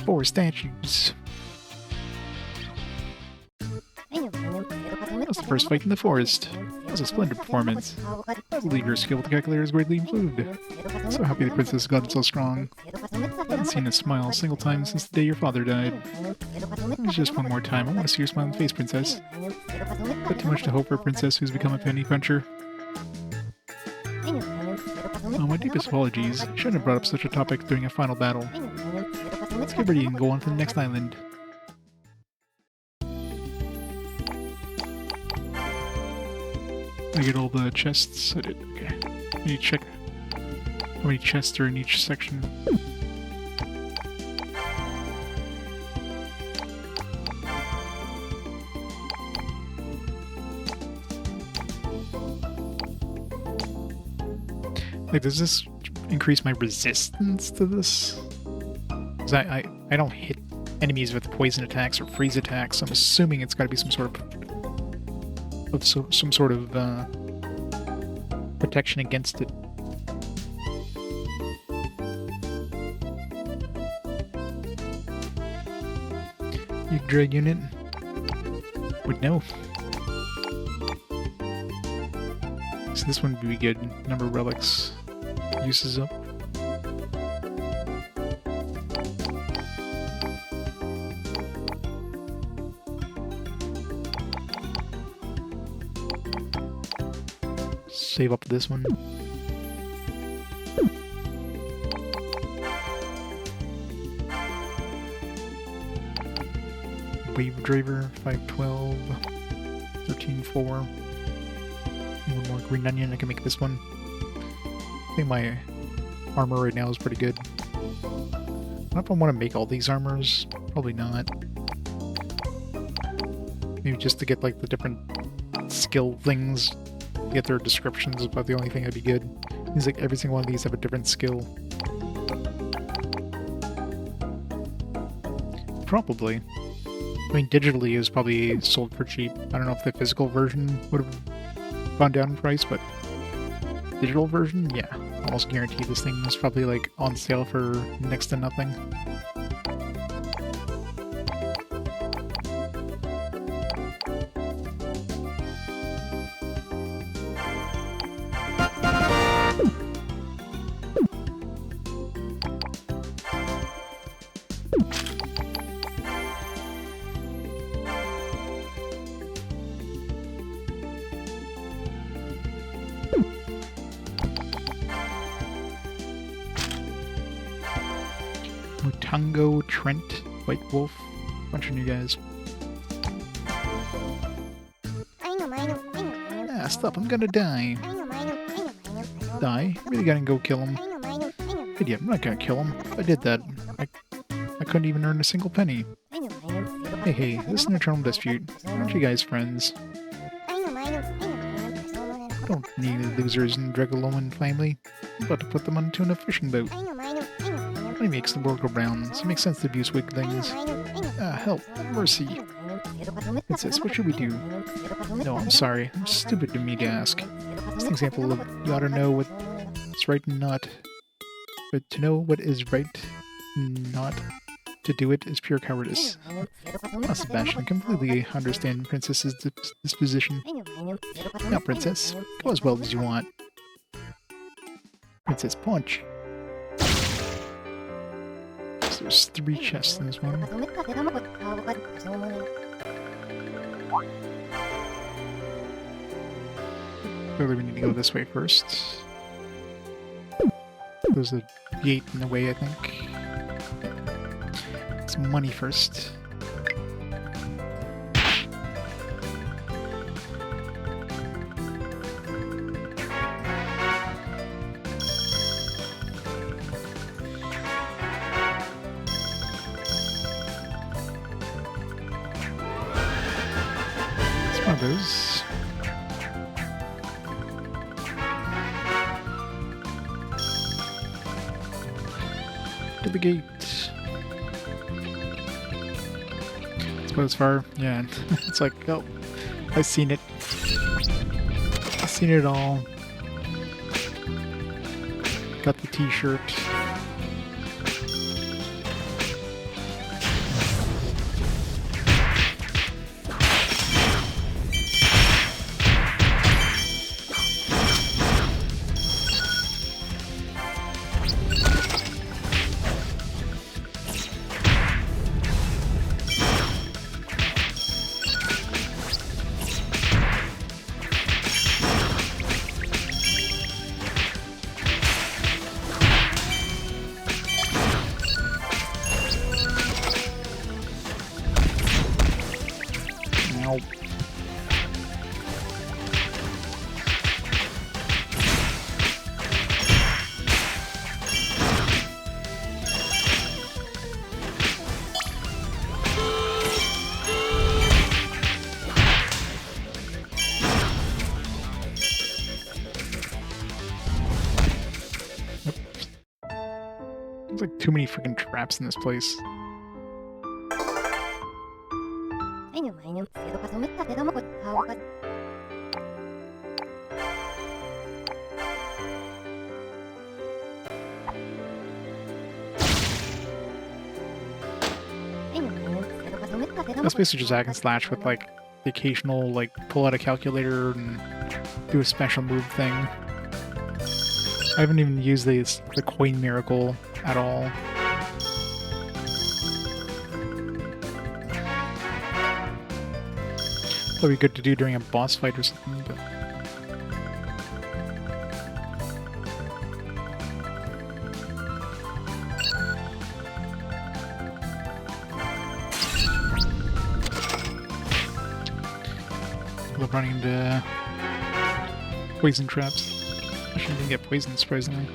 4 statues. That was the first fight in the forest. It was a splendid performance. I believe your skill with the calculator is greatly improved. So happy the princess got so strong. I haven't seen a smile a single time since the day your father died. Just one more time. I want to see your smiling face, princess. But too much to hope for a princess who's become a penny cruncher. Oh, my deepest apologies. I shouldn't have brought up such a topic during a final battle. Let's get ready and go on to the next island. I get all the chests. I did. Okay. I need to check how many chests are in each section. Like, does this increase my resistance to this? Because I don't hit enemies with poison attacks or freeze attacks, so I'm assuming it's got to be some sort of protection against it. You drag unit would know. So this one would be good. Number of relics. Uses up. Save up this one. Wave Driver, 512, 13.4. One more green onion, I can make this one. I think my armor right now is pretty good. I don't know if I want to make all these armors. Probably not. Maybe just to get like the different skill things. Get their descriptions is about the only thing that'd be good. Seems like every single one of these have a different skill. Probably. I mean, digitally it was probably sold for cheap. I don't know if the physical version would have gone down in price, but digital version, yeah. Almost guarantee this thing was probably like on sale for next to nothing. Mutango, Trent, White Wolf, bunch of new guys. Ah, stop, I'm gonna die. Die? Really gotta go kill him. Idiot, I'm not gonna kill him. If I did that, I couldn't even earn a single penny. Hey, this is an internal dispute. Aren't you guys friends? Don't need losers in Dragoloan family. I'm about to put them on a tuna fishing boat. Money makes the world go round, so it makes sense to abuse weak things. Help. Mercy. Princess, what should we do? No, I'm sorry. I'm stupid to me to ask. It's an example of you ought to know what's right and not. But to know what is right and not to do it is pure cowardice. Sebastian, completely understand Princess's disposition. Now, Princess, go as well as you want. Princess, punch. So there's 3 chests in this one. Clearly we need to go this way first. There's a gate in the way, I think. It's money first. It's one of those. To the gate. It's about as far. Yeah, it's like, oh, I've seen it. I've seen it all. Got the t-shirt. There's like too many freaking traps in this place. That's basically just hack and slash with like the occasional like pull out a calculator and do a special move thing. I haven't even used the coin miracle at all. That'd be good to do during a boss fight or something, but... love running into poison traps. I shouldn't even get poisoned, surprisingly.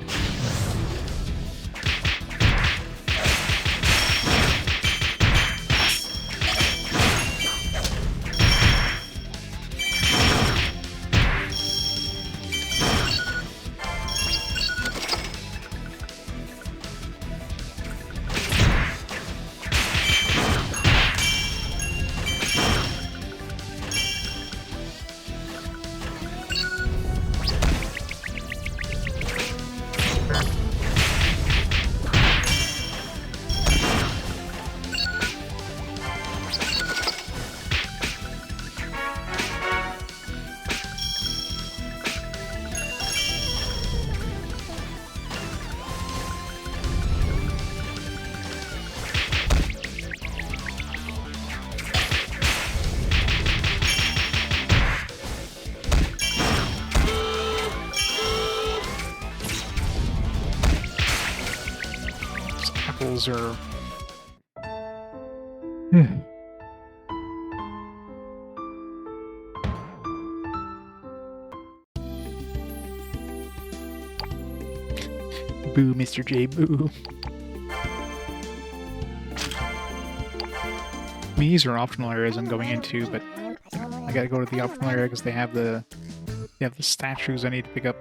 Are boo, Mr. J, boo. I mean, these are optional areas I'm going into, but I gotta go to the optional area because they have the statues I need to pick up.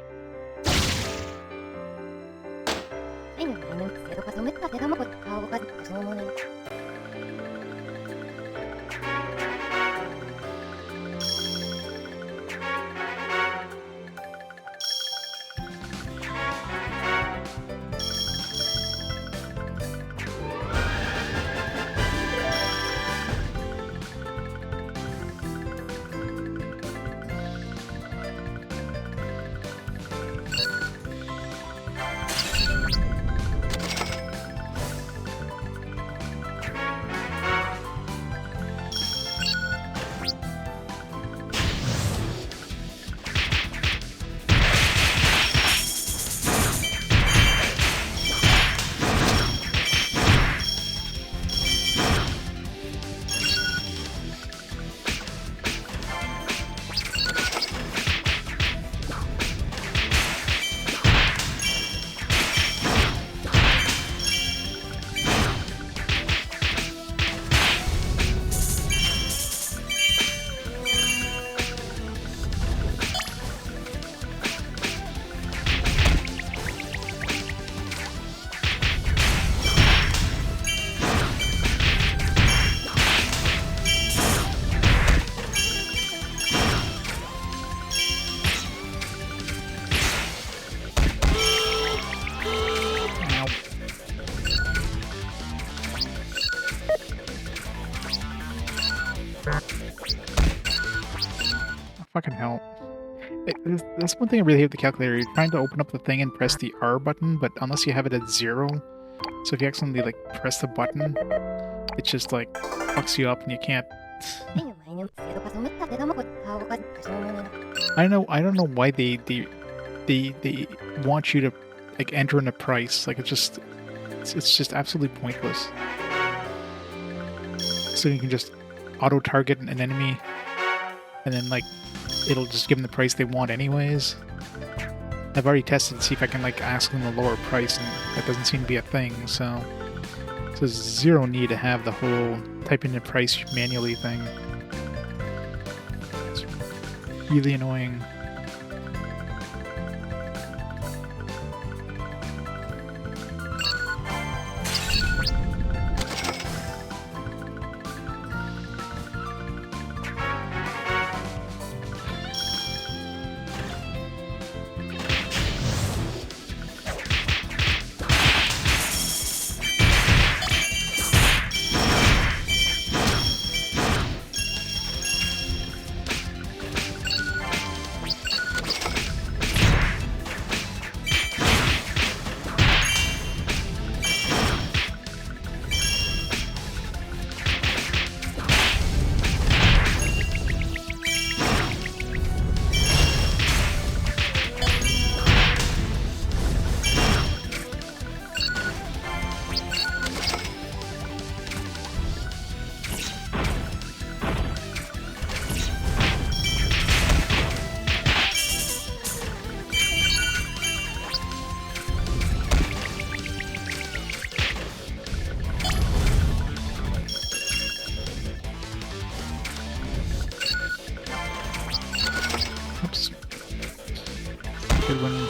Fucking hell. That's one thing I really hate with the calculator. You're trying to open up the thing and press the R button, but unless you have it at 0, so if you accidentally like press the button, it just like fucks you up and you can't. I don't know why they want you to like enter in a price. Like it's just absolutely pointless. So you can just auto target an enemy and then like it'll just give them the price they want anyways. I've already tested to see if I can like ask them a lower price, and that doesn't seem to be a thing, so there's zero need to have the whole type in the price manually thing. It's really annoying. Good one.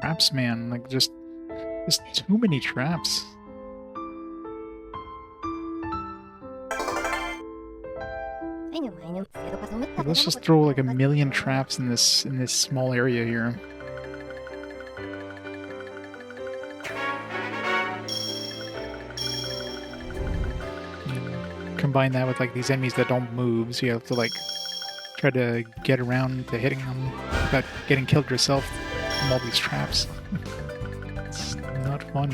Traps, man. Like, just too many traps. Like, let's just throw like 1,000,000 traps in this small area here. And combine that with like these enemies that don't move, so you have to like try to get around to hitting them without getting killed yourself from all these traps. It's not fun.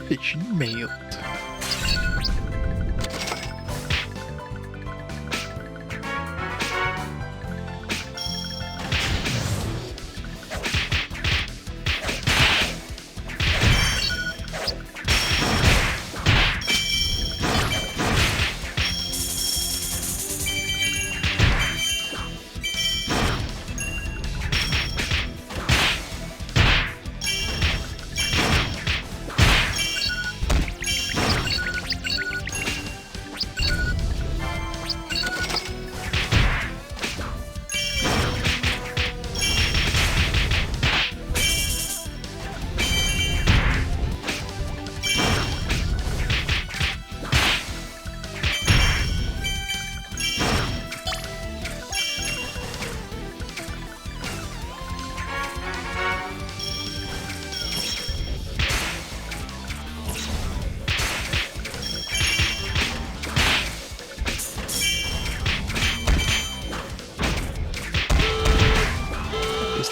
Fishing mailed.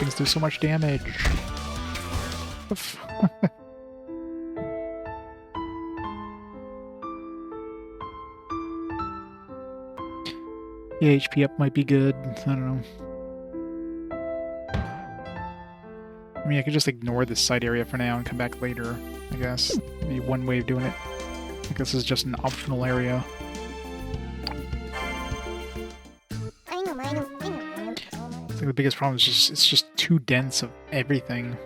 Things do so much damage. The HP up might be good. I don't know. I mean, I could just ignore this side area for now and come back later, I guess. Maybe one way of doing it. I think this is just an optional area. I think the biggest problem is it's just too dense of everything.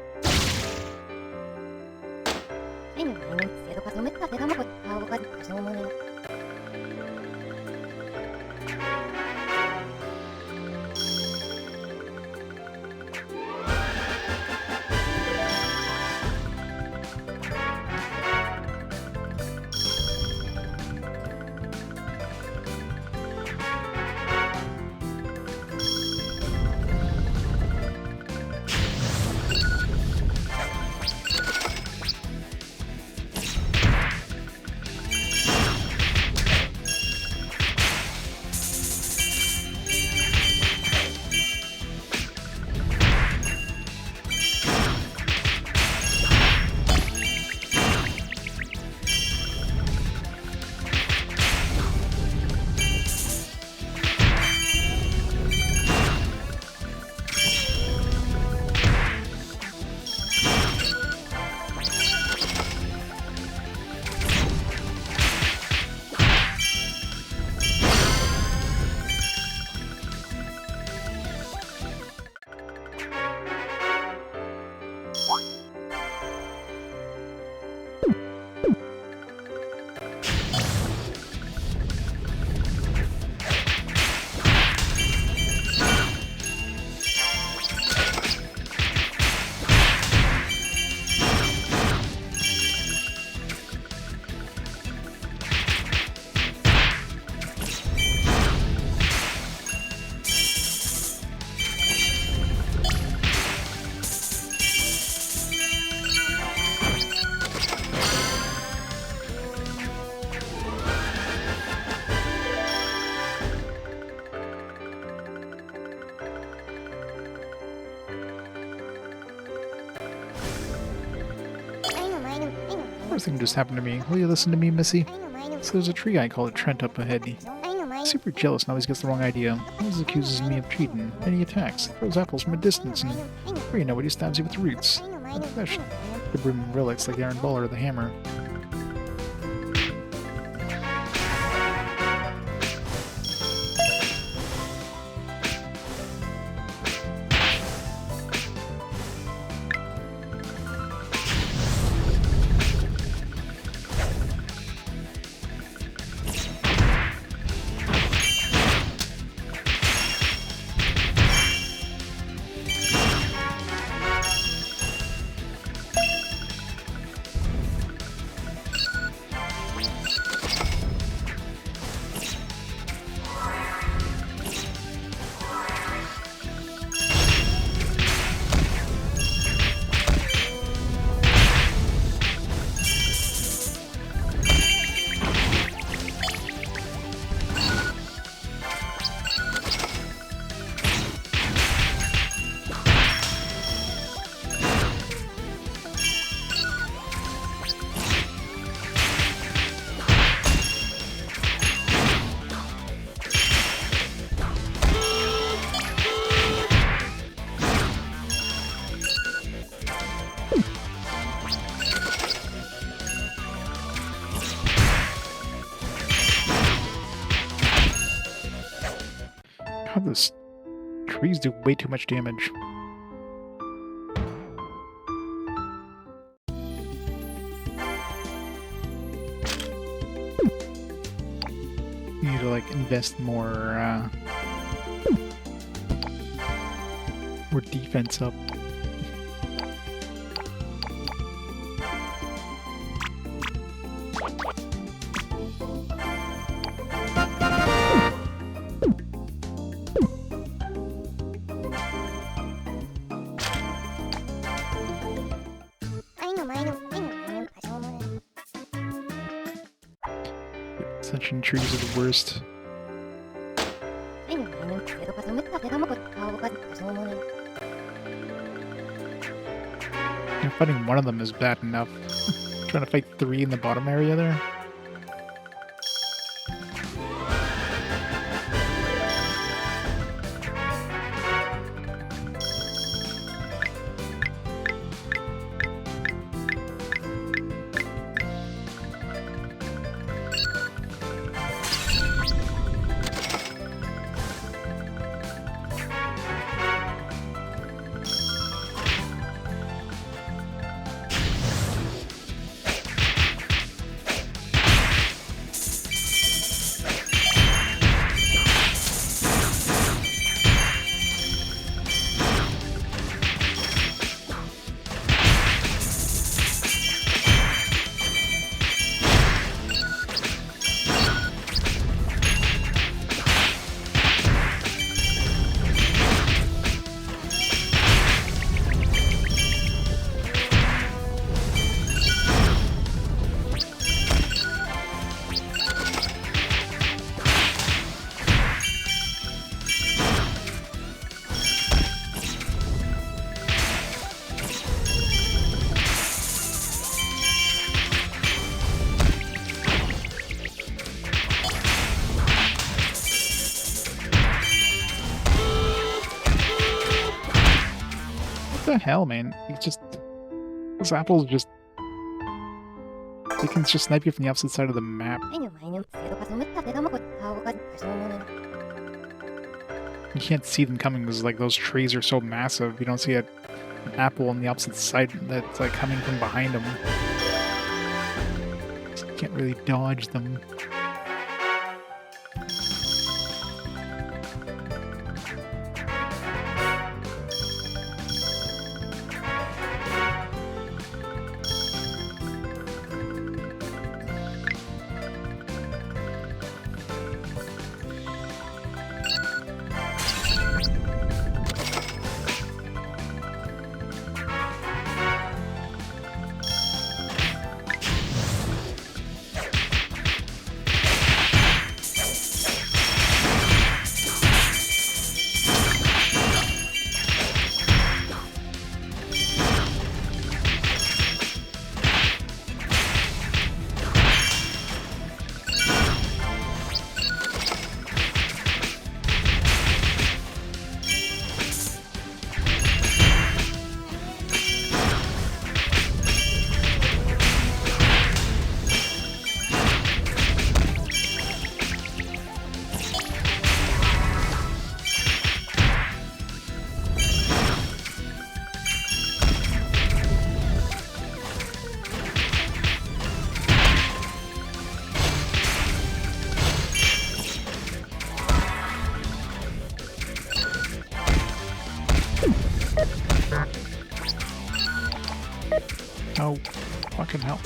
Something just happened to me. Will you listen to me, Missy? So there's a tree guy called Trent up ahead. super jealous and always gets the wrong idea. Always accuses me of cheating. And he attacks, throws apples from a distance, and before you know it, he stabs you with roots. The broom relics like Iron Ball or the hammer. God, those trees do way too much damage. You need to, like, invest more defense up. Ascension trees are the worst. Fighting one of them is bad enough. Trying to fight 3 in the bottom area there. What the hell, man? It's just... Those apples just... They can just snipe you from the opposite side of the map. You can't see them coming because, like, those trees are so massive. You don't see an apple on the opposite side that's, like, coming from behind them. So you can't really dodge them. No. Fucking hell.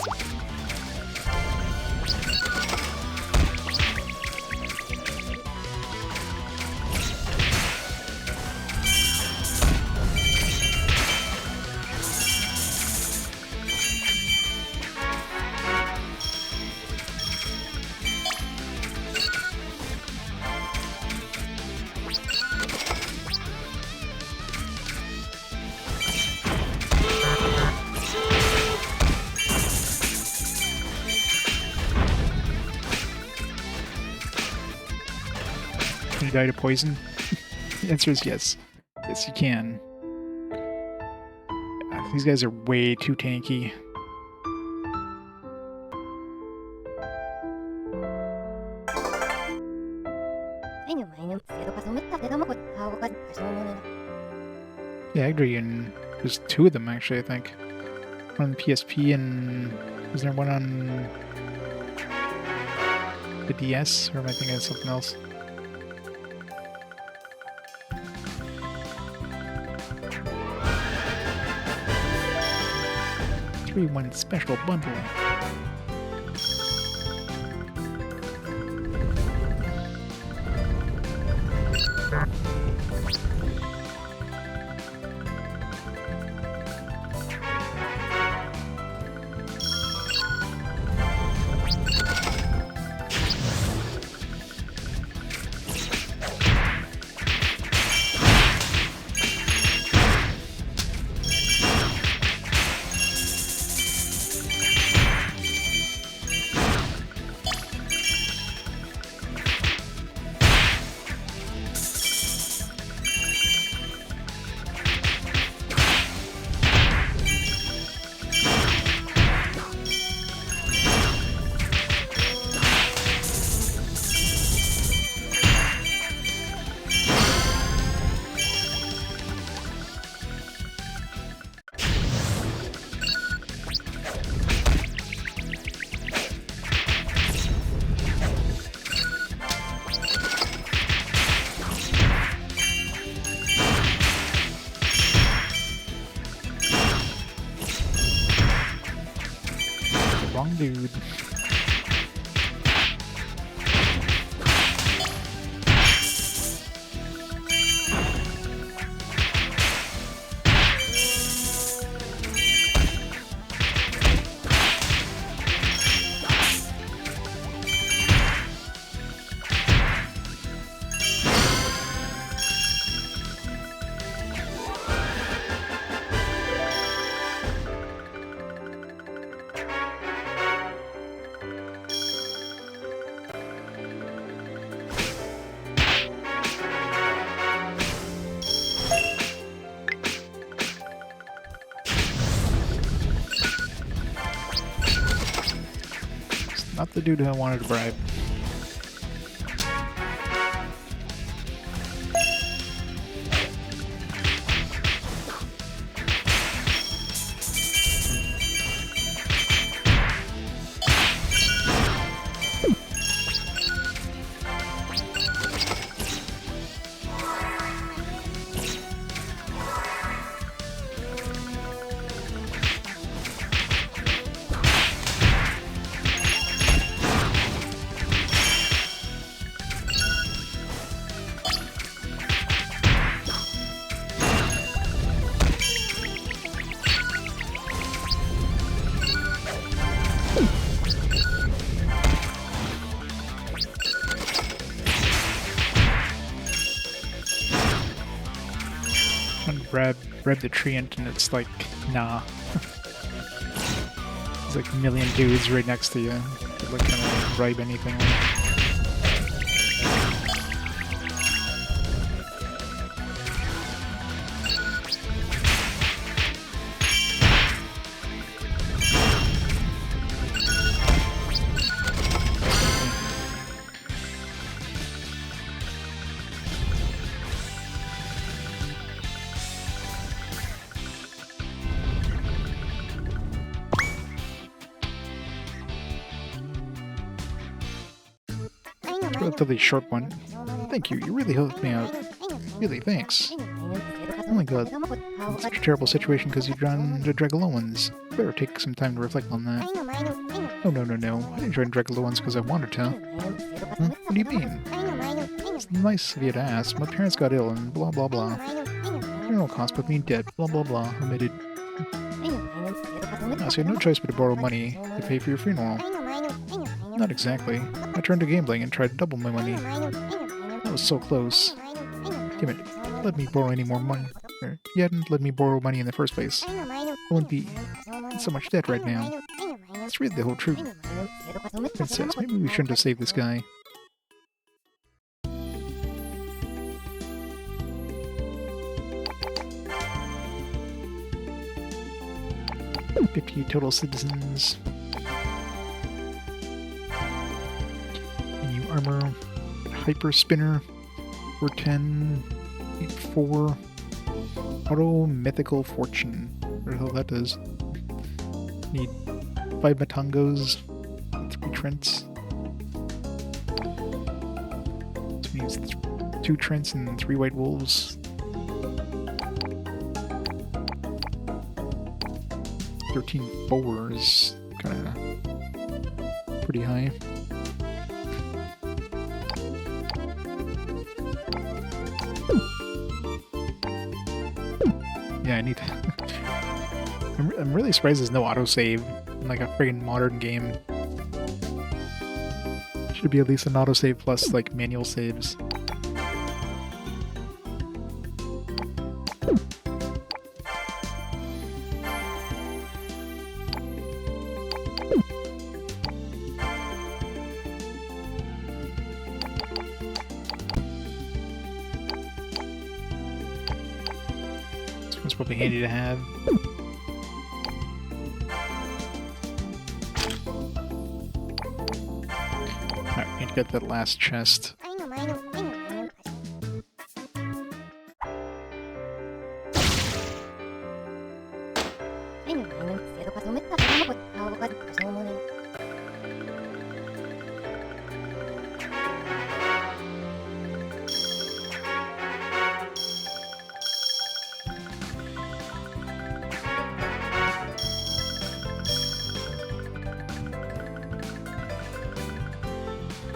Can you die to poison? The answer is yes. Yes, you can. These guys are way too tanky. Yeah, I agree. And there's two of them actually, I think. One on PSP and is there one on the DS? Or am I thinking of something else? One special bundle. Wrong dude. Not the dude who I wanted to bribe. Grab the treant and it's like, nah. There's like a million dudes right next to you. They're like gonna bribe anything. Relatively short one. Thank you, you really helped me out. Really, thanks. Oh my god. It's such a terrible situation because you joined the Dragoloans. Better take some time to reflect on that. Oh, no. I didn't join Dragoloans because I wanted to. Huh? What do you mean? It's nice of you to ask. My parents got ill and blah blah blah. Funeral cost put me in debt. Blah blah blah. Omitted. So you had no choice but to borrow money to pay for your funeral. Not exactly. I turned to gambling and tried to double my money. That was so close. Damn it. Let me borrow any more money. You hadn't let me borrow money in the first place. I wouldn't be in so much debt right now. It's really the whole truth. Princess, maybe we shouldn't have saved this guy. $50 total citizens. New armor. Hyper spinner. 410. 84. Auto mythical fortune. What the hell that does. Need 5 Matangos. 3 Trents. This means 2 Trents and 3 White Wolves. 13 fours, kind of pretty high. Yeah, I need to. I'm really surprised there's no autosave in like a friggin' modern game. Should be at least an autosave plus like manual saves. It's probably handy to have. Alright, need to get that last chest.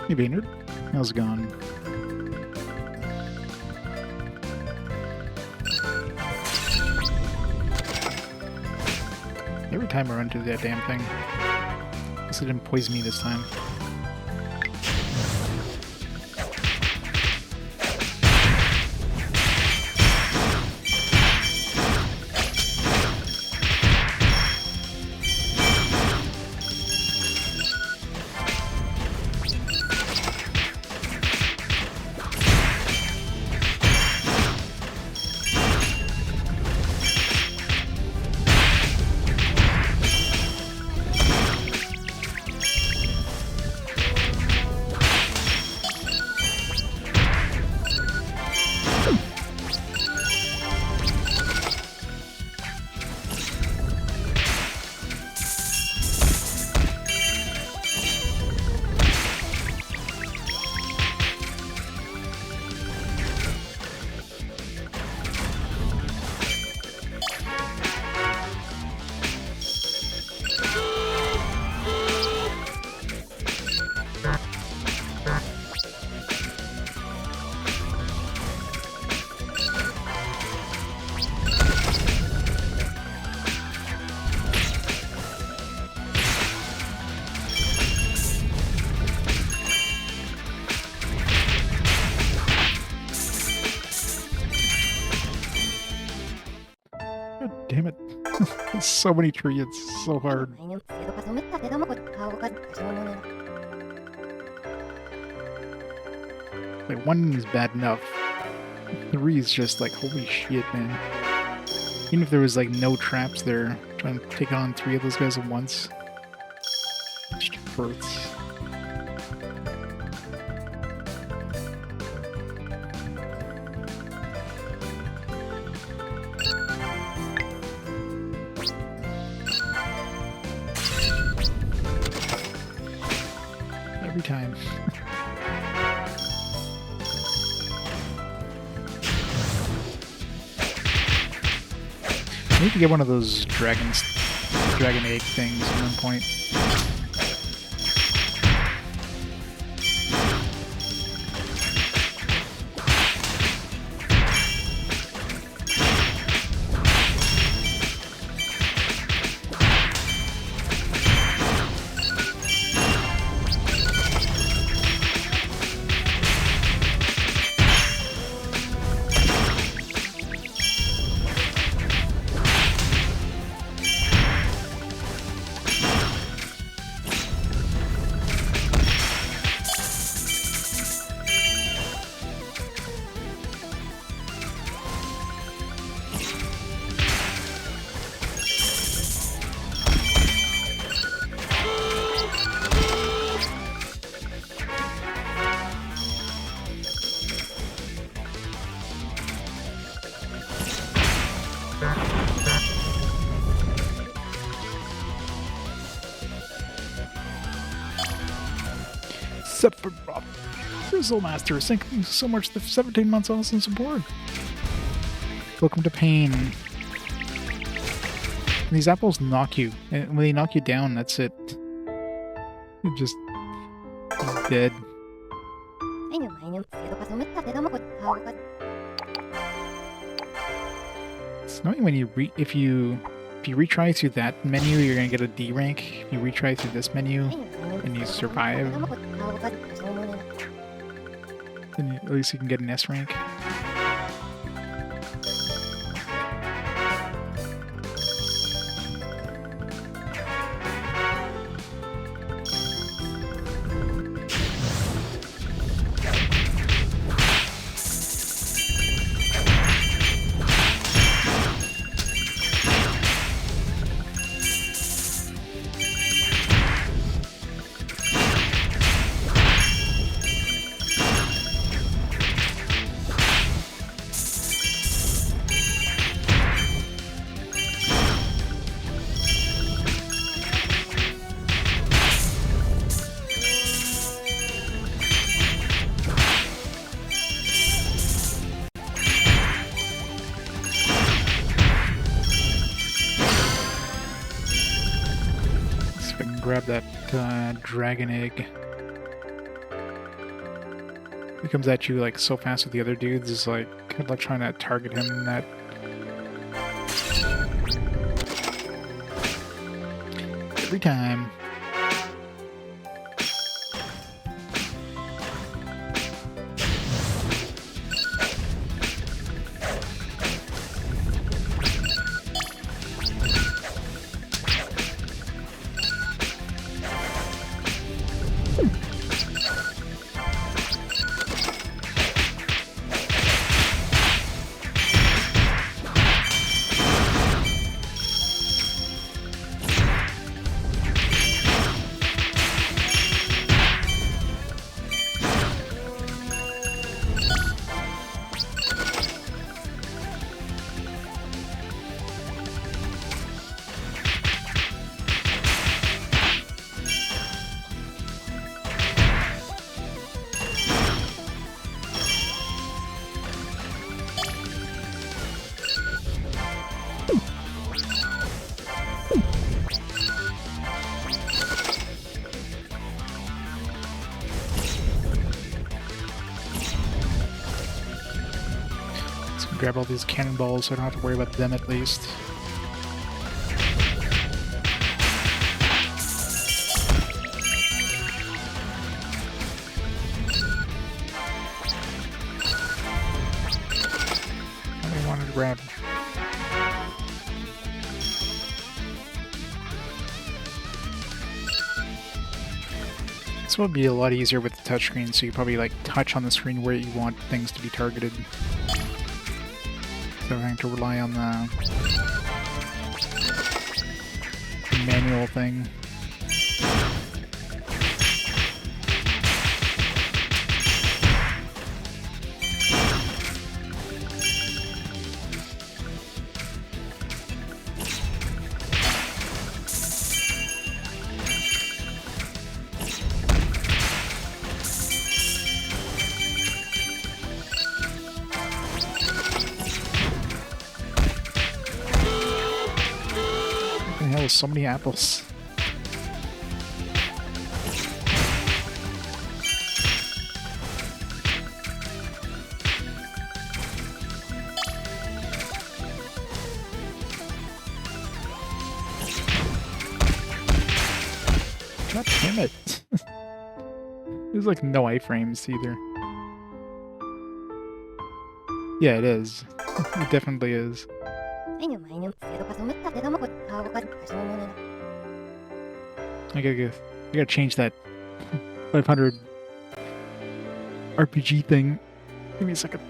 Hey Baynard, how's it going? Every time I run into that damn thing. I guess it didn't poison me this time. Damn it. There's so many trees, it's so hard. Like, 1 is bad enough. 3 is just like, holy shit, man. Even if there was like no traps there, trying to take on 3 of those guys at once. It just hurts. Every time. I need to get one of those dragon egg things at one point. Except for Rob Grizzle Master, thank you so much for the 17 months awesome support. Welcome to pain. These apples knock you, and when they knock you down, that's it. You're just dead. It's annoying when if you retry through that menu, you're gonna get a D rank. If you retry through this menu and you survive, then at least you can get an S rank. Grab that dragon egg. He comes at you like so fast with the other dudes. It's like good luck trying to target him in that. Every time. Grab all these cannonballs so I don't have to worry about them at least. I wanted to grab. This would be a lot easier with the touchscreen, so you probably like touch on the screen where you want things to be targeted. So having to rely on the manual thing. Oh, so many apples. God damn it. There's like no iframes either. Yeah, it is. It definitely is. I gotta change that 500 RPG thing. Give me a second.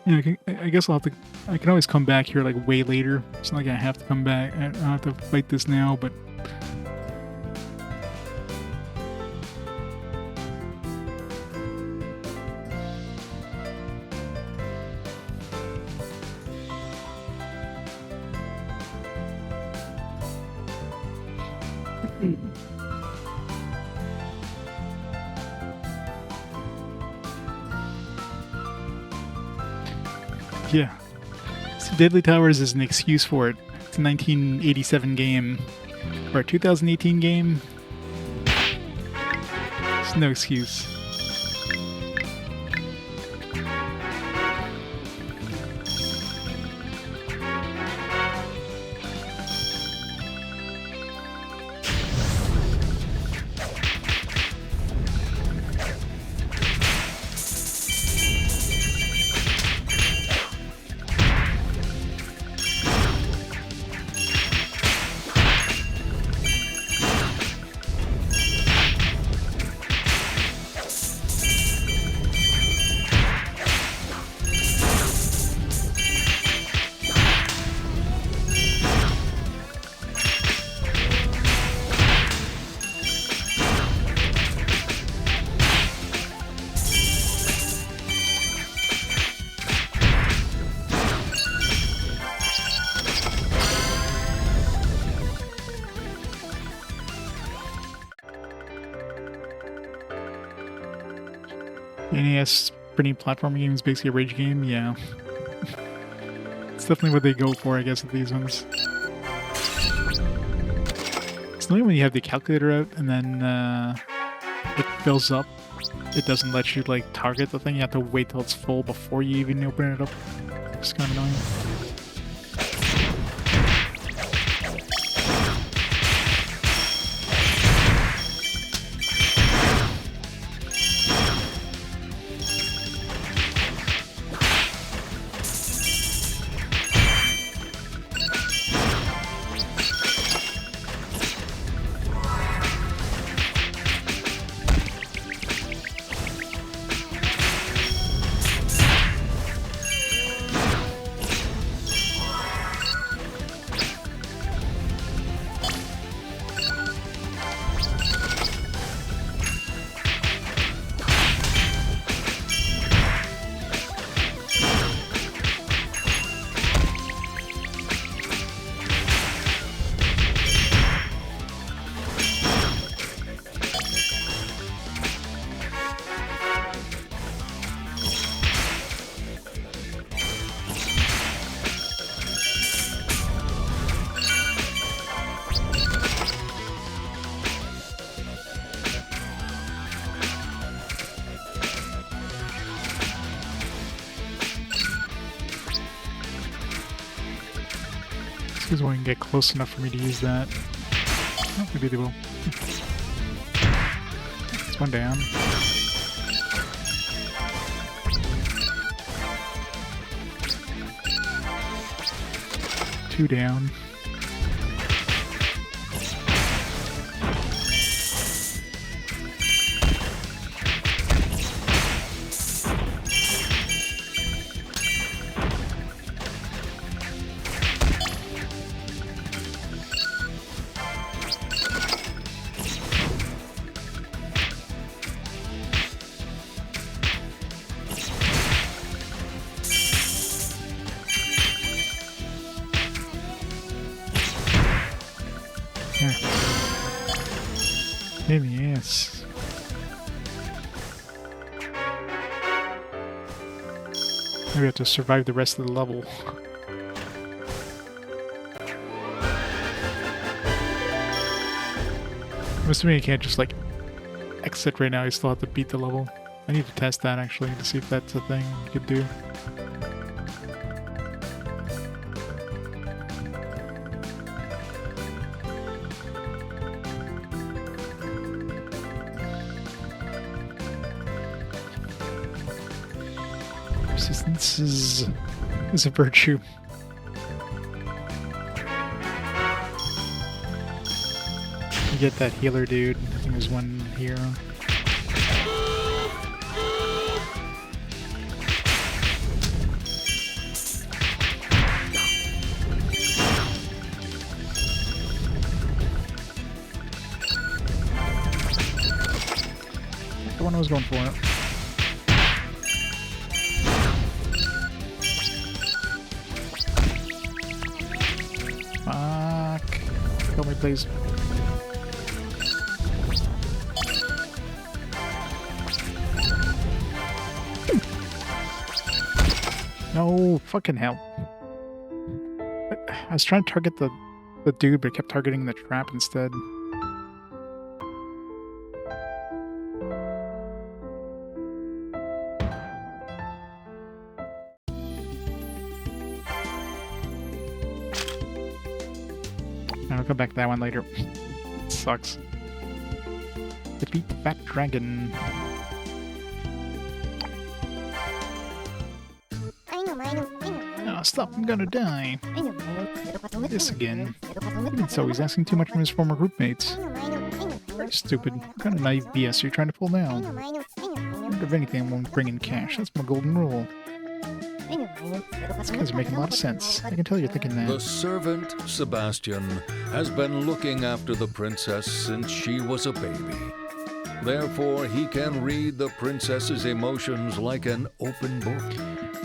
Yeah, I guess I'll have to. I can always come back here like way later. It's not like I have to come back. I don't have to fight this now, but. Yeah. So Deadly Towers is an excuse for it. It's a 1987 game. Or a 2018 game. It's no excuse. NES pretty platforming game is basically a rage game, yeah. It's definitely what they go for, I guess, with these ones. It's only when you have the calculator out and then it fills up, it doesn't let you like target the thing. You have to wait till it's full before you even open it up. It's kind of annoying. This one can get close enough for me to use that. Oh, maybe they will. It's one down. Two down. Pain in the ass. Maybe I have to survive the rest of the level. I'm assuming you can't just like exit right now. You still have to beat the level. I need to test that actually to see if that's a thing you could do. Persistence is a virtue. You get that healer dude. I think there's one here. The one I was going for. Fuck. Help me, please. No, fucking hell. I was trying to target the dude, but it kept targeting the trap instead. I'll come back to that one later. Sucks. Defeat Fat Dragon. Oh, stop, I'm gonna die. This again. It's always asking too much from his former groupmates. Very stupid. What kind of naive BS are you trying to pull now? I wonder if anything I won't bring in cash. That's my golden rule. These guys are making a lot of sense. I can tell you're thinking that.
The servant, Sebastian, has been looking after the princess since she was a baby. Therefore, he can read the princess's emotions like an open book.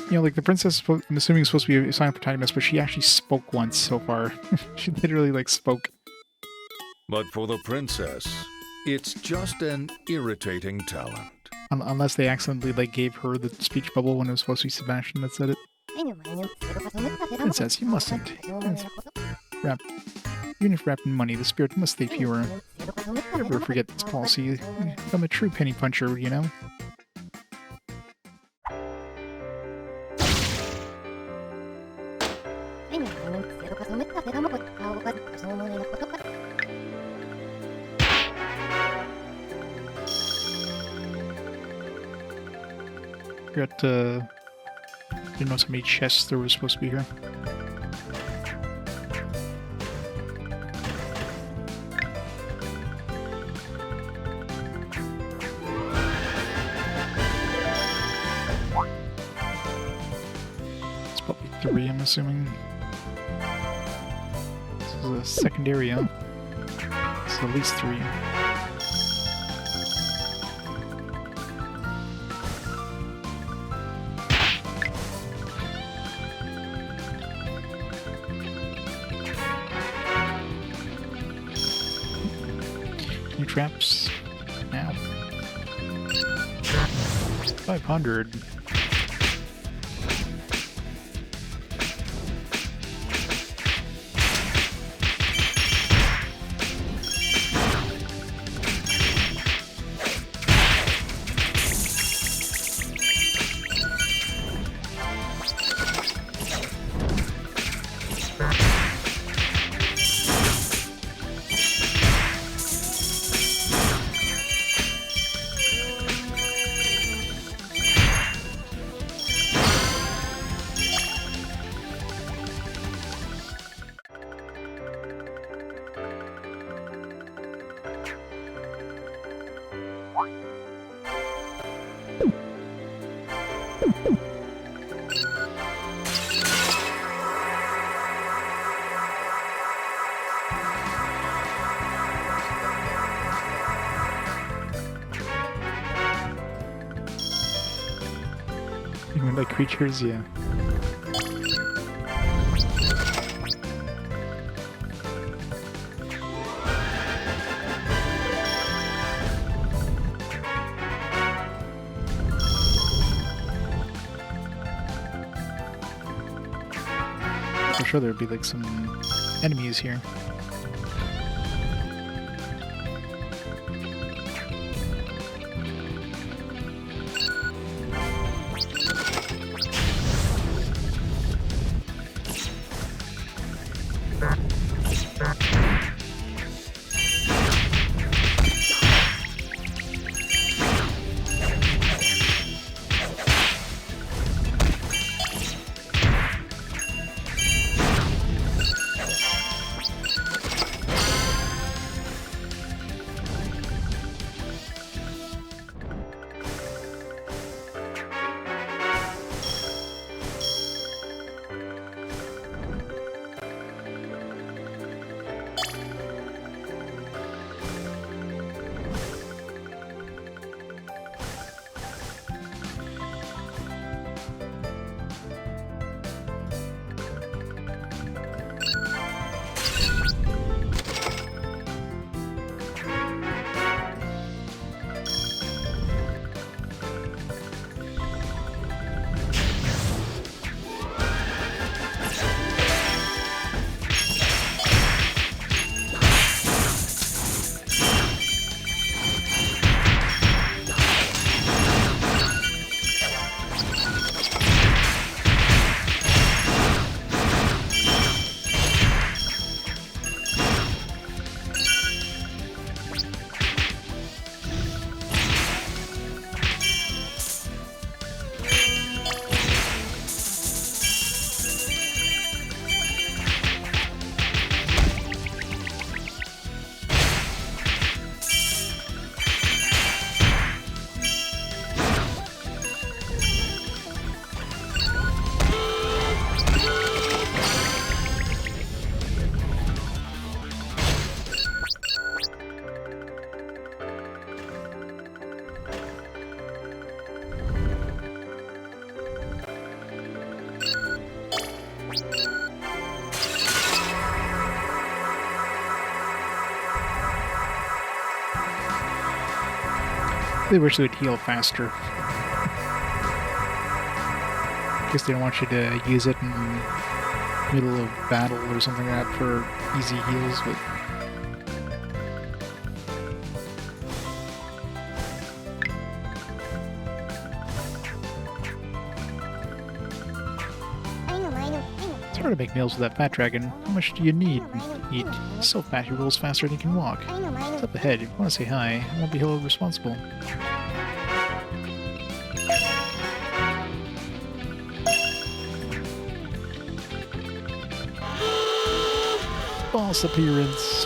You know, like the princess, I'm assuming is supposed to be a silent protagonist, but she actually spoke once so far. She literally, like, spoke.
But for the princess, it's just an irritating talent.
Unless they accidentally, like, gave her the speech bubble when it was supposed to be Sebastian that said it. Princess, you mustn't. Even if wrapped in money, the spirit must stay pure. Never forget this policy. I'm a true penny puncher, you know? Didn't know how many chests there was supposed to be here. It's probably 3, I'm assuming. This is a second area. It's at least 3. Traps now. 500. Like creatures, yeah. For sure there'd be like some enemies here. They wish they would heal faster. Guess they don't want you to use it in the middle of battle or something like that for easy heals, but... It's hard to make meals with that fat dragon. How much do you need? Eat. He's so fat he rolls faster than he can walk. It's up ahead. If you want to say hi, I won't be held responsible. Boss appearance.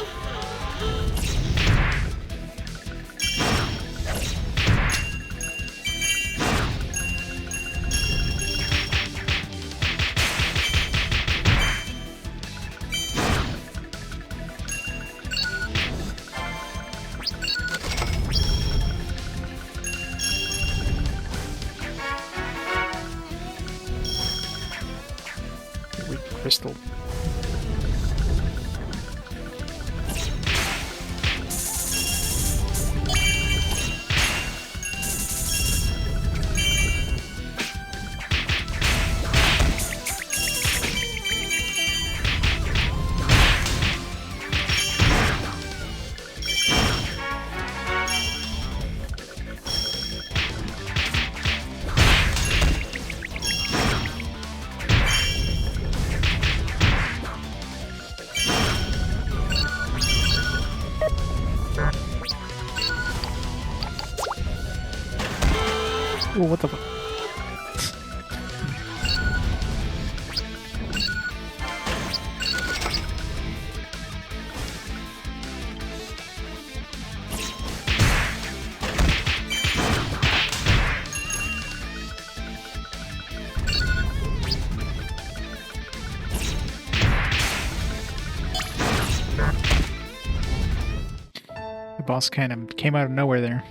Weak crystal. Oh, what the fuck? The boss kind of came out of nowhere there.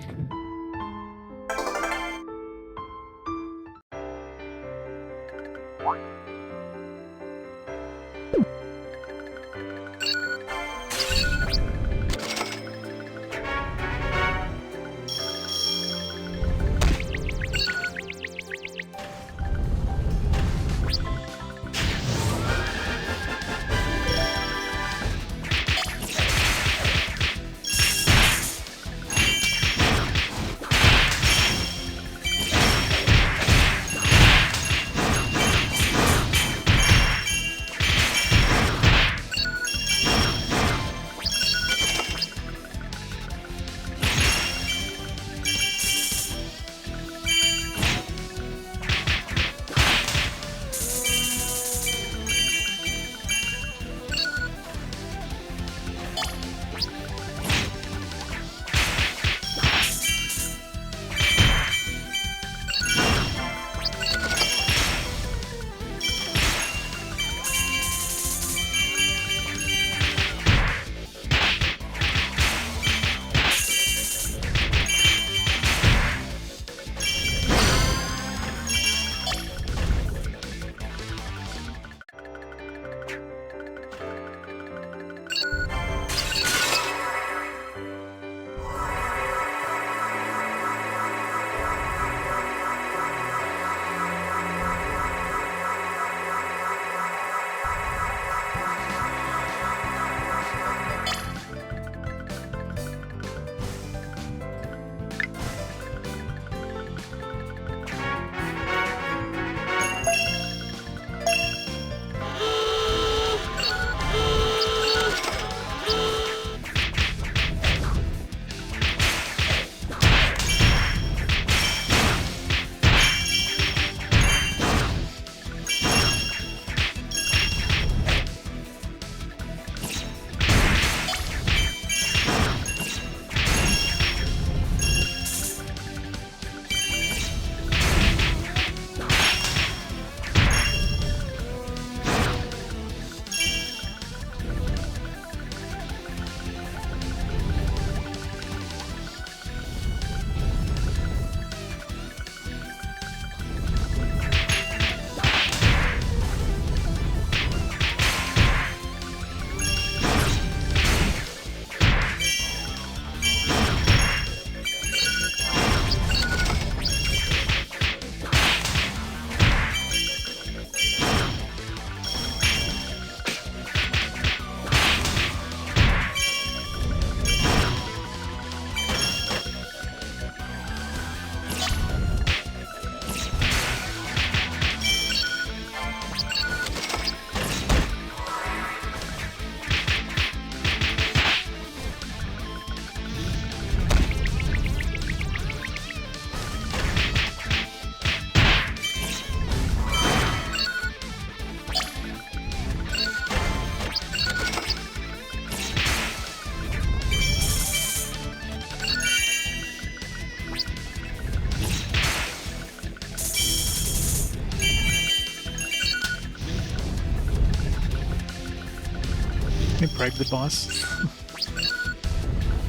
Can I bribe the boss?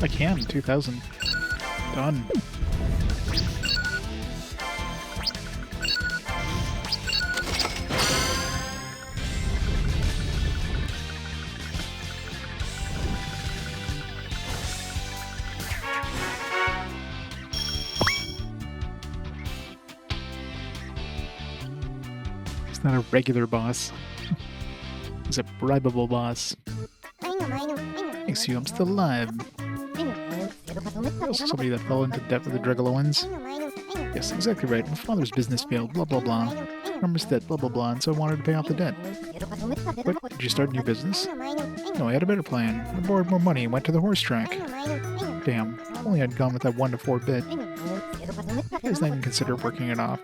I can. 2,000. Done. It's not a regular boss. It's a bribable boss. Thanks to you, I'm still alive. Also somebody that fell into debt with the Dragoloans. Yes, exactly right. My father's business failed, blah blah blah. Farmer's debt, blah blah blah, and so I wanted to pay off the debt. What? Did you start a new business? No, I had a better plan. I borrowed more money and went to the horse track. Damn, if only I'd gone with that 1 to 4 bit. You guys not even consider working it off.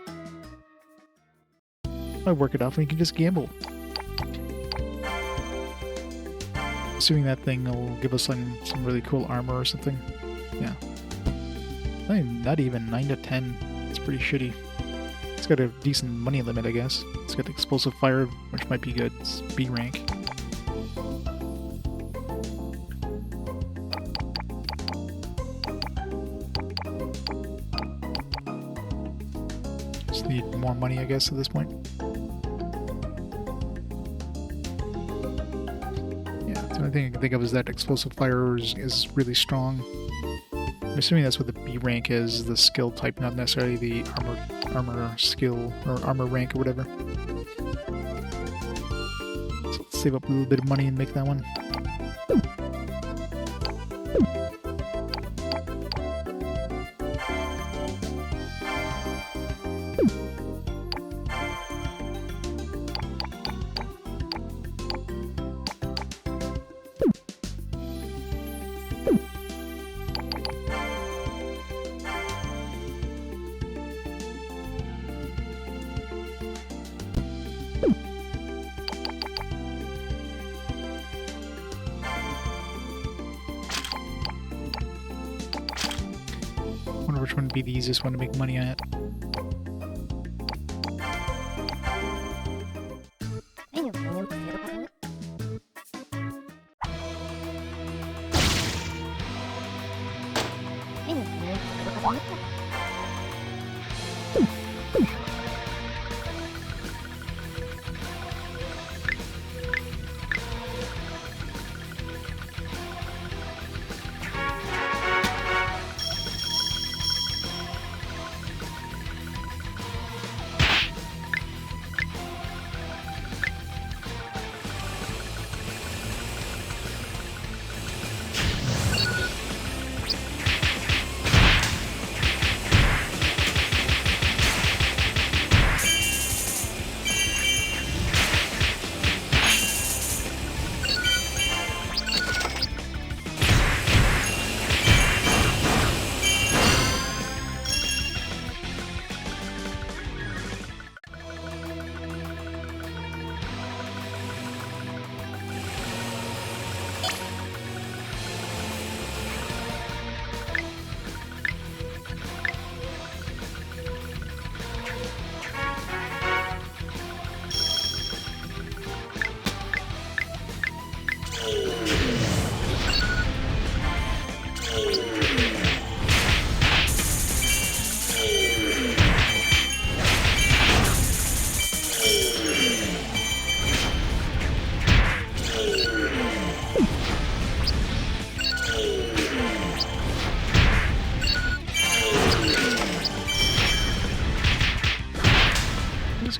I work it off and you can just gamble. Assuming that thing will give us some really cool armor or something. Yeah. I mean, not even 9 to 10. It's pretty shitty. It's got a decent money limit, I guess. It's got the explosive fire, which might be good. It's B rank. Just need more money, I guess, at this point. The only thing I can think of is that explosive fire is really strong. I'm assuming that's what the B rank is, the skill type, not necessarily the armor skill or armor rank or whatever. So let's save up a little bit of money and make that one. Which one would be the easiest one to make money at?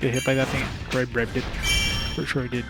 Get hit by that thing after I bribed it. For sure I did.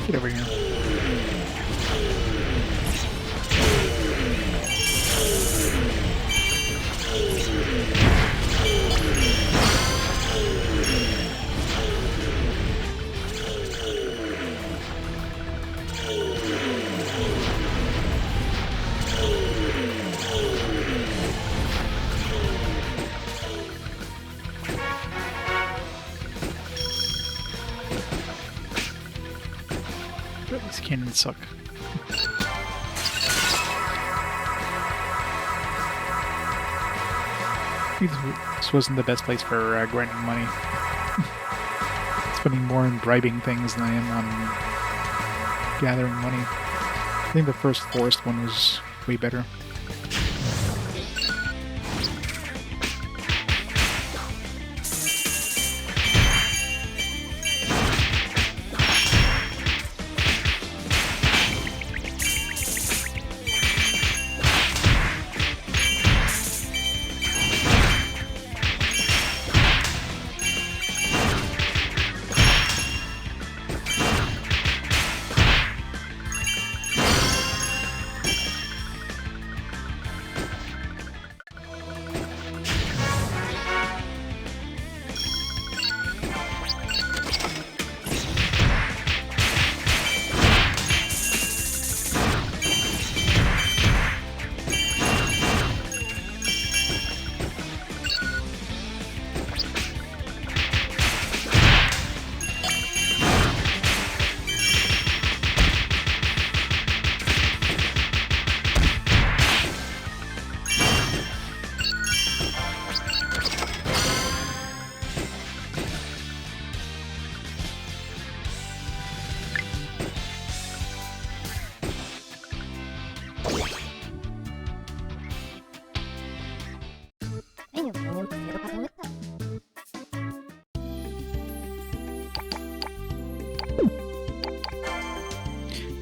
Get over here. These cannons suck. This wasn't the best place for grinding money. Spending more on bribing things than I am on gathering money. I think the first forest one was way better.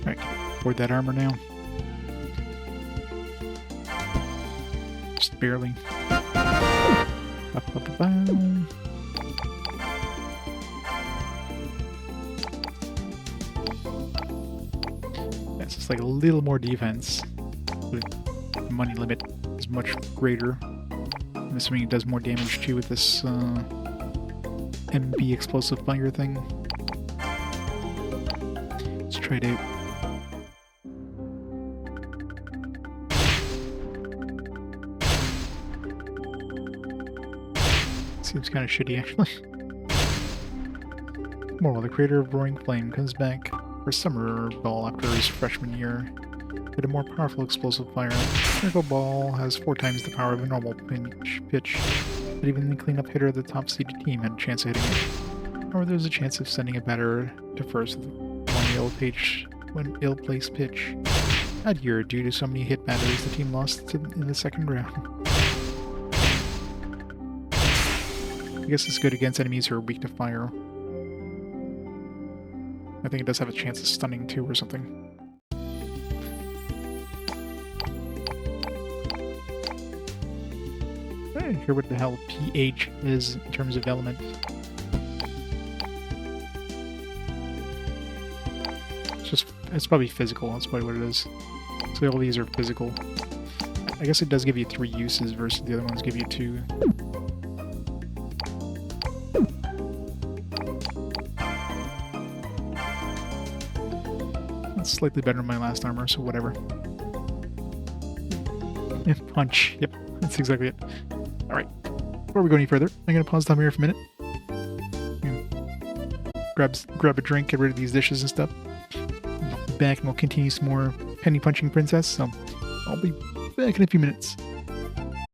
Alright, afford that armor now. Just barely. Ba-ba-ba-ba. That's just like a little more defense. But the money limit is much greater. I'm assuming it does more damage too with this MB explosive fire thing. Let's try it out. Seems kind of shitty, actually. Moral: the creator of Roaring Flame comes back for Summer Ball after his freshman year. With a more powerful explosive fire, Miracle Ball has 4 times the power of a normal pitch, but even the cleanup hitter of the top-seeded team had a chance of hitting it. However, there's a chance of sending a batter to first with one ill-placed pitch. That year, due to so many hit batters, the team lost in the second round. I guess it's good against enemies who are weak to fire. I think it does have a chance of stunning too or something. I don't hear what the hell pH is in terms of element. It's probably physical, that's probably what it is. So all these are physical. I guess it does give you 3 uses versus the other ones give you 2. That's slightly better than my last armor, so whatever. Punch. Yep, that's exactly it. Alright. Before we go any further, I'm going to pause time here for a minute. Grab a drink, get rid of these dishes and stuff. And I'll be back and we'll continue some more penny punching princess, so I'll be back in a few minutes.